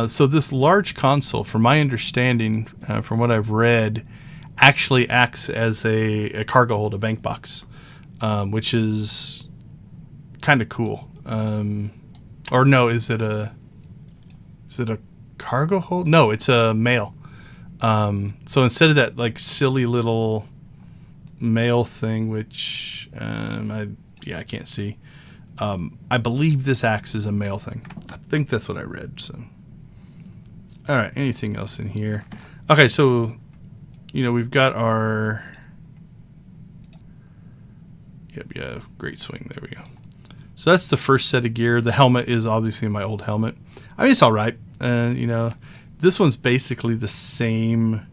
So this large console, from my understanding, from what I've read, actually acts as a cargo hold, a bank box, which is kind of cool. Or no, is it a cargo hold? No, it's a mail. So instead of that like silly little mail thing, which I can't see. I believe this acts as a mail thing. I think that's what I read. So, all right. Anything else in here? Okay, so we've got our great swing. There we go. So that's the first set of gear. The helmet is obviously my old helmet. I mean, it's all right. This one's basically the same,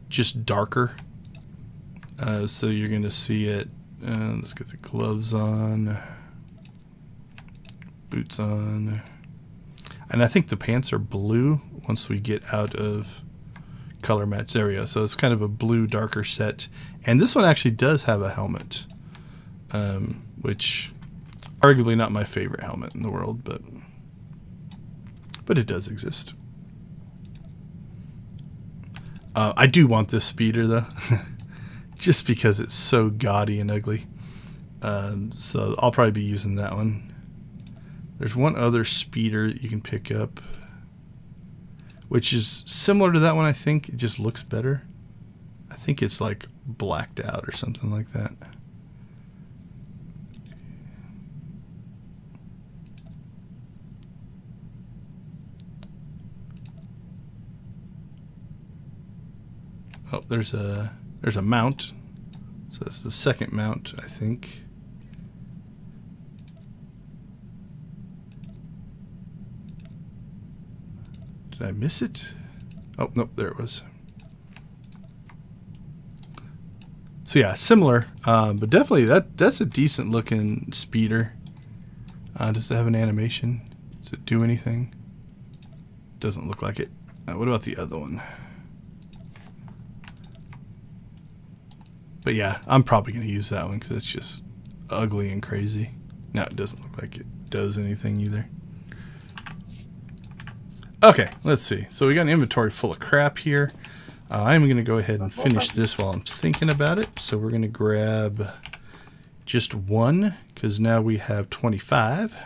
just darker. So you're going to see it. Let's get the gloves on. Boots on. And I think the pants are blue once we get out of color match. There we go. So it's kind of a blue, darker set. And this one actually does have a helmet, which arguably not my favorite helmet in the world, but it does exist. I do want this speeder though, just because it's so gaudy and ugly. So I'll probably be using that one. There's one other speeder that you can pick up, which is similar to that one. I think it just looks better. I think it's like blacked out or something like that. Oh, there's a mount. So that's the second mount, I think. Did I miss it? Oh, nope, there it was. So yeah, similar, but definitely that's a decent looking speeder. Does it have an animation? Does it do anything? Doesn't look like it. What about the other one? But yeah, I'm probably going to use that one because it's just ugly and crazy. No, it doesn't look like it does anything either. Okay, let's see. So we got an inventory full of crap here. I'm going to go ahead and finish this while I'm thinking about it. So we're going to grab just one because now we have 25.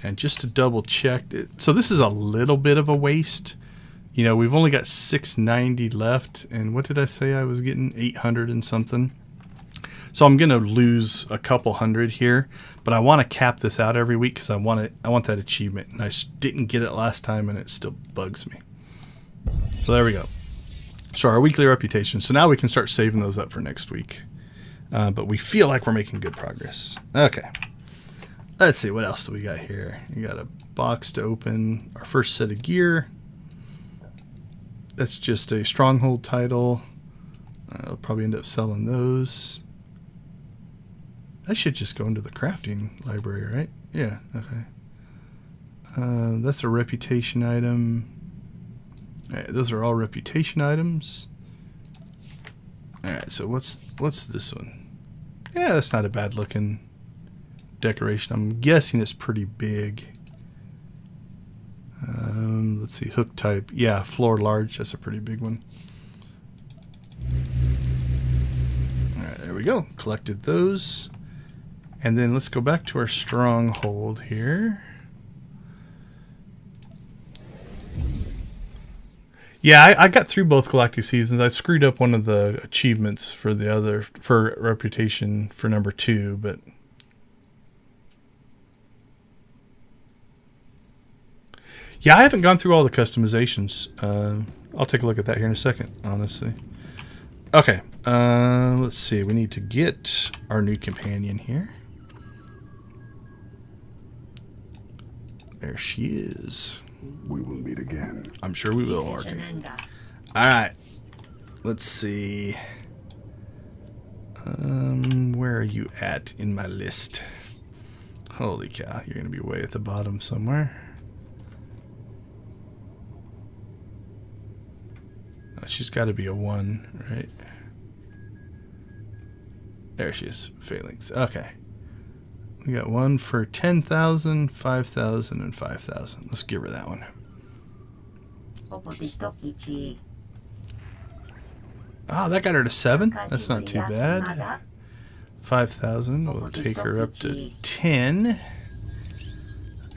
And just to double check, so this is a little bit of a waste. We've only got 690 left, and what did I say I was getting? 800 and something. So I'm gonna lose a couple hundred here, but I want to cap this out every week because I want that achievement, and I didn't get it last time, and it still bugs me. So there we go. So our weekly reputation. So now we can start saving those up for next week. But we feel like we're making good progress. Okay. Let's see, what else do we got here? You got a box to open. Our first set of gear. That's just a stronghold title. I'll probably end up selling those. That should just go into the crafting library, right? Yeah, okay. That's a reputation item. Alright, those are all reputation items. Alright, so what's this one? Yeah, that's not a bad looking decoration. I'm guessing it's pretty big. Let's see, hook type. Yeah, floor large. That's a pretty big one. Alright, there we go. Collected those. And then let's go back to our stronghold here. Yeah, I got through both Galactic Seasons. I screwed up one of the achievements for reputation for number 2, but yeah, I haven't gone through all the customizations. I'll take a look at that here in a second, honestly. Okay, let's see. We need to get our new companion here. There she is. We will meet again. I'm sure we will, Arky. Alright. Let's see. Where are you at in my list? Holy cow, you're going to be way at the bottom somewhere. Oh, she's got to be a 1, right? There she is. Failings. Okay. We got one for 10,000, 5,000, and 5,000. Let's give her that one. Oh, that got her to 7. That's not too bad. 5,000. We'll take her up to 10.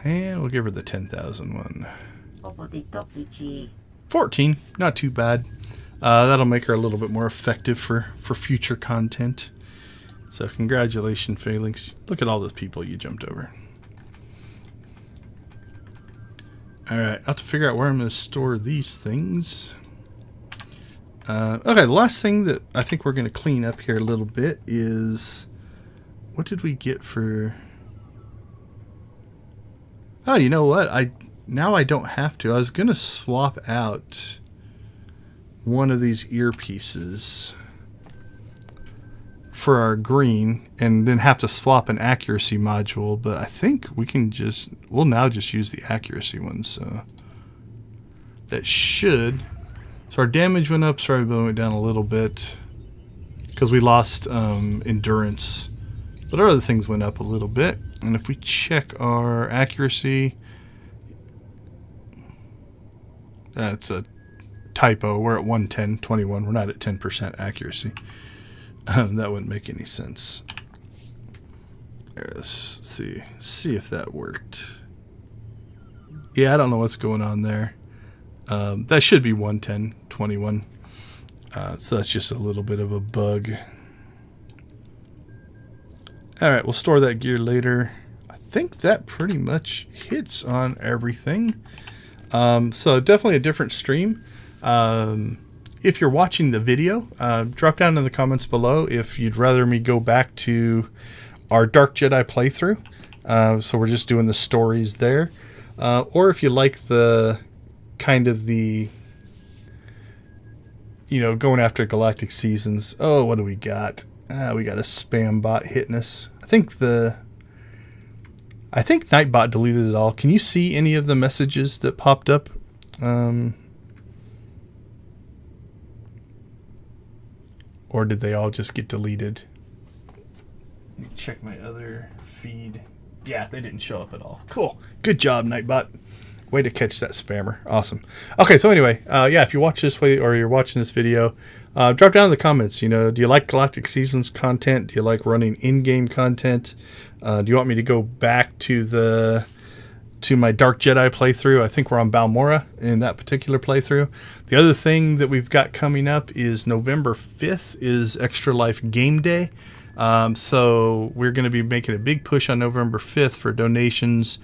And we'll give her the 10,000 one. 14. Not too bad. That'll make her a little bit more effective for future content. So congratulations, Failings. Look at all those people you jumped over. Alright, I'll have to figure out where I'm going to store these things. Okay, the last thing that I think we're going to clean up here a little bit is... What did we get for... Oh, you know what? Now I don't have to. I was going to swap out one of these earpieces for our green and then have to swap an accuracy module, but I think we can we'll now just use the accuracy one, so that should... So our damage went up, survivability went down a little bit because we lost endurance, but our other things went up a little bit. And if we check our accuracy, that's a typo. We're at 110.21. We're not at 10% accuracy. That wouldn't make any sense. Let's see if that worked. Yeah, I don't know what's going on there. That should be 110.21. So that's just a little bit of a bug. Alright, we'll store that gear later. I think that pretty much hits on everything. So definitely a different stream. If you're watching the video, drop down in the comments below if you'd rather me go back to our Dark Jedi playthrough. So we're just doing the stories there. Or if you like the kind of the, going after Galactic Seasons. Oh, what do we got? We got a spam bot hitting us. I think Nightbot deleted it all. Can you see any of the messages that popped up? Or did they all just get deleted? Let me check my other feed. Yeah, they didn't show up at all. Cool. Good job, Nightbot. Way to catch that spammer. Awesome. Okay, so anyway, yeah, if you watch this way or you're watching this video, drop down in the comments. Do you like Galactic Seasons content? Do you like running in-game content? Do you want me to go back to my Dark Jedi playthrough? I think we're on Balmora in that particular playthrough. The other thing that we've got coming up is November 5th is Extra Life Game Day. So we're going to be making a big push on November 5th for donations.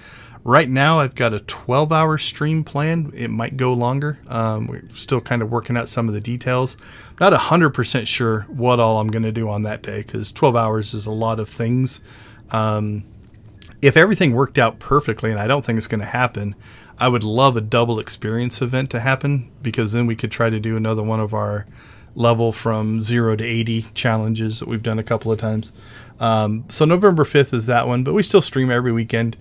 Right now, I've got a 12-hour stream planned. It might go longer. We're still kind of working out some of the details. Not 100% sure what all I'm going to do on that day because 12 hours is a lot of things. If everything worked out perfectly, and I don't think it's going to happen, I would love a double experience event to happen because then we could try to do another one of our level from 0 to 80 challenges that we've done a couple of times. So November 5th is that one, but we still stream every weekend.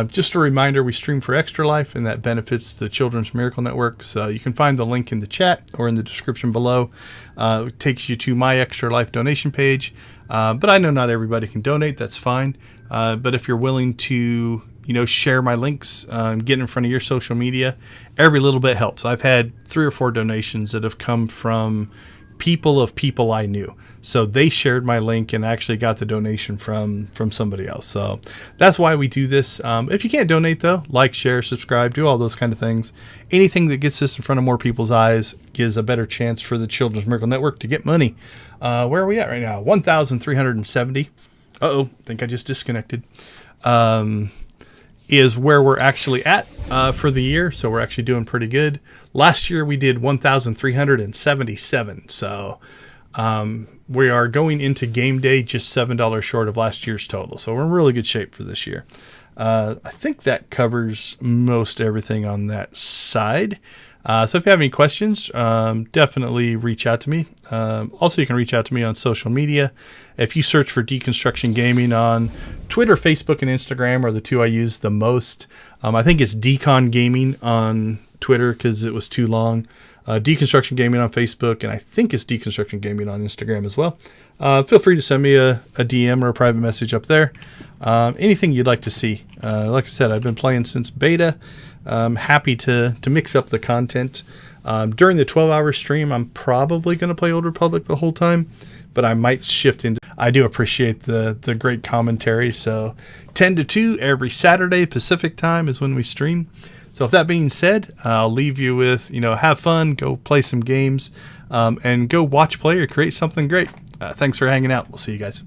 Just a reminder, we stream for Extra Life, and that benefits the Children's Miracle Network. So you can find the link in the chat or in the description below. It takes you to my Extra Life donation page. But I know not everybody can donate. That's fine. But if you're willing to, share my links, get in front of your social media, every little bit helps. I've had 3 or 4 donations that have come from people I knew. So they shared my link and actually got the donation from somebody else. So that's why we do this. If you can't donate, though, like, share, subscribe, do all those kind of things. Anything that gets this in front of more people's eyes gives a better chance for the Children's Miracle Network to get money. Where are we at right now? 1,370. Uh-oh, I think I just disconnected. Is where we're actually at for the year. So we're actually doing pretty good. Last year we did 1,377. So we are going into game day just $7 short of last year's total. So we're in really good shape for this year. I think that covers most everything on that side. So if you have any questions, definitely reach out to me. Also, you can reach out to me on social media. If you search for Deconstruction Gaming on Twitter, Facebook, and Instagram are the two I use the most. I think it's Decon Gaming on Twitter because it was too long. Deconstruction Gaming on Facebook, and I think it's Deconstruction Gaming on Instagram as well. Feel free to send me a DM or a private message up there. Anything you'd like to see. Like I said, I've been playing since beta. I'm happy to mix up the content. During the 12-hour stream, I'm probably going to play Old Republic the whole time, but I might shift into... I do appreciate the great commentary, so 10 to 2 every Saturday Pacific time is when we stream. So with that being said, I'll leave you with, have fun, go play some games, and go watch, play, or create something great. Thanks for hanging out. We'll see you guys.